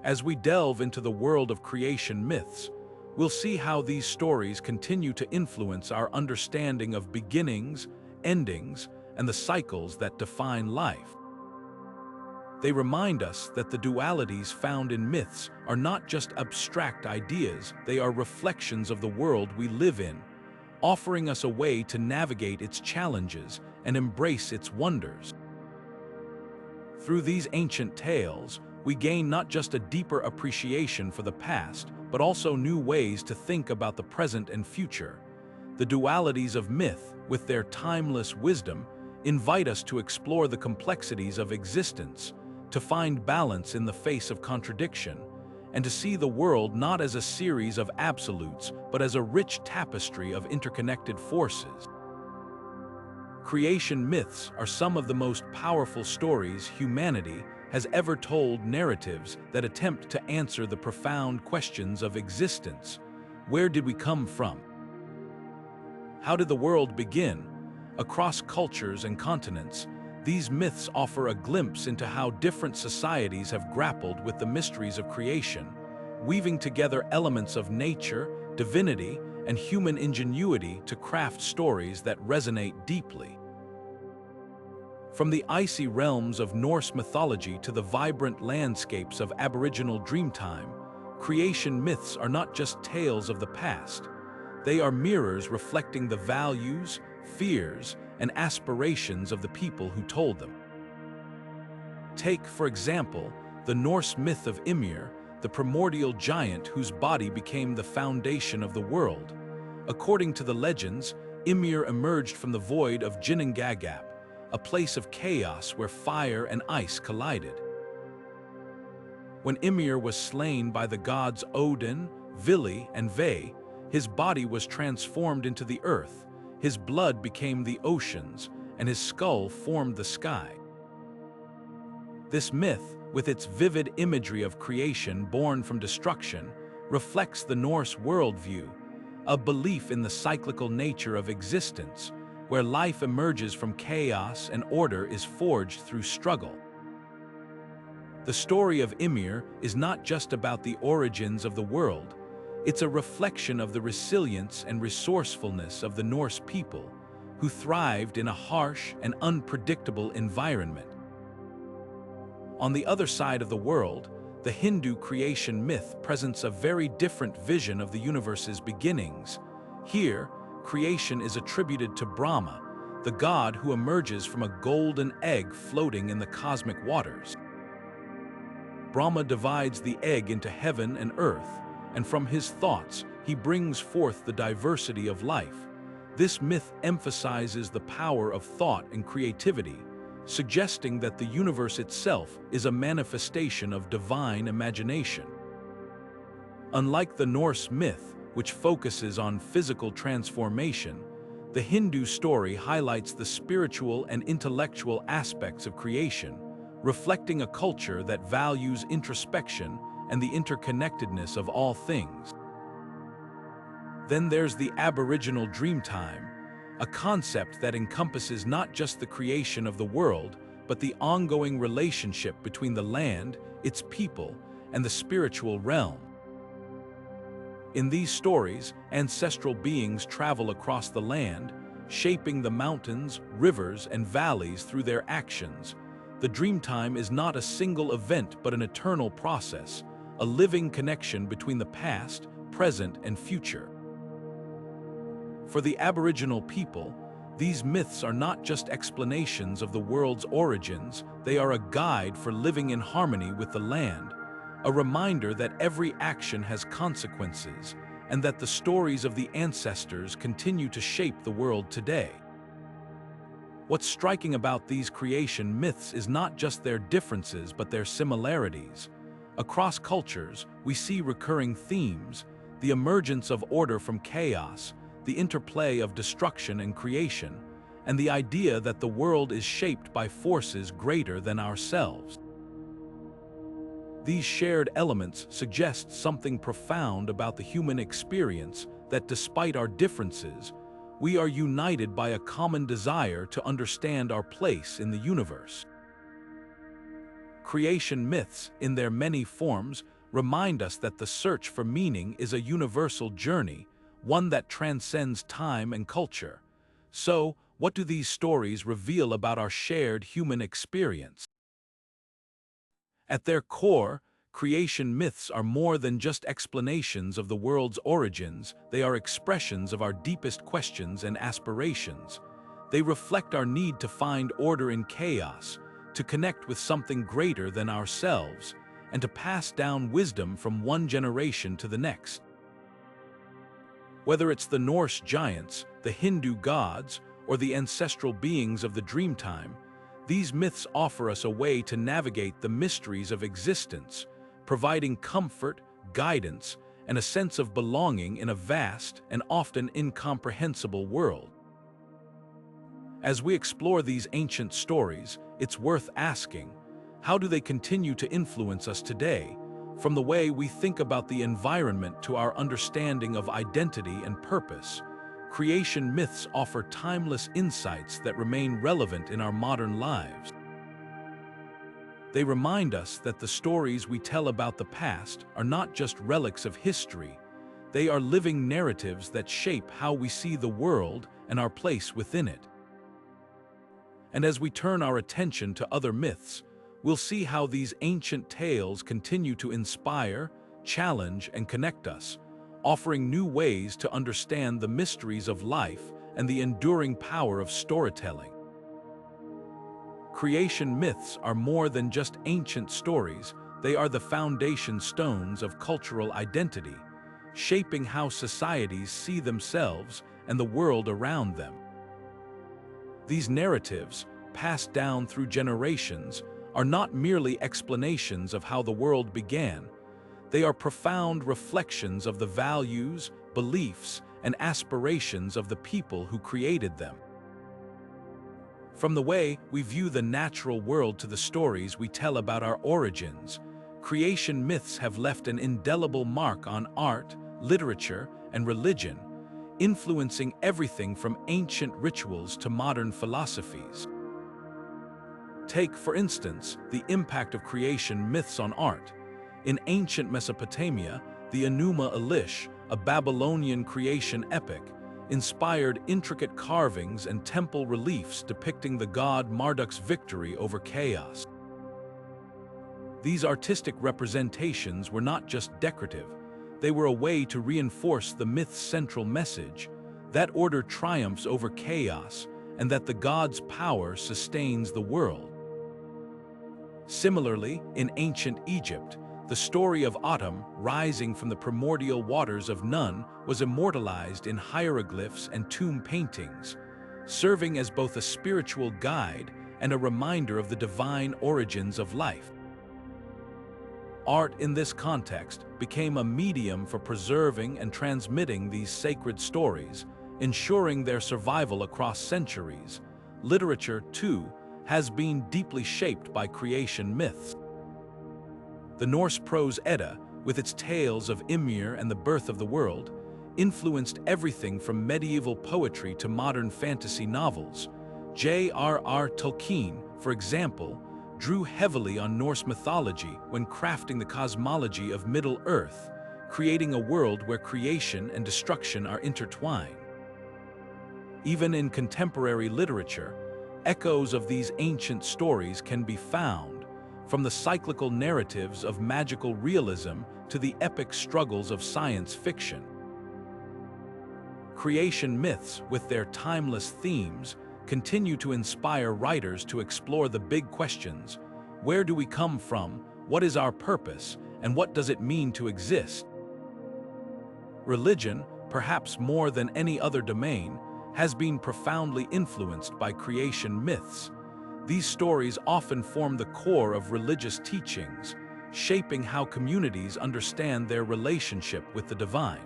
As we delve into the world of creation myths, we'll see how these stories continue to influence our understanding of beginnings, endings, and the cycles that define life. They remind us that the dualities found in myths are not just abstract ideas, they are reflections of the world we live in, offering us a way to navigate its challenges and embrace its wonders. Through these ancient tales, we gain not just a deeper appreciation for the past, but also new ways to think about the present and future. The dualities of myth, with their timeless wisdom, invite us to explore the complexities of existence, to find balance in the face of contradiction, and to see the world not as a series of absolutes, but as a rich tapestry of interconnected forces. Creation myths are some of the most powerful stories humanity has ever told, narratives that attempt to answer the profound questions of existence. Where did we come from? How did the world begin? Across cultures and continents, these myths offer a glimpse into how different societies have grappled with the mysteries of creation, weaving together elements of nature, divinity, and human ingenuity to craft stories that resonate deeply. From the icy realms of Norse mythology to the vibrant landscapes of Aboriginal Dreamtime, Creation myths are not just tales of the past. They are mirrors reflecting the values, fears, and aspirations of the people who told them. Take, for example, the Norse myth of Ymir, the primordial giant whose body became the foundation of the world. According to the legends, Ymir emerged from the void of Ginnungagap, a place of chaos where fire and ice collided. When Ymir was slain by the gods Odin, Vili, and Ve, his body was transformed into the earth, his blood became the oceans, and his skull formed the sky. This myth, with its vivid imagery of creation born from destruction, reflects the Norse worldview, a belief in the cyclical nature of existence, where life emerges from chaos and order is forged through struggle. The story of Ymir is not just about the origins of the world, it's a reflection of the resilience and resourcefulness of the Norse people, who thrived in a harsh and unpredictable environment. On the other side of the world, the Hindu creation myth presents a very different vision of the universe's beginnings. Here, creation is attributed to Brahma, the god who emerges from a golden egg floating in the cosmic waters. Brahma divides the egg into heaven and earth, and from his thoughts, he brings forth the diversity of life. This myth emphasizes the power of thought and creativity, suggesting that the universe itself is a manifestation of divine imagination. Unlike the Norse myth, which focuses on physical transformation, the Hindu story highlights the spiritual and intellectual aspects of creation, reflecting a culture that values introspection and the interconnectedness of all things. Then there's the Aboriginal Dreamtime, a concept that encompasses not just the creation of the world, but the ongoing relationship between the land, its people, and the spiritual realm. In these stories, ancestral beings travel across the land, shaping the mountains, rivers, and valleys through their actions. The Dreamtime is not a single event but an eternal process, a living connection between the past, present, and future. For the Aboriginal people, these myths are not just explanations of the world's origins, they are a guide for living in harmony with the land, a reminder that every action has consequences, and that the stories of the ancestors continue to shape the world today. What's striking about these creation myths is not just their differences but their similarities. Across cultures, we see recurring themes: the emergence of order from chaos, the interplay of destruction and creation, and the idea that the world is shaped by forces greater than ourselves. These shared elements suggest something profound about the human experience, that despite our differences, we are united by a common desire to understand our place in the universe. Creation myths, in their many forms, remind us that the search for meaning is a universal journey, one that transcends time and culture. So, what do these stories reveal about our shared human experience? At their core, creation myths are more than just explanations of the world's origins, they are expressions of our deepest questions and aspirations. They reflect our need to find order in chaos, to connect with something greater than ourselves, and to pass down wisdom from one generation to the next. Whether it's the Norse giants, the Hindu gods, or the ancestral beings of the Dreamtime, these myths offer us a way to navigate the mysteries of existence, providing comfort, guidance, and a sense of belonging in a vast and often incomprehensible world. As we explore these ancient stories, it's worth asking, how do they continue to influence us today? From the way we think about the environment to our understanding of identity and purpose, creation myths offer timeless insights that remain relevant in our modern lives. They remind us that the stories we tell about the past are not just relics of history, they are living narratives that shape how we see the world and our place within it. And as we turn our attention to other myths, we'll see how these ancient tales continue to inspire, challenge, and connect us, offering new ways to understand the mysteries of life and the enduring power of storytelling. Creation myths are more than just ancient stories, they are the foundation stones of cultural identity, shaping how societies see themselves and the world around them. These narratives, passed down through generations, are not merely explanations of how the world began. They are profound reflections of the values, beliefs, and aspirations of the people who created them. From the way we view the natural world to the stories we tell about our origins, creation myths have left an indelible mark on art, literature, and religion, influencing everything from ancient rituals to modern philosophies. Take, for instance, the impact of creation myths on art. In ancient Mesopotamia, the Enigma of Atlantis, a Babylonian creation epic, inspired intricate carvings and temple reliefs depicting the god Marduk's victory over chaos. These artistic representations were not just decorative, they were a way to reinforce the myth's central message, that order triumphs over chaos and that the god's power sustains the world. Similarly, in ancient Egypt, the story of Autumn rising from the primordial waters of Nun was immortalized in hieroglyphs and tomb paintings, serving as both a spiritual guide and a reminder of the divine origins of life. Art in this context became a medium for preserving and transmitting these sacred stories, ensuring their survival across centuries. Literature, too, has been deeply shaped by creation myths. The Norse prose Edda, with its tales of Ymir and the birth of the world, influenced everything from medieval poetry to modern fantasy novels. J.R.R. Tolkien, for example, drew heavily on Norse mythology when crafting the cosmology of Middle-earth, creating a world where creation and destruction are intertwined. Even in contemporary literature, echoes of these ancient stories can be found, from the cyclical narratives of magical realism to the epic struggles of science fiction. Creation myths, with their timeless themes, continue to inspire writers to explore the big questions: where do we come from, what is our purpose, and what does it mean to exist? Religion, perhaps more than any other domain, has been profoundly influenced by creation myths. These stories often form the core of religious teachings, shaping how communities understand their relationship with the divine.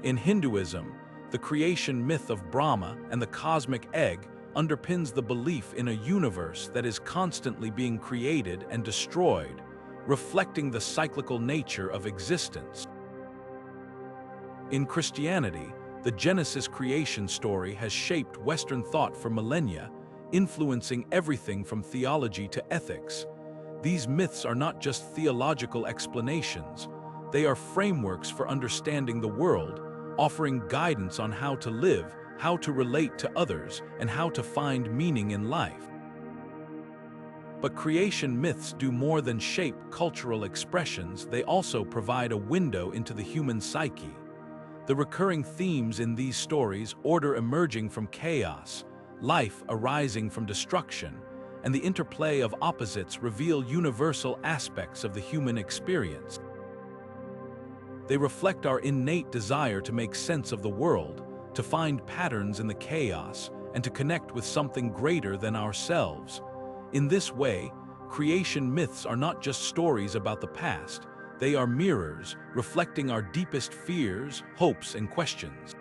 In Hinduism, the creation myth of Brahma and the cosmic egg underpins the belief in a universe that is constantly being created and destroyed, reflecting the cyclical nature of existence. In Christianity, the Genesis creation story has shaped Western thought for millennia, influencing everything from theology to ethics. These myths are not just theological explanations, they are frameworks for understanding the world, offering guidance on how to live, how to relate to others, and how to find meaning in life. But creation myths do more than shape cultural expressions, they also provide a window into the human psyche. The recurring themes in these stories, order emerging from chaos, life arising from destruction, and the interplay of opposites, reveal universal aspects of the human experience. They reflect our innate desire to make sense of the world, to find patterns in the chaos, and to connect with something greater than ourselves. In this way, creation myths are not just stories about the past, they are mirrors reflecting our deepest fears, hopes, and questions.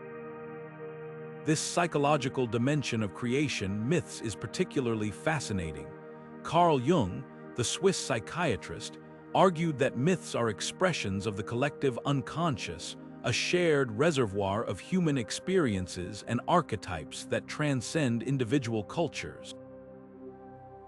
This psychological dimension of creation myths is particularly fascinating. Carl Jung, the Swiss psychiatrist, argued that myths are expressions of the collective unconscious, a shared reservoir of human experiences and archetypes that transcend individual cultures.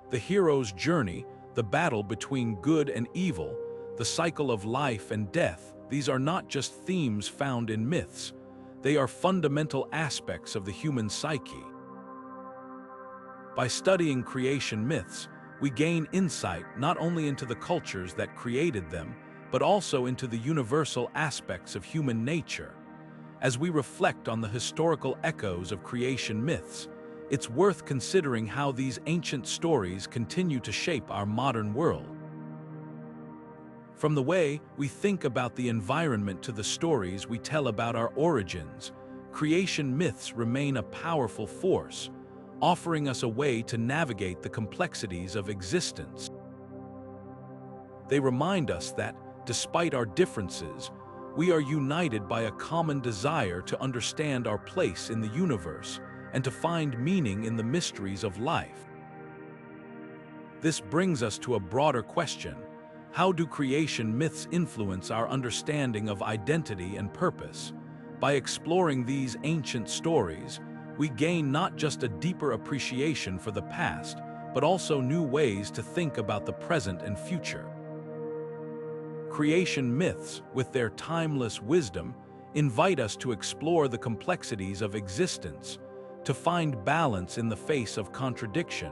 The hero's journey, the battle between good and evil, the cycle of life and death, these are not just themes found in myths, they are fundamental aspects of the human psyche. By studying creation myths, we gain insight not only into the cultures that created them, but also into the universal aspects of human nature. As we reflect on the historical echoes of creation myths, it's worth considering how these ancient stories continue to shape our modern world. From the way we think about the environment to the stories we tell about our origins, creation myths remain a powerful force, offering us a way to navigate the complexities of existence. They remind us that, despite our differences, we are united by a common desire to understand our place in the universe and to find meaning in the mysteries of life. This brings us to a broader question: how do creation myths influence our understanding of identity and purpose? By exploring these ancient stories, we gain not just a deeper appreciation for the past, but also new ways to think about the present and future. Creation myths, with their timeless wisdom, invite us to explore the complexities of existence, to find balance in the face of contradiction,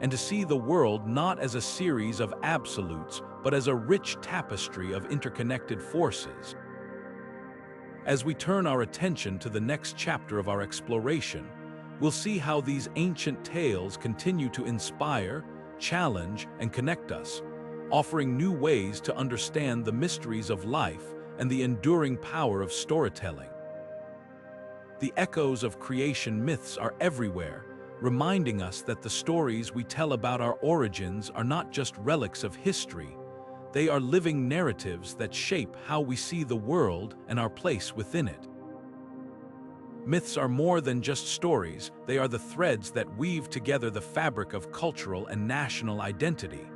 and to see the world not as a series of absolutes, but as a rich tapestry of interconnected forces. As we turn our attention to the next chapter of our exploration, we'll see how these ancient tales continue to inspire, challenge, and connect us, offering new ways to understand the mysteries of life and the enduring power of storytelling. The echoes of creation myths are everywhere, reminding us that the stories we tell about our origins are not just relics of history. They are living narratives that shape how we see the world and our place within it. Myths are more than just stories, they are the threads that weave together the fabric of cultural and national identity.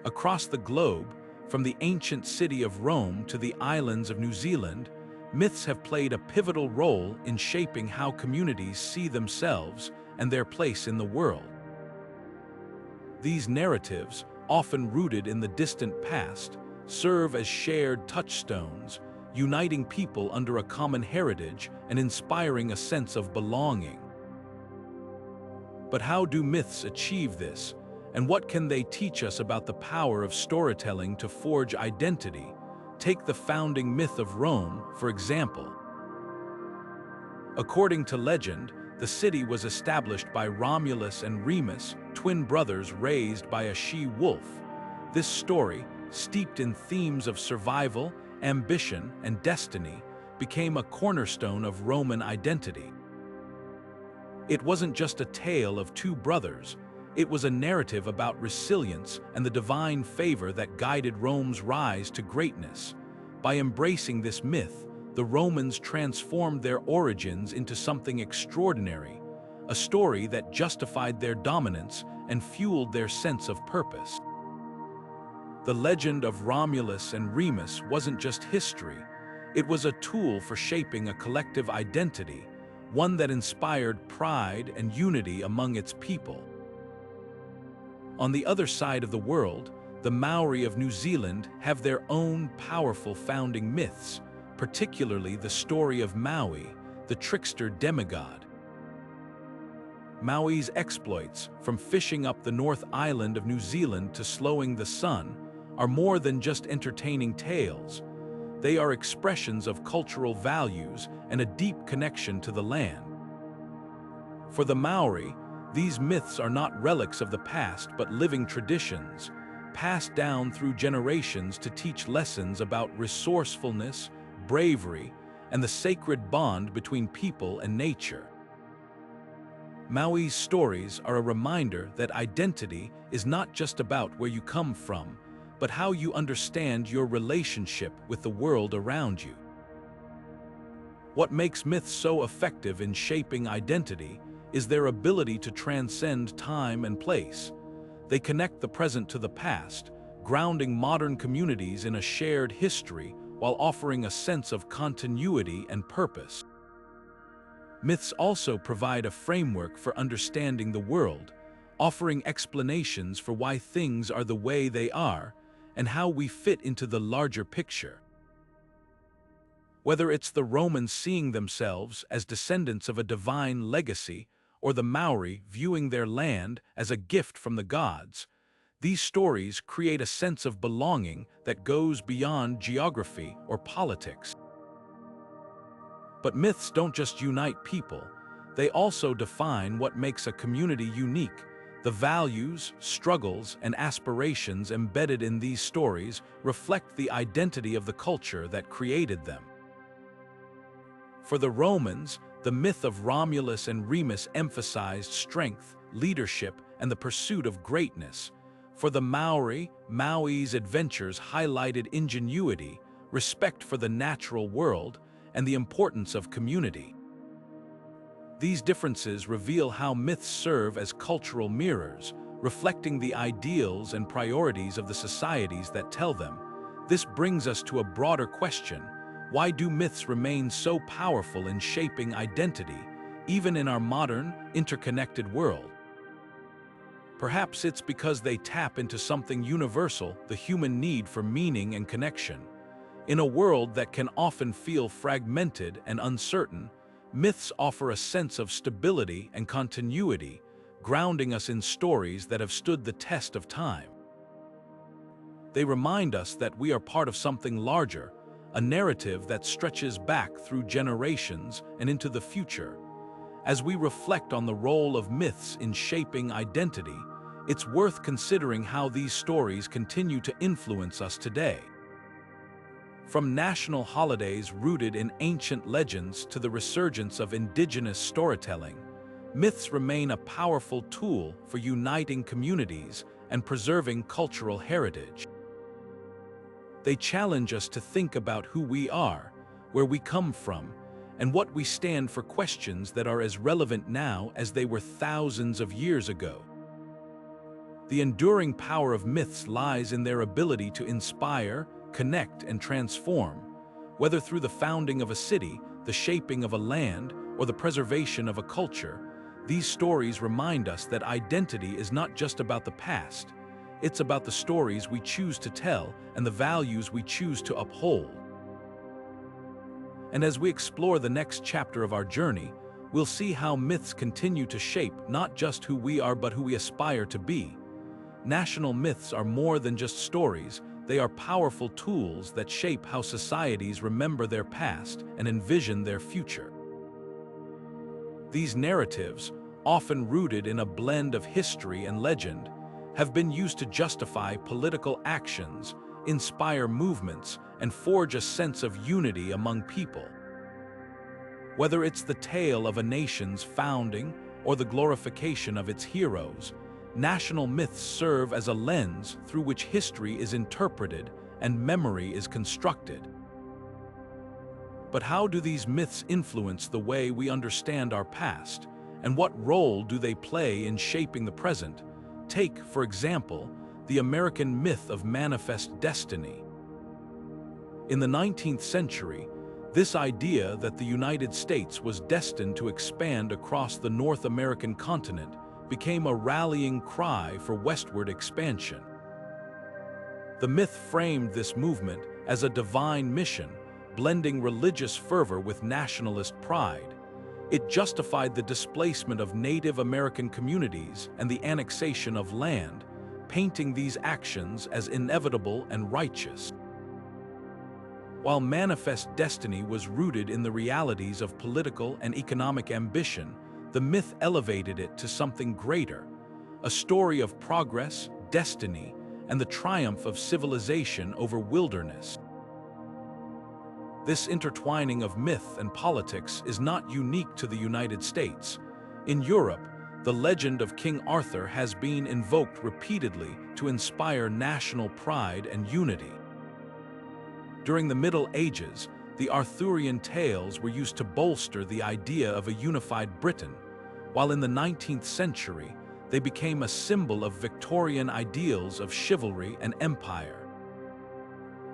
Across the globe, from the ancient city of Rome to the islands of New Zealand, myths have played a pivotal role in shaping how communities see themselves and their place in the world. These narratives, often rooted in the distant past, serve as shared touchstones, uniting people under a common heritage and inspiring a sense of belonging. But how do myths achieve this, and what can they teach us about the power of storytelling to forge identity? Take the founding myth of Rome, for example. According to legend, the city was established by Romulus and Remus, twin brothers raised by a she-wolf. This story, steeped in themes of survival, ambition, and destiny, became a cornerstone of Roman identity. It wasn't just a tale of two brothers, it was a narrative about resilience and the divine favor that guided Rome's rise to greatness. By embracing this myth, the Romans transformed their origins into something extraordinary, a story that justified their dominance and fueled their sense of purpose. The legend of Romulus and Remus wasn't just history, it was a tool for shaping a collective identity, one that inspired pride and unity among its people. On the other side of the world, the Maori of New Zealand have their own powerful founding myths, particularly the story of Maui, the trickster demigod. Maui's exploits, from fishing up the North Island of New Zealand to slowing the sun, are more than just entertaining tales. They are expressions of cultural values and a deep connection to the land. For the Maori, these myths are not relics of the past but living traditions, passed down through generations to teach lessons about resourcefulness, bravery, and the sacred bond between people and nature. Maui's stories are a reminder that identity is not just about where you come from, but how you understand your relationship with the world around you. What makes myths so effective in shaping identity is their ability to transcend time and place. They connect the present to the past, grounding modern communities in a shared history while offering a sense of continuity and purpose. Myths also provide a framework for understanding the world, offering explanations for why things are the way they are and how we fit into the larger picture. Whether it's the Romans seeing themselves as descendants of a divine legacy or the Maori viewing their land as a gift from the gods, These stories create a sense of belonging that goes beyond geography or politics. But myths don't just unite people, they also define what makes a community unique. The values, struggles, and aspirations embedded in these stories reflect the identity of the culture that created them. For the Romans, the myth of Romulus and Remus emphasized strength, leadership, and the pursuit of greatness. For the Maui's adventures highlighted ingenuity, respect for the natural world, and the importance of community. These differences reveal how myths serve as cultural mirrors, reflecting the ideals and priorities of the societies that tell them. This brings us to a broader question: why do myths remain so powerful in shaping identity, even in our modern, interconnected world? Perhaps it's because they tap into something universal, the human need for meaning and connection. In a world that can often feel fragmented and uncertain, myths offer a sense of stability and continuity, grounding us in stories that have stood the test of time. They remind us that we are part of something larger, a narrative that stretches back through generations and into the future. As we reflect on the role of myths in shaping identity, it's worth considering how these stories continue to influence us today. From national holidays rooted in ancient legends to the resurgence of indigenous storytelling, myths remain a powerful tool for uniting communities and preserving cultural heritage. They challenge us to think about who we are, where we come from, and what we stand for, questions that are as relevant now as they were thousands of years ago. The enduring power of myths lies in their ability to inspire, connect, and transform. Whether through the founding of a city, the shaping of a land, or the preservation of a culture, these stories remind us that identity is not just about the past. It's about the stories we choose to tell and the values we choose to uphold. And as we explore the next chapter of our journey, we'll see how myths continue to shape not just who we are but who we aspire to be. National myths are more than just stories. They are powerful tools that shape how societies remember their past and envision their future. These narratives, often rooted in a blend of history and legend, have been used to justify political actions, inspire movements, and forge a sense of unity among people. Whether it's the tale of a nation's founding or the glorification of its heroes, national myths serve as a lens through which history is interpreted and memory is constructed. But how do these myths influence the way we understand our past, and what role do they play in shaping the present? Take, for example, the American myth of manifest destiny. In the 19th century, this idea that the United States was destined to expand across the North American continent became a rallying cry for westward expansion. The myth framed this movement as a divine mission, blending religious fervor with nationalist pride. It justified the displacement of Native American communities and the annexation of land, painting these actions as inevitable and righteous. While manifest destiny was rooted in the realities of political and economic ambition, the myth elevated it to something greater, a story of progress, destiny, and the triumph of civilization over wilderness. This intertwining of myth and politics is not unique to the United States. In Europe, the legend of King Arthur has been invoked repeatedly to inspire national pride and unity. During the Middle Ages, the Arthurian tales were used to bolster the idea of a unified Britain, while in the 19th century, they became a symbol of Victorian ideals of chivalry and empire.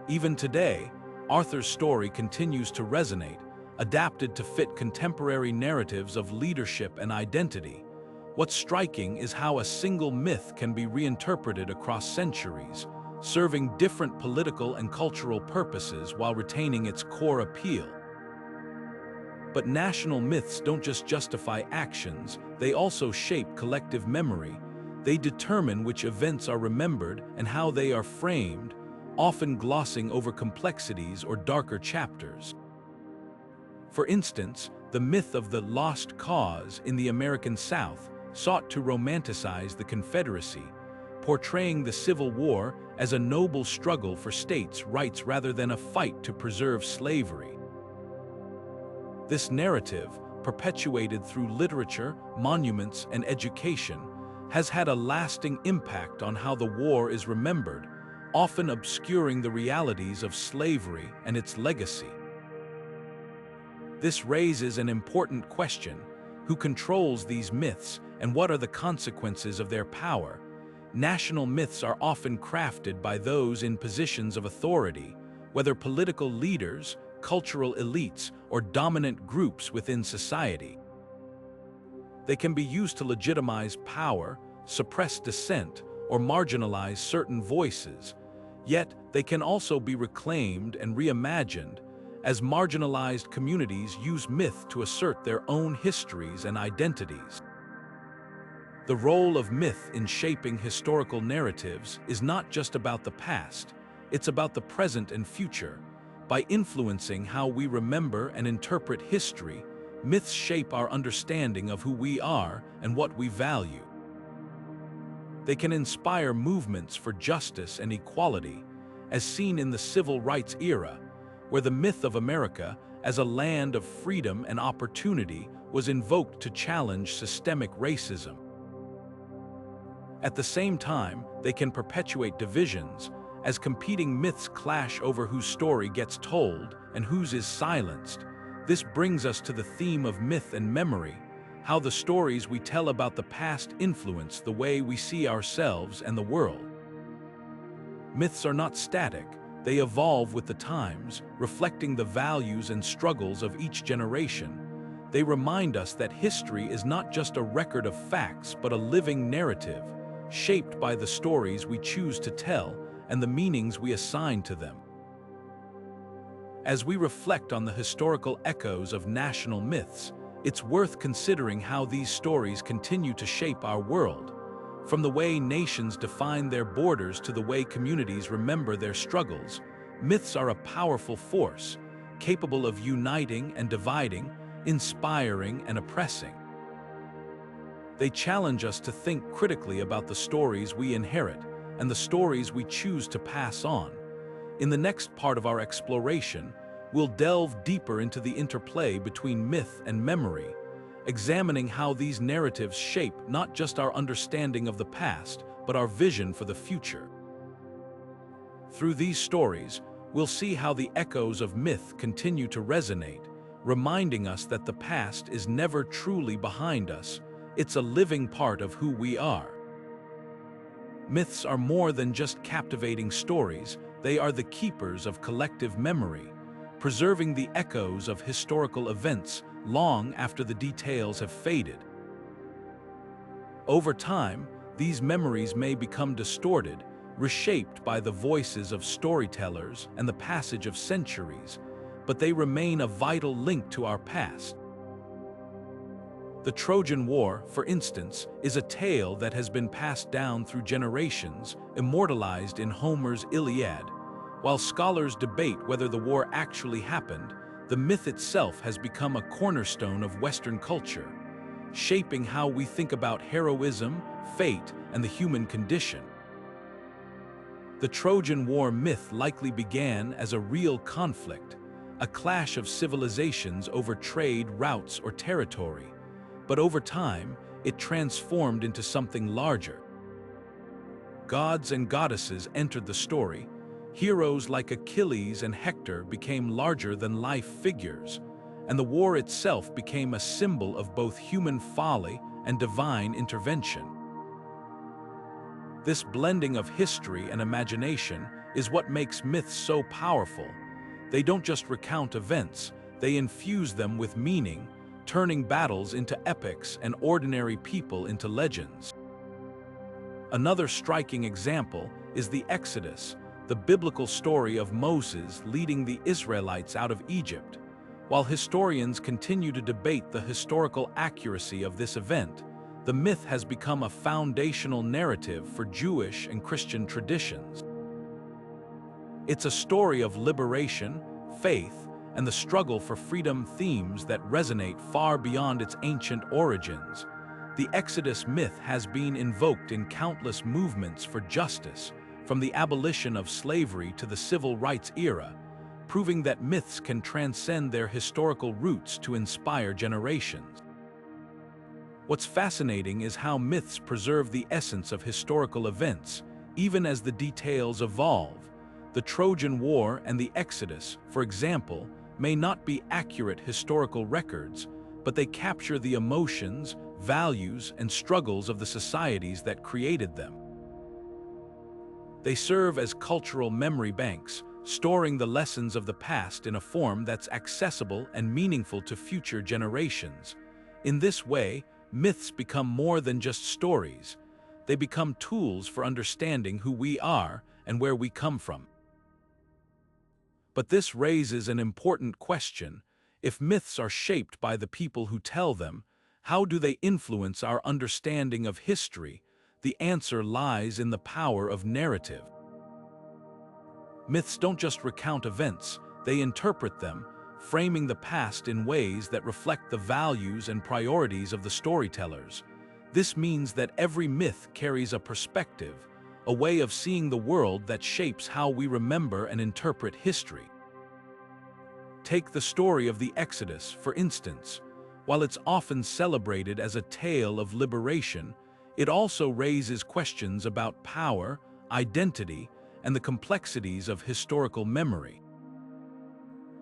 Even today, Arthur's story continues to resonate, adapted to fit contemporary narratives of leadership and identity. What's striking is how a single myth can be reinterpreted across centuries, serving different political and cultural purposes while retaining its core appeal. But national myths don't just justify actions, they also shape collective memory. They determine which events are remembered and how they are framed, often glossing over complexities or darker chapters. For instance, the myth of the lost cause in the American South sought to romanticize the Confederacy, portraying the Civil War as a noble struggle for states' rights rather than a fight to preserve slavery. This narrative, perpetuated through literature, monuments, and education, has had a lasting impact on how the war is remembered, often obscuring the realities of slavery and its legacy. This raises an important question: who controls these myths and what are the consequences of their power? National myths are often crafted by those in positions of authority, whether political leaders, cultural elites, or dominant groups within society. They can be used to legitimize power, suppress dissent, or marginalize certain voices, yet they can also be reclaimed and reimagined as marginalized communities use myth to assert their own histories and identities. The role of myth in shaping historical narratives is not just about the past, it's about the present and future. By influencing how we remember and interpret history, myths shape our understanding of who we are and what we value. They can inspire movements for justice and equality, as seen in the civil rights era, where the myth of America as a land of freedom and opportunity was invoked to challenge systemic racism. At the same time, they can perpetuate divisions, as competing myths clash over whose story gets told and whose is silenced. This brings us to the theme of myth and memory, how the stories we tell about the past influence the way we see ourselves and the world. Myths are not static, they evolve with the times, reflecting the values and struggles of each generation. They remind us that history is not just a record of facts but a living narrative, shaped by the stories we choose to tell and the meanings we assign to them. As we reflect on the historical echoes of national myths, it's worth considering how these stories continue to shape our world. From the way nations define their borders to the way communities remember their struggles, myths are a powerful force, capable of uniting and dividing, inspiring and oppressing. They challenge us to think critically about the stories we inherit and the stories we choose to pass on. In the next part of our exploration, we'll delve deeper into the interplay between myth and memory, examining how these narratives shape not just our understanding of the past, but our vision for the future. Through these stories, we'll see how the echoes of myth continue to resonate, reminding us that the past is never truly behind us, it's a living part of who we are. Myths are more than just captivating stories, they are the keepers of collective memory, preserving the echoes of historical events long after the details have faded. Over time, these memories may become distorted, reshaped by the voices of storytellers and the passage of centuries, but they remain a vital link to our past. The Trojan War, for instance, is a tale that has been passed down through generations, immortalized in Homer's Iliad. While scholars debate whether the war actually happened, the myth itself has become a cornerstone of Western culture, shaping how we think about heroism, fate, and the human condition. The Trojan War myth likely began as a real conflict, a clash of civilizations over trade routes or territory, but over time, it transformed into something larger. Gods and goddesses entered the story. Heroes like Achilles and Hector became larger-than-life figures, and the war itself became a symbol of both human folly and divine intervention. This blending of history and imagination is what makes myths so powerful. They don't just recount events, they infuse them with meaning, turning battles into epics and ordinary people into legends. Another striking example is the Exodus, the biblical story of Moses leading the Israelites out of Egypt. While historians continue to debate the historical accuracy of this event, the myth has become a foundational narrative for Jewish and Christian traditions. It's a story of liberation, faith, and the struggle for freedom, themes that resonate far beyond its ancient origins. The Exodus myth has been invoked in countless movements for justice, from the abolition of slavery to the civil rights era, proving that myths can transcend their historical roots to inspire generations. What's fascinating is how myths preserve the essence of historical events, even as the details evolve. The Trojan War and the Exodus, for example, may not be accurate historical records, but they capture the emotions, values, and struggles of the societies that created them. They serve as cultural memory banks, storing the lessons of the past in a form that's accessible and meaningful to future generations. In this way, myths become more than just stories. They become tools for understanding who we are and where we come from. But this raises an important question. If myths are shaped by the people who tell them, how do they influence our understanding of history? The answer lies in the power of narrative. Myths don't just recount events, they interpret them, framing the past in ways that reflect the values and priorities of the storytellers. This means that every myth carries a perspective, a way of seeing the world that shapes how we remember and interpret history. Take the story of the Exodus, for instance. While it's often celebrated as a tale of liberation, it also raises questions about power, identity, and the complexities of historical memory.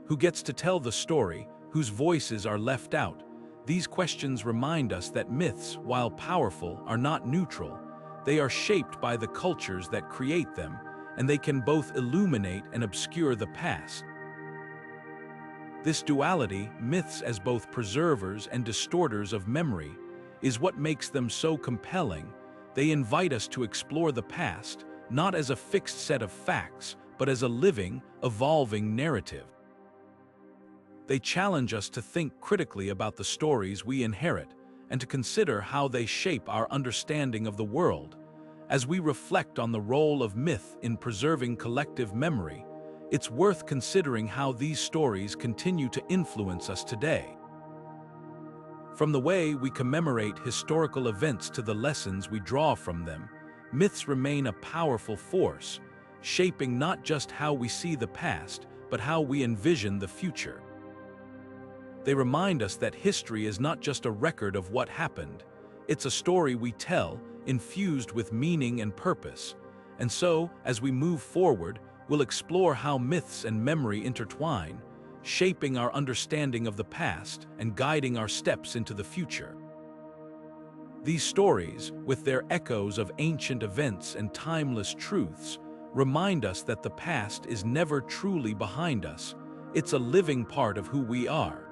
Who gets to tell the story? Whose voices are left out? These questions remind us that myths, while powerful, are not neutral. They are shaped by the cultures that create them, and they can both illuminate and obscure the past. This duality, myths as both preservers and distorters of memory, is what makes them so compelling. They invite us to explore the past, not as a fixed set of facts, but as a living, evolving narrative. They challenge us to think critically about the stories we inherit and to consider how they shape our understanding of the world. As we reflect on the role of myth in preserving collective memory, it's worth considering how these stories continue to influence us today. From the way we commemorate historical events to the lessons we draw from them, myths remain a powerful force, shaping not just how we see the past, but how we envision the future. They remind us that history is not just a record of what happened, it's a story we tell, infused with meaning and purpose. And so, as we move forward, we'll explore how myths and memory intertwine, shaping our understanding of the past and guiding our steps into the future. These stories, with their echoes of ancient events and timeless truths, remind us that the past is never truly behind us. It's a living part of who we are.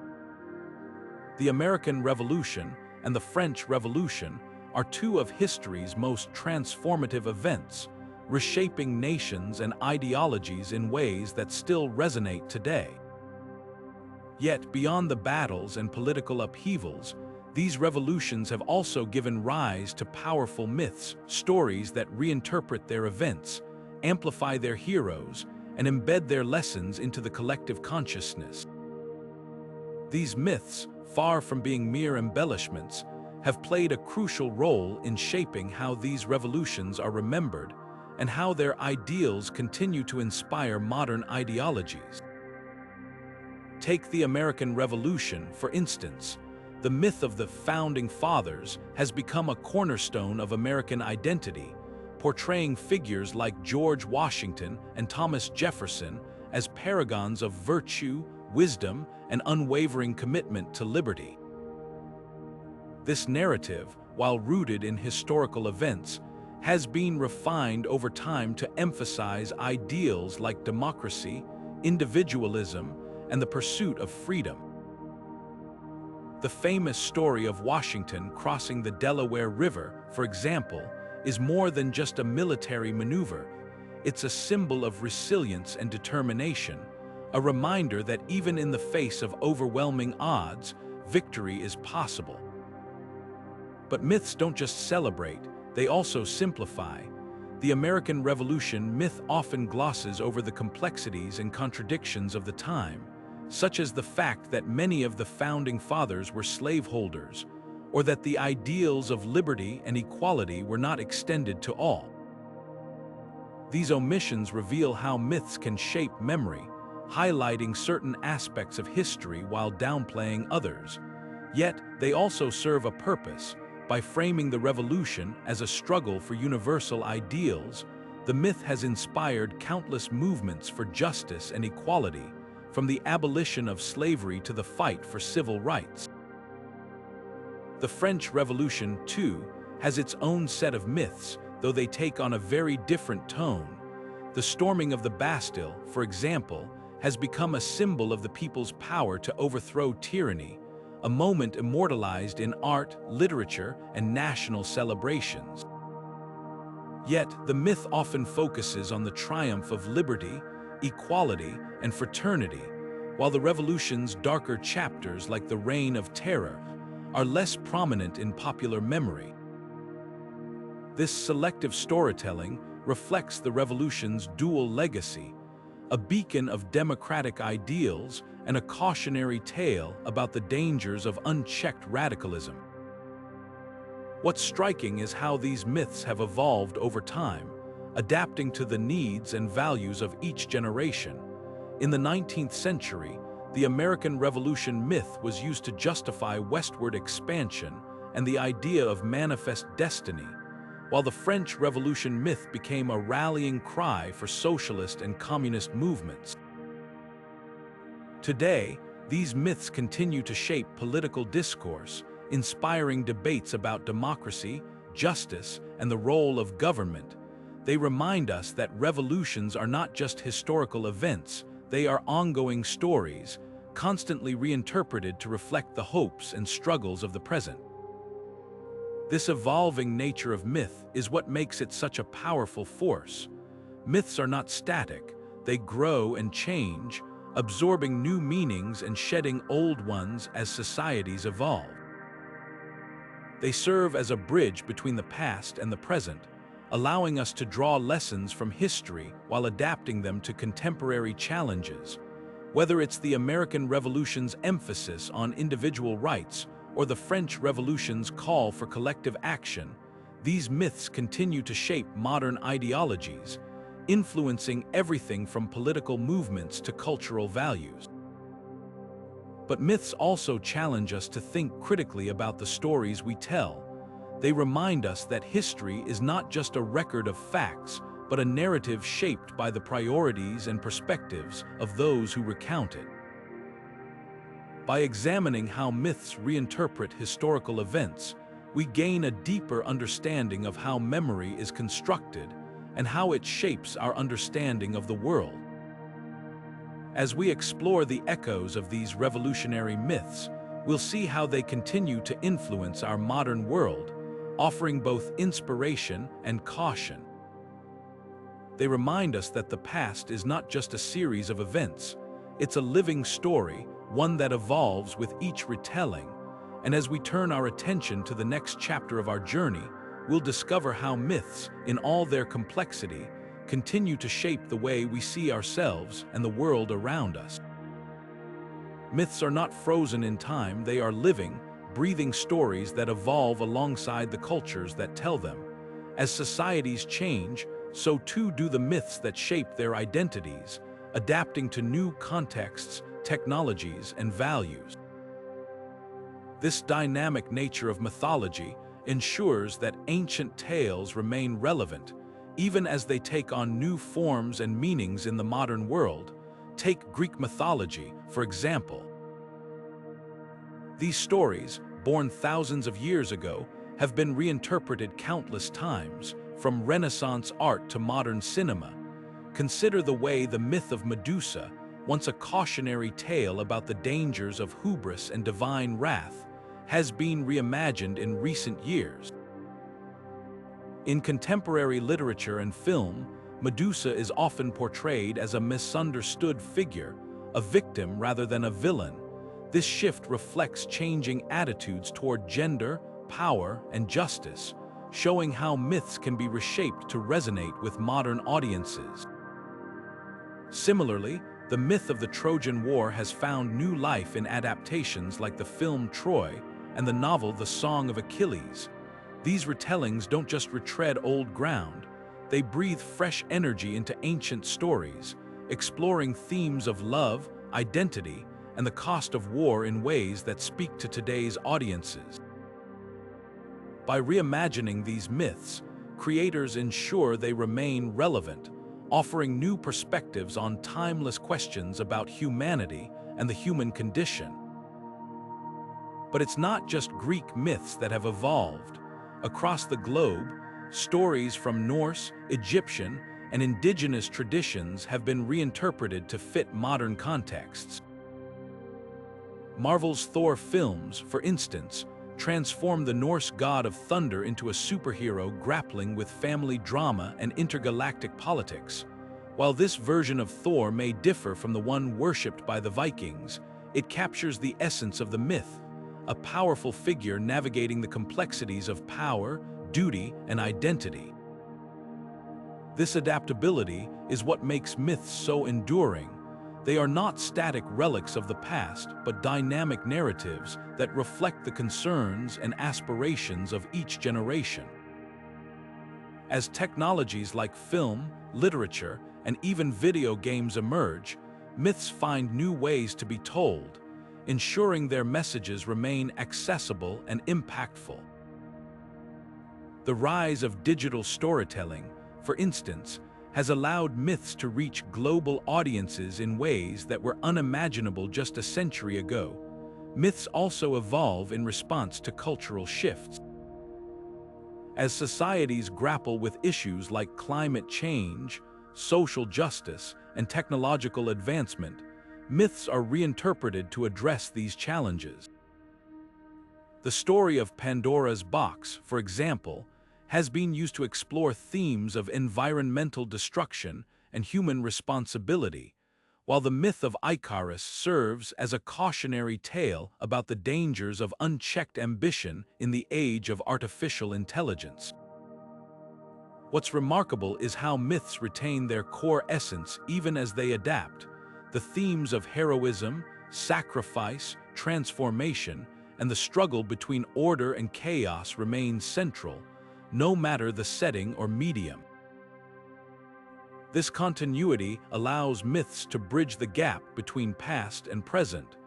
The American Revolution and the French Revolution are two of history's most transformative events, reshaping nations and ideologies in ways that still resonate today. Yet, beyond the battles and political upheavals, these revolutions have also given rise to powerful myths, stories that reinterpret their events, amplify their heroes, and embed their lessons into the collective consciousness. These myths, far from being mere embellishments, have played a crucial role in shaping how these revolutions are remembered and how their ideals continue to inspire modern ideologies. Take the American Revolution, for instance. The myth of the Founding Fathers has become a cornerstone of American identity, portraying figures like George Washington and Thomas Jefferson as paragons of virtue, wisdom, and unwavering commitment to liberty. This narrative, while rooted in historical events, has been refined over time to emphasize ideals like democracy, individualism, and the pursuit of freedom. The famous story of Washington crossing the Delaware River, for example, is more than just a military maneuver. It's a symbol of resilience and determination, a reminder that even in the face of overwhelming odds, victory is possible. But myths don't just celebrate, they also simplify. The American Revolution myth often glosses over the complexities and contradictions of the time, such as the fact that many of the founding fathers were slaveholders, or that the ideals of liberty and equality were not extended to all. These omissions reveal how myths can shape memory, highlighting certain aspects of history while downplaying others. Yet, they also serve a purpose. By framing the revolution as a struggle for universal ideals, the myth has inspired countless movements for justice and equality, from the abolition of slavery to the fight for civil rights. The French Revolution, too, has its own set of myths, though they take on a very different tone. The storming of the Bastille, for example, has become a symbol of the people's power to overthrow tyranny, a moment immortalized in art, literature, and national celebrations. Yet, the myth often focuses on the triumph of liberty, equality, and fraternity, while the revolution's darker chapters, like the Reign of Terror, are less prominent in popular memory. This selective storytelling reflects the revolution's dual legacy, a beacon of democratic ideals and a cautionary tale about the dangers of unchecked radicalism. What's striking is how these myths have evolved over time, adapting to the needs and values of each generation. In the 19th century, the American Revolution myth was used to justify westward expansion and the idea of manifest destiny, while the French Revolution myth became a rallying cry for socialist and communist movements. Today, these myths continue to shape political discourse, inspiring debates about democracy, justice, and the role of government. They remind us that revolutions are not just historical events, they are ongoing stories, constantly reinterpreted to reflect the hopes and struggles of the present. This evolving nature of myth is what makes it such a powerful force. Myths are not static, they grow and change, absorbing new meanings and shedding old ones as societies evolve. They serve as a bridge between the past and the present, allowing us to draw lessons from history while adapting them to contemporary challenges. Whether it's the American Revolution's emphasis on individual rights or the French Revolution's call for collective action, these myths continue to shape modern ideologies, influencing everything from political movements to cultural values. But myths also challenge us to think critically about the stories we tell. They remind us that history is not just a record of facts, but a narrative shaped by the priorities and perspectives of those who recount it. By examining how myths reinterpret historical events, we gain a deeper understanding of how memory is constructed and how it shapes our understanding of the world. As we explore the echoes of these revolutionary myths, we'll see how they continue to influence our modern world, offering both inspiration and caution. They remind us that the past is not just a series of events, it's a living story, one that evolves with each retelling. And as we turn our attention to the next chapter of our journey, we'll discover how myths, in all their complexity, continue to shape the way we see ourselves and the world around us. Myths are not frozen in time, they are living, breathing stories that evolve alongside the cultures that tell them. As societies change, so too do the myths that shape their identities, adapting to new contexts, technologies, and values. This dynamic nature of mythology ensures that ancient tales remain relevant, even as they take on new forms and meanings in the modern world. Take Greek mythology, for example. These stories, born thousands of years ago, have been reinterpreted countless times, from Renaissance art to modern cinema. Consider the way the myth of Medusa, once a cautionary tale about the dangers of hubris and divine wrath, has been reimagined in recent years. In contemporary literature and film, Medusa is often portrayed as a misunderstood figure, a victim rather than a villain. This shift reflects changing attitudes toward gender, power and justice, showing how myths can be reshaped to resonate with modern audiences. Similarly, the myth of the Trojan War has found new life in adaptations like the film Troy and the novel The Song of Achilles. These retellings don't just retread old ground, they breathe fresh energy into ancient stories, exploring themes of love, identity, and the cost of war in ways that speak to today's audiences. By reimagining these myths, creators ensure they remain relevant, offering new perspectives on timeless questions about humanity and the human condition. But it's not just Greek myths that have evolved. Across the globe, stories from Norse, Egyptian, and indigenous traditions have been reinterpreted to fit modern contexts. Marvel's Thor films, for instance, transformed the Norse god of thunder into a superhero grappling with family drama and intergalactic politics. While this version of Thor may differ from the one worshipped by the Vikings, it captures the essence of the myth, a powerful figure navigating the complexities of power, duty, and identity. This adaptability is what makes myths so enduring. They are not static relics of the past, but dynamic narratives that reflect the concerns and aspirations of each generation. As technologies like film, literature, and even video games emerge, myths find new ways to be told, ensuring their messages remain accessible and impactful. The rise of digital storytelling, for instance, has allowed myths to reach global audiences in ways that were unimaginable just a century ago. Myths also evolve in response to cultural shifts. As societies grapple with issues like climate change, social justice, and technological advancement, myths are reinterpreted to address these challenges. The story of Pandora's box, for example, has been used to explore themes of environmental destruction and human responsibility, while the myth of Icarus serves as a cautionary tale about the dangers of unchecked ambition in the age of artificial intelligence. What's remarkable is how myths retain their core essence even as they adapt. The themes of heroism, sacrifice, transformation, and the struggle between order and chaos remain central, no matter the setting or medium. This continuity allows myths to bridge the gap between past and present,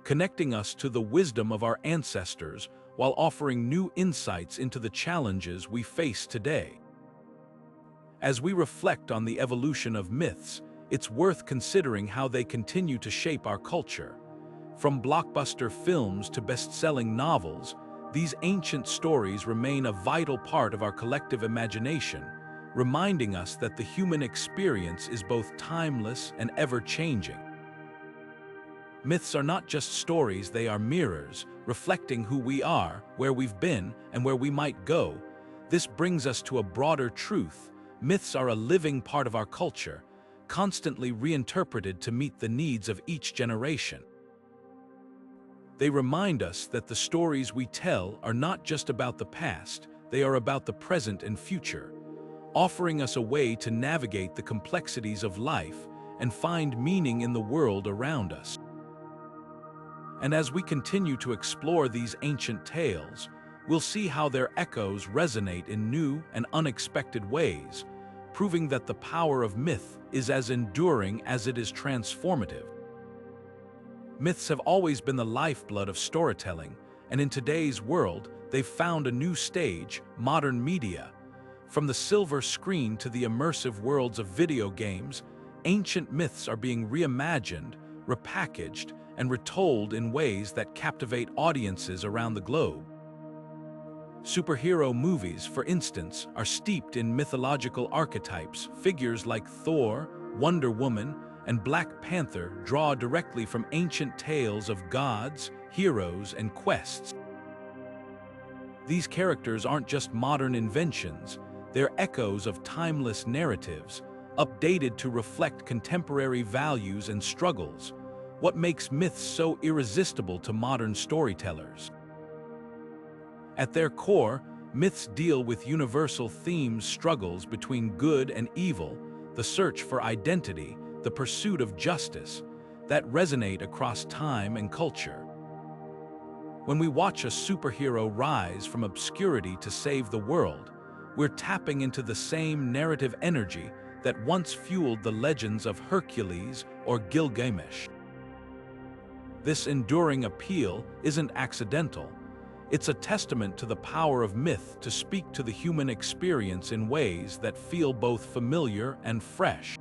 connecting us to the wisdom of our ancestors while offering new insights into the challenges we face today. As we reflect on the evolution of myths, it's worth considering how they continue to shape our culture. From blockbuster films to best-selling novels, these ancient stories remain a vital part of our collective imagination, reminding us that the human experience is both timeless and ever-changing. Myths are not just stories, they are mirrors, reflecting who we are, where we've been, and where we might go. This brings us to a broader truth. Myths are a living part of our culture, constantly reinterpreted to meet the needs of each generation. They remind us that the stories we tell are not just about the past, they are about the present and future, offering us a way to navigate the complexities of life and find meaning in the world around us. And as we continue to explore these ancient tales, we'll see how their echoes resonate in new and unexpected ways, proving that the power of myth is as enduring as it is transformative. Myths have always been the lifeblood of storytelling, and in today's world, they've found a new stage: modern media. From the silver screen to the immersive worlds of video games, ancient myths are being reimagined, repackaged, and retold in ways that captivate audiences around the globe. Superhero movies, for instance, are steeped in mythological archetypes. Figures like Thor, Wonder Woman, and Black Panther draw directly from ancient tales of gods, heroes, and quests. These characters aren't just modern inventions, they're echoes of timeless narratives, updated to reflect contemporary values and struggles. What makes myths so irresistible to modern storytellers? At their core, myths deal with universal themes, struggles between good and evil, the search for identity, the pursuit of justice, that resonate across time and culture. When we watch a superhero rise from obscurity to save the world, we're tapping into the same narrative energy that once fueled the legends of Hercules or Gilgamesh. This enduring appeal isn't accidental. It's a testament to the power of myth to speak to the human experience in ways that feel both familiar and fresh.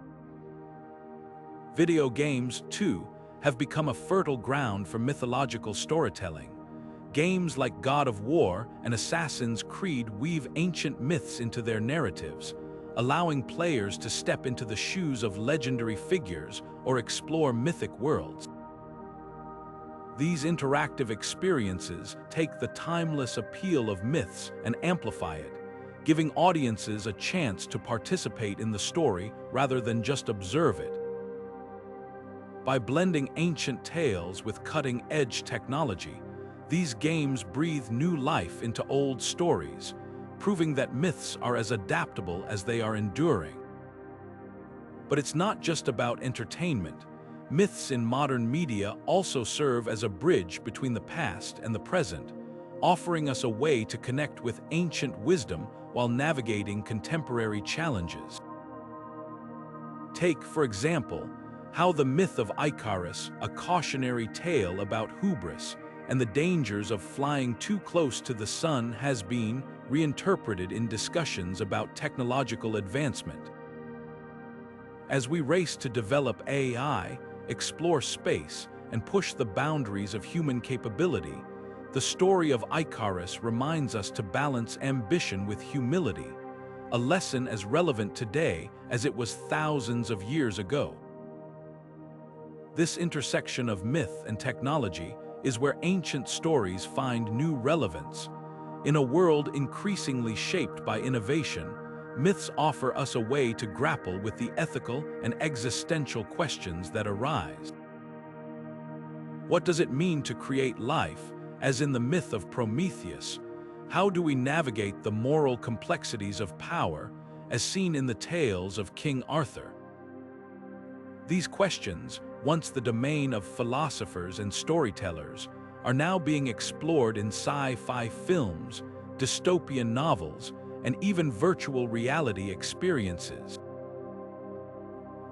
Video games, too, have become a fertile ground for mythological storytelling. Games like God of War and Assassin's Creed weave ancient myths into their narratives, allowing players to step into the shoes of legendary figures or explore mythic worlds. These interactive experiences take the timeless appeal of myths and amplify it, giving audiences a chance to participate in the story rather than just observe it. By blending ancient tales with cutting-edge technology, these games breathe new life into old stories, proving that myths are as adaptable as they are enduring. But it's not just about entertainment. Myths in modern media also serve as a bridge between the past and the present, offering us a way to connect with ancient wisdom while navigating contemporary challenges. Take, for example, how the myth of Icarus, a cautionary tale about hubris and the dangers of flying too close to the sun, has been reinterpreted in discussions about technological advancement. As we race to develop AI, explore space, and push the boundaries of human capability, the story of Icarus reminds us to balance ambition with humility, a lesson as relevant today as it was thousands of years ago. This intersection of myth and technology is where ancient stories find new relevance. In a world increasingly shaped by innovation, myths offer us a way to grapple with the ethical and existential questions that arise. What does it mean to create life, as in the myth of Prometheus? How do we navigate the moral complexities of power, as seen in the tales of King Arthur? These questions, once the domain of philosophers and storytellers, are now being explored in sci-fi films, dystopian novels, and even virtual reality experiences.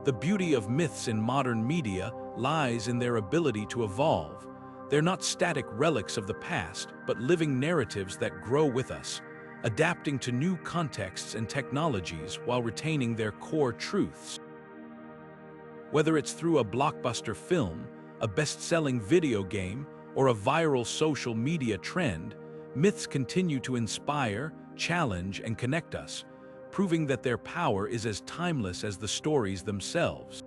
The beauty of myths in modern media lies in their ability to evolve. They're not static relics of the past, but living narratives that grow with us, adapting to new contexts and technologies while retaining their core truths. Whether it's through a blockbuster film, a best-selling video game, or a viral social media trend, myths continue to inspire, challenge, and connect us, proving that their power is as timeless as the stories themselves.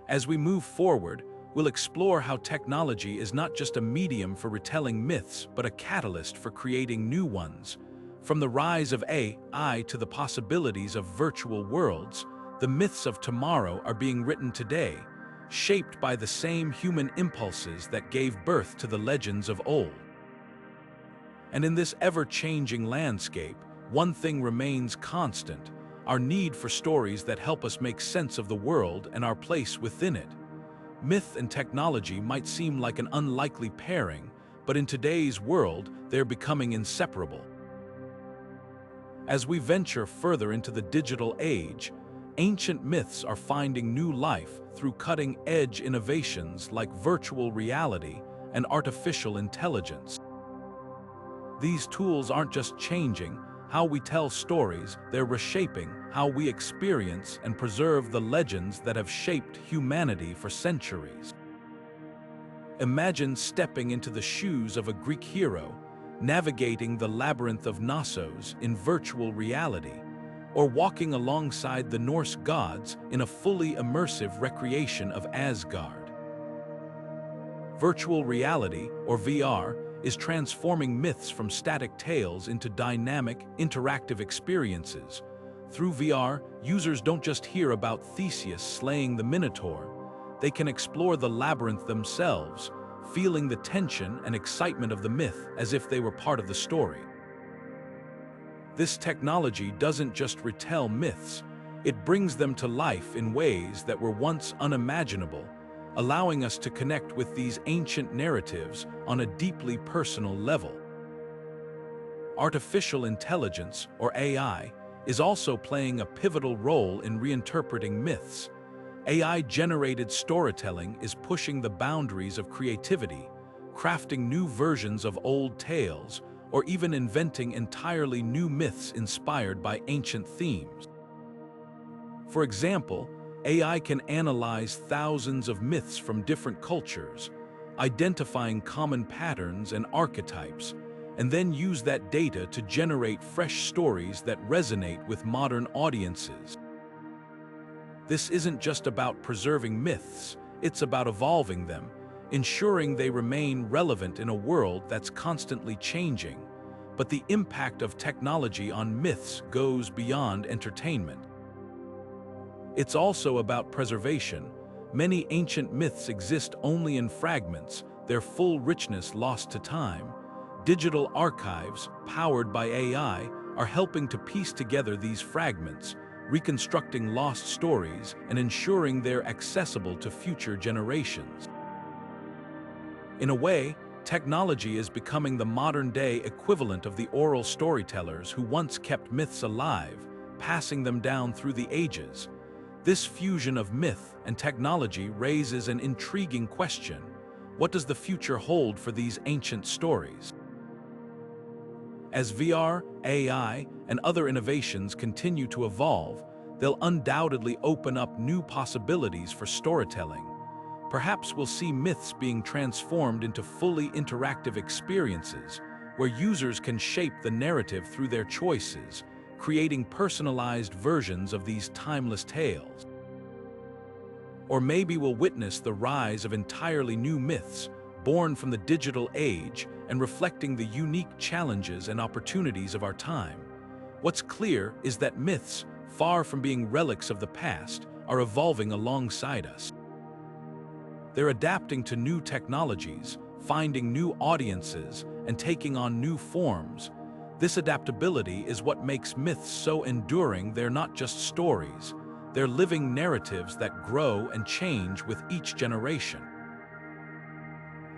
As we move forward, we'll explore how technology is not just a medium for retelling myths, but a catalyst for creating new ones. From the rise of AI to the possibilities of virtual worlds, the myths of tomorrow are being written today, shaped by the same human impulses that gave birth to the legends of old. And in this ever-changing landscape, one thing remains constant: our need for stories that help us make sense of the world and our place within it. Myth and technology might seem like an unlikely pairing, but in today's world, they're becoming inseparable. As we venture further into the digital age, ancient myths are finding new life through cutting-edge innovations like virtual reality and artificial intelligence. These tools aren't just changing how we tell stories, they're reshaping how we experience and preserve the legends that have shaped humanity for centuries. Imagine stepping into the shoes of a Greek hero, navigating the labyrinth of Knossos in virtual reality, or walking alongside the Norse gods in a fully immersive recreation of Asgard. Virtual reality, or VR, is transforming myths from static tales into dynamic, interactive experiences. Through VR, users don't just hear about Theseus slaying the Minotaur. They can explore the labyrinth themselves, feeling the tension and excitement of the myth as if they were part of the story. This technology doesn't just retell myths, it brings them to life in ways that were once unimaginable, allowing us to connect with these ancient narratives on a deeply personal level. Artificial intelligence, or AI, is also playing a pivotal role in reinterpreting myths. AI-generated storytelling is pushing the boundaries of creativity, crafting new versions of old tales, or even inventing entirely new myths inspired by ancient themes. For example, AI can analyze thousands of myths from different cultures, identifying common patterns and archetypes, and then use that data to generate fresh stories that resonate with modern audiences. This isn't just about preserving myths, it's about evolving them, ensuring they remain relevant in a world that's constantly changing. But the impact of technology on myths goes beyond entertainment. It's also about preservation. Many ancient myths exist only in fragments, their full richness lost to time. Digital archives, powered by AI, are helping to piece together these fragments, reconstructing lost stories and ensuring they're accessible to future generations. In a way, technology is becoming the modern-day equivalent of the oral storytellers who once kept myths alive, passing them down through the ages. This fusion of myth and technology raises an intriguing question. What does the future hold for these ancient stories? As VR, AI, and other innovations continue to evolve, they'll undoubtedly open up new possibilities for storytelling. Perhaps we'll see myths being transformed into fully interactive experiences, where users can shape the narrative through their choices, creating personalized versions of these timeless tales. Or maybe we'll witness the rise of entirely new myths, born from the digital age and reflecting the unique challenges and opportunities of our time. What's clear is that myths, far from being relics of the past, are evolving alongside us. They're adapting to new technologies, finding new audiences, and taking on new forms. This adaptability is what makes myths so enduring. They're not just stories, they're living narratives that grow and change with each generation.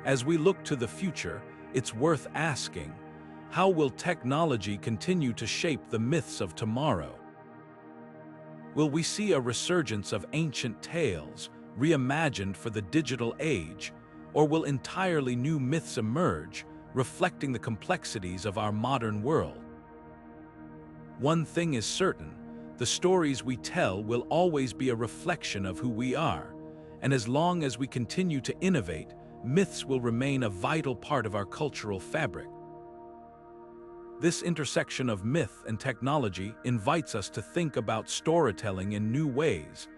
As we look to the future, it's worth asking, how will technology continue to shape the myths of tomorrow? Will we see a resurgence of ancient tales, reimagined for the digital age, or will entirely new myths emerge, reflecting the complexities of our modern world? One thing is certain, the stories we tell will always be a reflection of who we are, and as long as we continue to innovate, myths will remain a vital part of our cultural fabric. This intersection of myth and technology invites us to think about storytelling in new ways.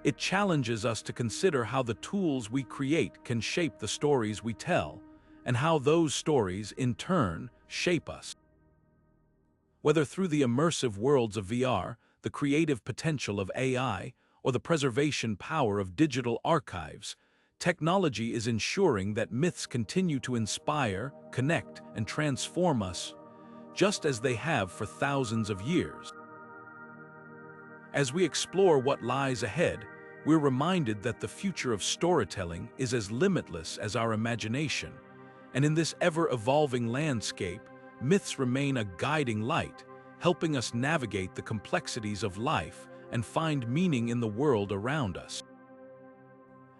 It challenges us to consider how the tools we create can shape the stories we tell, and how those stories, in turn, shape us. Whether through the immersive worlds of VR, the creative potential of AI, or the preservation power of digital archives, technology is ensuring that myths continue to inspire, connect, and transform us, just as they have for thousands of years. As we explore what lies ahead, we're reminded that the future of storytelling is as limitless as our imagination, and in this ever-evolving landscape, myths remain a guiding light, helping us navigate the complexities of life and find meaning in the world around us.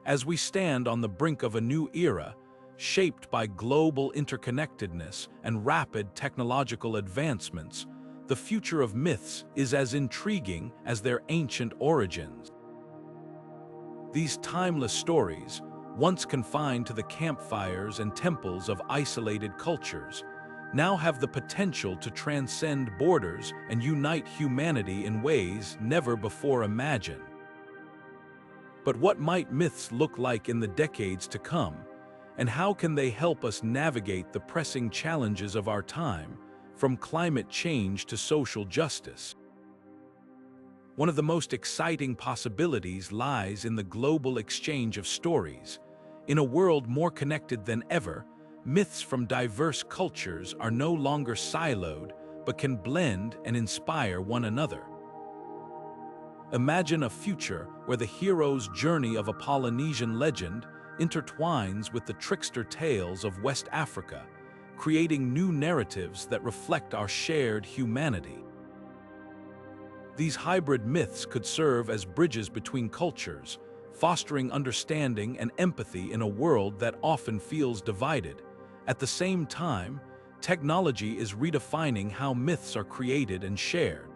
As we stand on the brink of a new era, shaped by global interconnectedness and rapid technological advancements, the future of myths is as intriguing as their ancient origins. These timeless stories, once confined to the campfires and temples of isolated cultures, now have the potential to transcend borders and unite humanity in ways never before imagined. But what might myths look like in the decades to come, and how can they help us navigate the pressing challenges of our time, from climate change to social justice? One of the most exciting possibilities lies in the global exchange of stories. In a world more connected than ever, myths from diverse cultures are no longer siloed, but can blend and inspire one another. Imagine a future where the hero's journey of a Polynesian legend intertwines with the trickster tales of West Africa, creating new narratives that reflect our shared humanity. These hybrid myths could serve as bridges between cultures, fostering understanding and empathy in a world that often feels divided. At the same time, technology is redefining how myths are created and shared.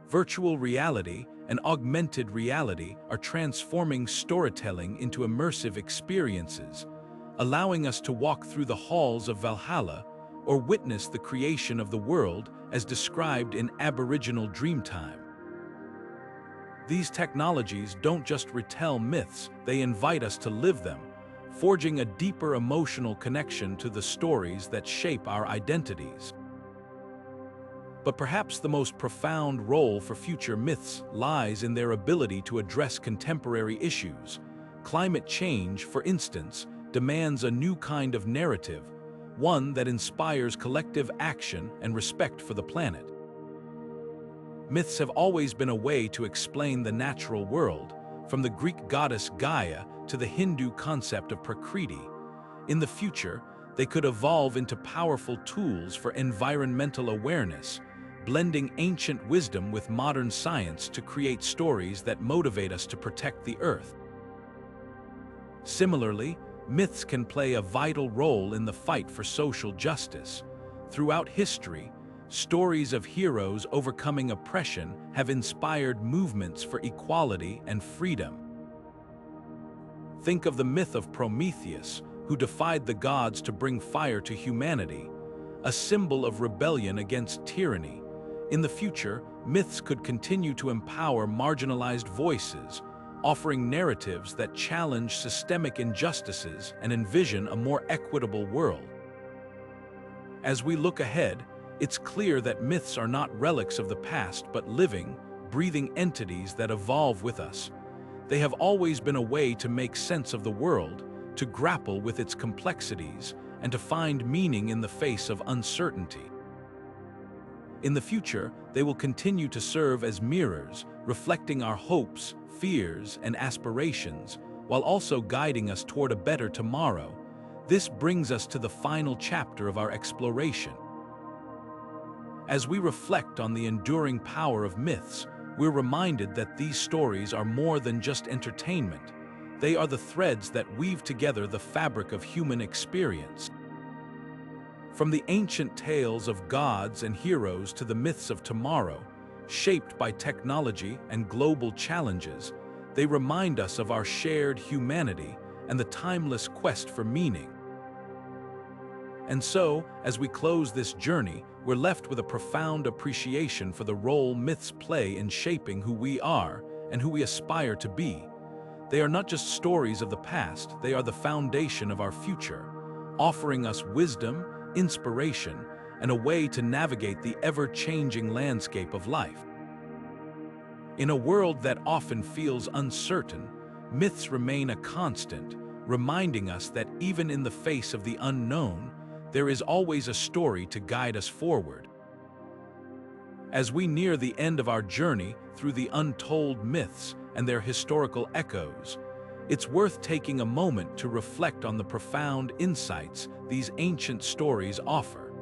Virtual reality and augmented reality are transforming storytelling into immersive experiences, allowing us to walk through the halls of Valhalla or witness the creation of the world as described in Aboriginal Dreamtime. These technologies don't just retell myths, they invite us to live them, forging a deeper emotional connection to the stories that shape our identities. But perhaps the most profound role for future myths lies in their ability to address contemporary issues. Climate change, for instance, demands a new kind of narrative, one that inspires collective action and respect for the planet. Myths have always been a way to explain the natural world, from the Greek goddess Gaia to the Hindu concept of Prakriti. In the future, they could evolve into powerful tools for environmental awareness, blending ancient wisdom with modern science to create stories that motivate us to protect the Earth. Similarly, myths can play a vital role in the fight for social justice. Throughout history, stories of heroes overcoming oppression have inspired movements for equality and freedom. Think of the myth of Prometheus, who defied the gods to bring fire to humanity, a symbol of rebellion against tyranny. In the future, myths could continue to empower marginalized voices, offering narratives that challenge systemic injustices and envision a more equitable world. As we look ahead, it's clear that myths are not relics of the past but living, breathing entities that evolve with us. They have always been a way to make sense of the world, to grapple with its complexities, and to find meaning in the face of uncertainty. In the future, they will continue to serve as mirrors, reflecting our hopes, fears, and aspirations, while also guiding us toward a better tomorrow. This brings us to the final chapter of our exploration. As we reflect on the enduring power of myths, we're reminded that these stories are more than just entertainment. They are the threads that weave together the fabric of human experience. From the ancient tales of gods and heroes to the myths of tomorrow, shaped by technology and global challenges, they remind us of our shared humanity and the timeless quest for meaning. And so, as we close this journey, we're left with a profound appreciation for the role myths play in shaping who we are and who we aspire to be. They are not just stories of the past, they are the foundation of our future, offering us wisdom, inspiration, and a way to navigate the ever-changing landscape of life. In a world that often feels uncertain, myths remain a constant, reminding us that even in the face of the unknown, there is always a story to guide us forward. As we near the end of our journey through the untold myths and their historical echoes, it's worth taking a moment to reflect on the profound insights these ancient stories offer.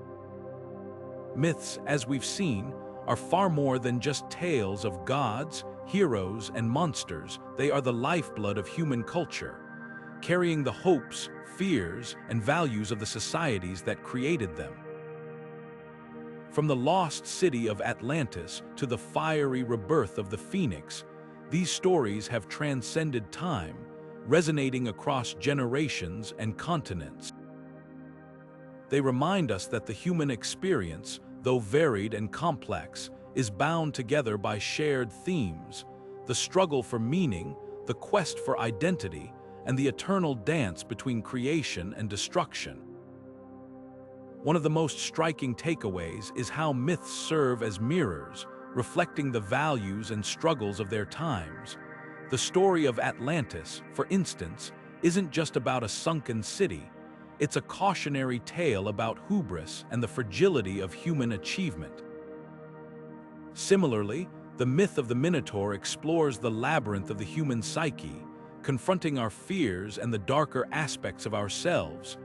Myths, as we've seen, are far more than just tales of gods, heroes, and monsters. They are the lifeblood of human culture, carrying the hopes, fears, and values of the societies that created them. From the lost city of Atlantis to the fiery rebirth of the Phoenix, these stories have transcended time, resonating across generations and continents. They remind us that the human experience, though varied and complex, is bound together by shared themes: the struggle for meaning, the quest for identity, and the eternal dance between creation and destruction. One of the most striking takeaways is how myths serve as mirrors, reflecting the values and struggles of their times. The story of Atlantis, for instance, isn't just about a sunken city. It's a cautionary tale about hubris and the fragility of human achievement. Similarly, the myth of the Minotaur explores the labyrinth of the human psyche, confronting our fears and the darker aspects of ourselves.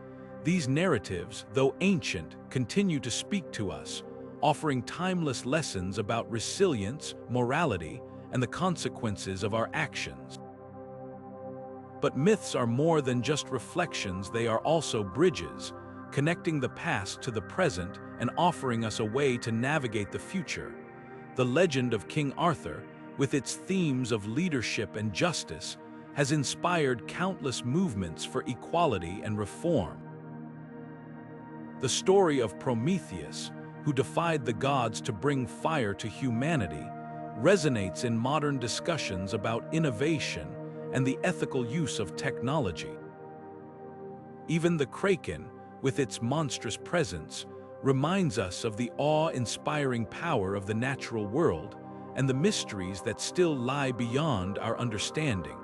These narratives, though ancient, continue to speak to us, offering timeless lessons about resilience, morality, and the consequences of our actions. But myths are more than just reflections, they are also bridges, connecting the past to the present and offering us a way to navigate the future. The legend of King Arthur, with its themes of leadership and justice, has inspired countless movements for equality and reform. The story of Prometheus, who defied the gods to bring fire to humanity, resonates in modern discussions about innovation and the ethical use of technology. Even the Kraken, with its monstrous presence, reminds us of the awe-inspiring power of the natural world and the mysteries that still lie beyond our understanding.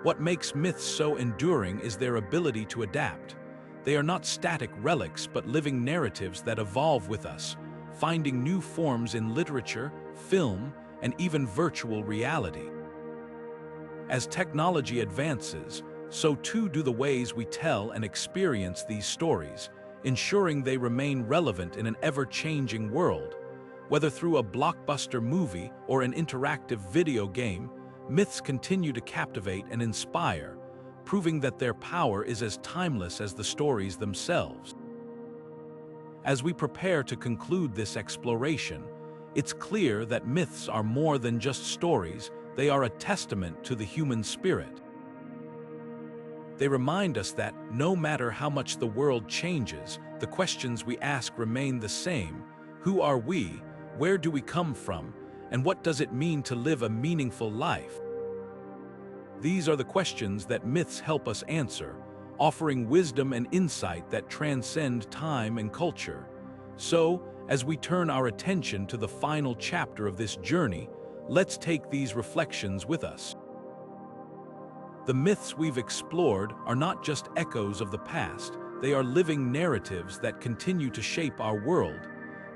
What makes myths so enduring is their ability to adapt. They are not static relics but living narratives that evolve with us, finding new forms in literature, film, and even virtual reality. As technology advances, so too do the ways we tell and experience these stories, ensuring they remain relevant in an ever-changing world. Whether through a blockbuster movie or an interactive video game, myths continue to captivate and inspire, proving that their power is as timeless as the stories themselves. As we prepare to conclude this exploration, it's clear that myths are more than just stories, they are a testament to the human spirit. They remind us that, no matter how much the world changes, the questions we ask remain the same. Who are we? Where do we come from? And what does it mean to live a meaningful life? These are the questions that myths help us answer, offering wisdom and insight that transcend time and culture. So, as we turn our attention to the final chapter of this journey, let's take these reflections with us. The myths we've explored are not just echoes of the past, they are living narratives that continue to shape our world,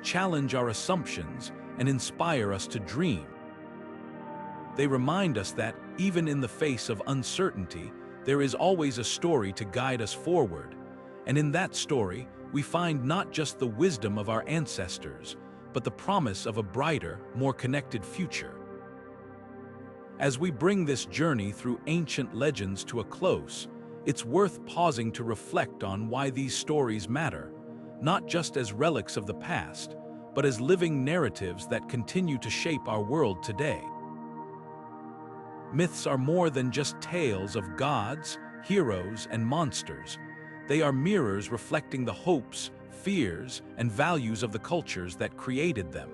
challenge our assumptions, and inspire us to dream. They remind us that, even in the face of uncertainty, there is always a story to guide us forward, and in that story, we find not just the wisdom of our ancestors, but the promise of a brighter, more connected future. As we bring this journey through ancient legends to a close, it's worth pausing to reflect on why these stories matter, not just as relics of the past, but as living narratives that continue to shape our world today. Myths are more than just tales of gods, heroes, and monsters. They are mirrors reflecting the hopes, fears, and values of the cultures that created them.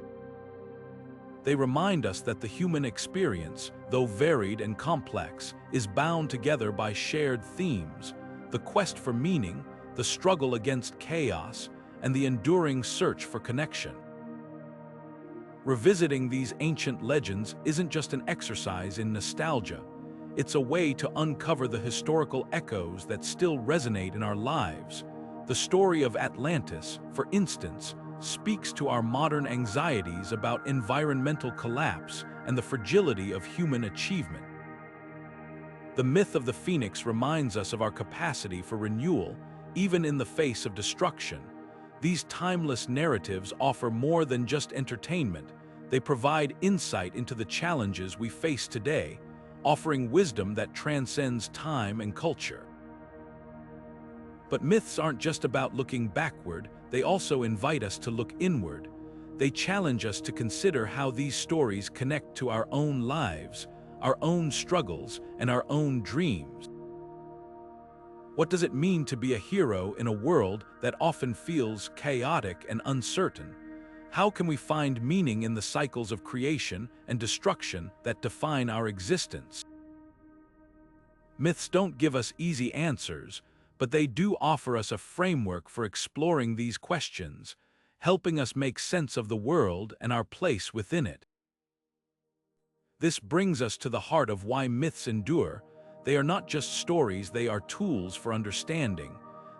They remind us that the human experience, though varied and complex, is bound together by shared themes: the quest for meaning, the struggle against chaos, and the enduring search for connection. Revisiting these ancient legends isn't just an exercise in nostalgia. It's a way to uncover the historical echoes that still resonate in our lives. The story of Atlantis, for instance, speaks to our modern anxieties about environmental collapse and the fragility of human achievement. The myth of the phoenix reminds us of our capacity for renewal, even in the face of destruction. These timeless narratives offer more than just entertainment. They provide insight into the challenges we face today, offering wisdom that transcends time and culture. But myths aren't just about looking backward, they also invite us to look inward. They challenge us to consider how these stories connect to our own lives, our own struggles, and our own dreams. What does it mean to be a hero in a world that often feels chaotic and uncertain? How can we find meaning in the cycles of creation and destruction that define our existence? Myths don't give us easy answers, but they do offer us a framework for exploring these questions, helping us make sense of the world and our place within it. This brings us to the heart of why myths endure. They are not just stories, they are tools for understanding.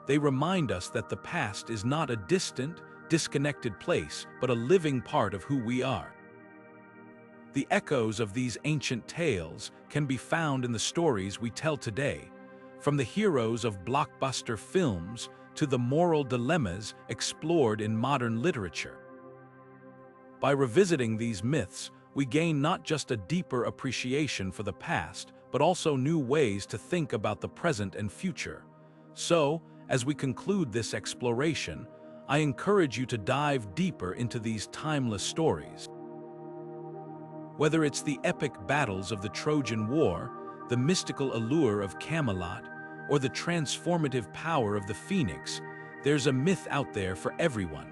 They remind us that the past is not a distant, disconnected place, but a living part of who we are. The echoes of these ancient tales can be found in the stories we tell today, from the heroes of blockbuster films to the moral dilemmas explored in modern literature. By revisiting these myths, we gain not just a deeper appreciation for the past, but also new ways to think about the present and future. So, as we conclude this exploration, I encourage you to dive deeper into these timeless stories. Whether it's the epic battles of the Trojan War, the mystical allure of Camelot, or the transformative power of the Phoenix, there's a myth out there for everyone.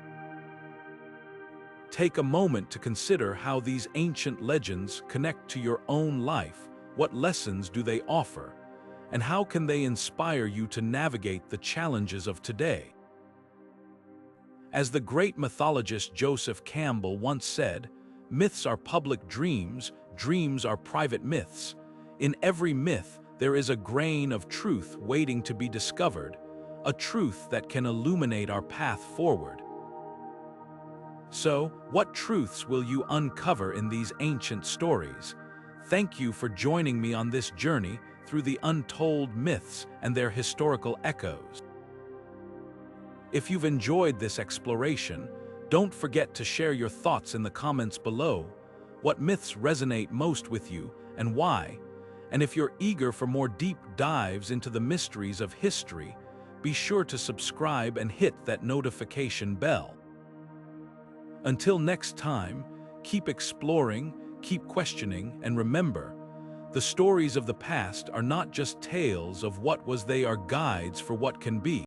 Take a moment to consider how these ancient legends connect to your own life. What lessons do they offer? And how can they inspire you to navigate the challenges of today? As the great mythologist Joseph Campbell once said, "Myths are public dreams, dreams are private myths. In every myth, there is a grain of truth waiting to be discovered, a truth that can illuminate our path forward." So, what truths will you uncover in these ancient stories? Thank you for joining me on this journey through the untold myths and their historical echoes. If you've enjoyed this exploration, don't forget to share your thoughts in the comments below. What myths resonate most with you and why? And if you're eager for more deep dives into the mysteries of history, be sure to subscribe and hit that notification bell. Until next time, keep exploring, keep questioning, and remember, the stories of the past are not just tales of what was, they are guides for what can be.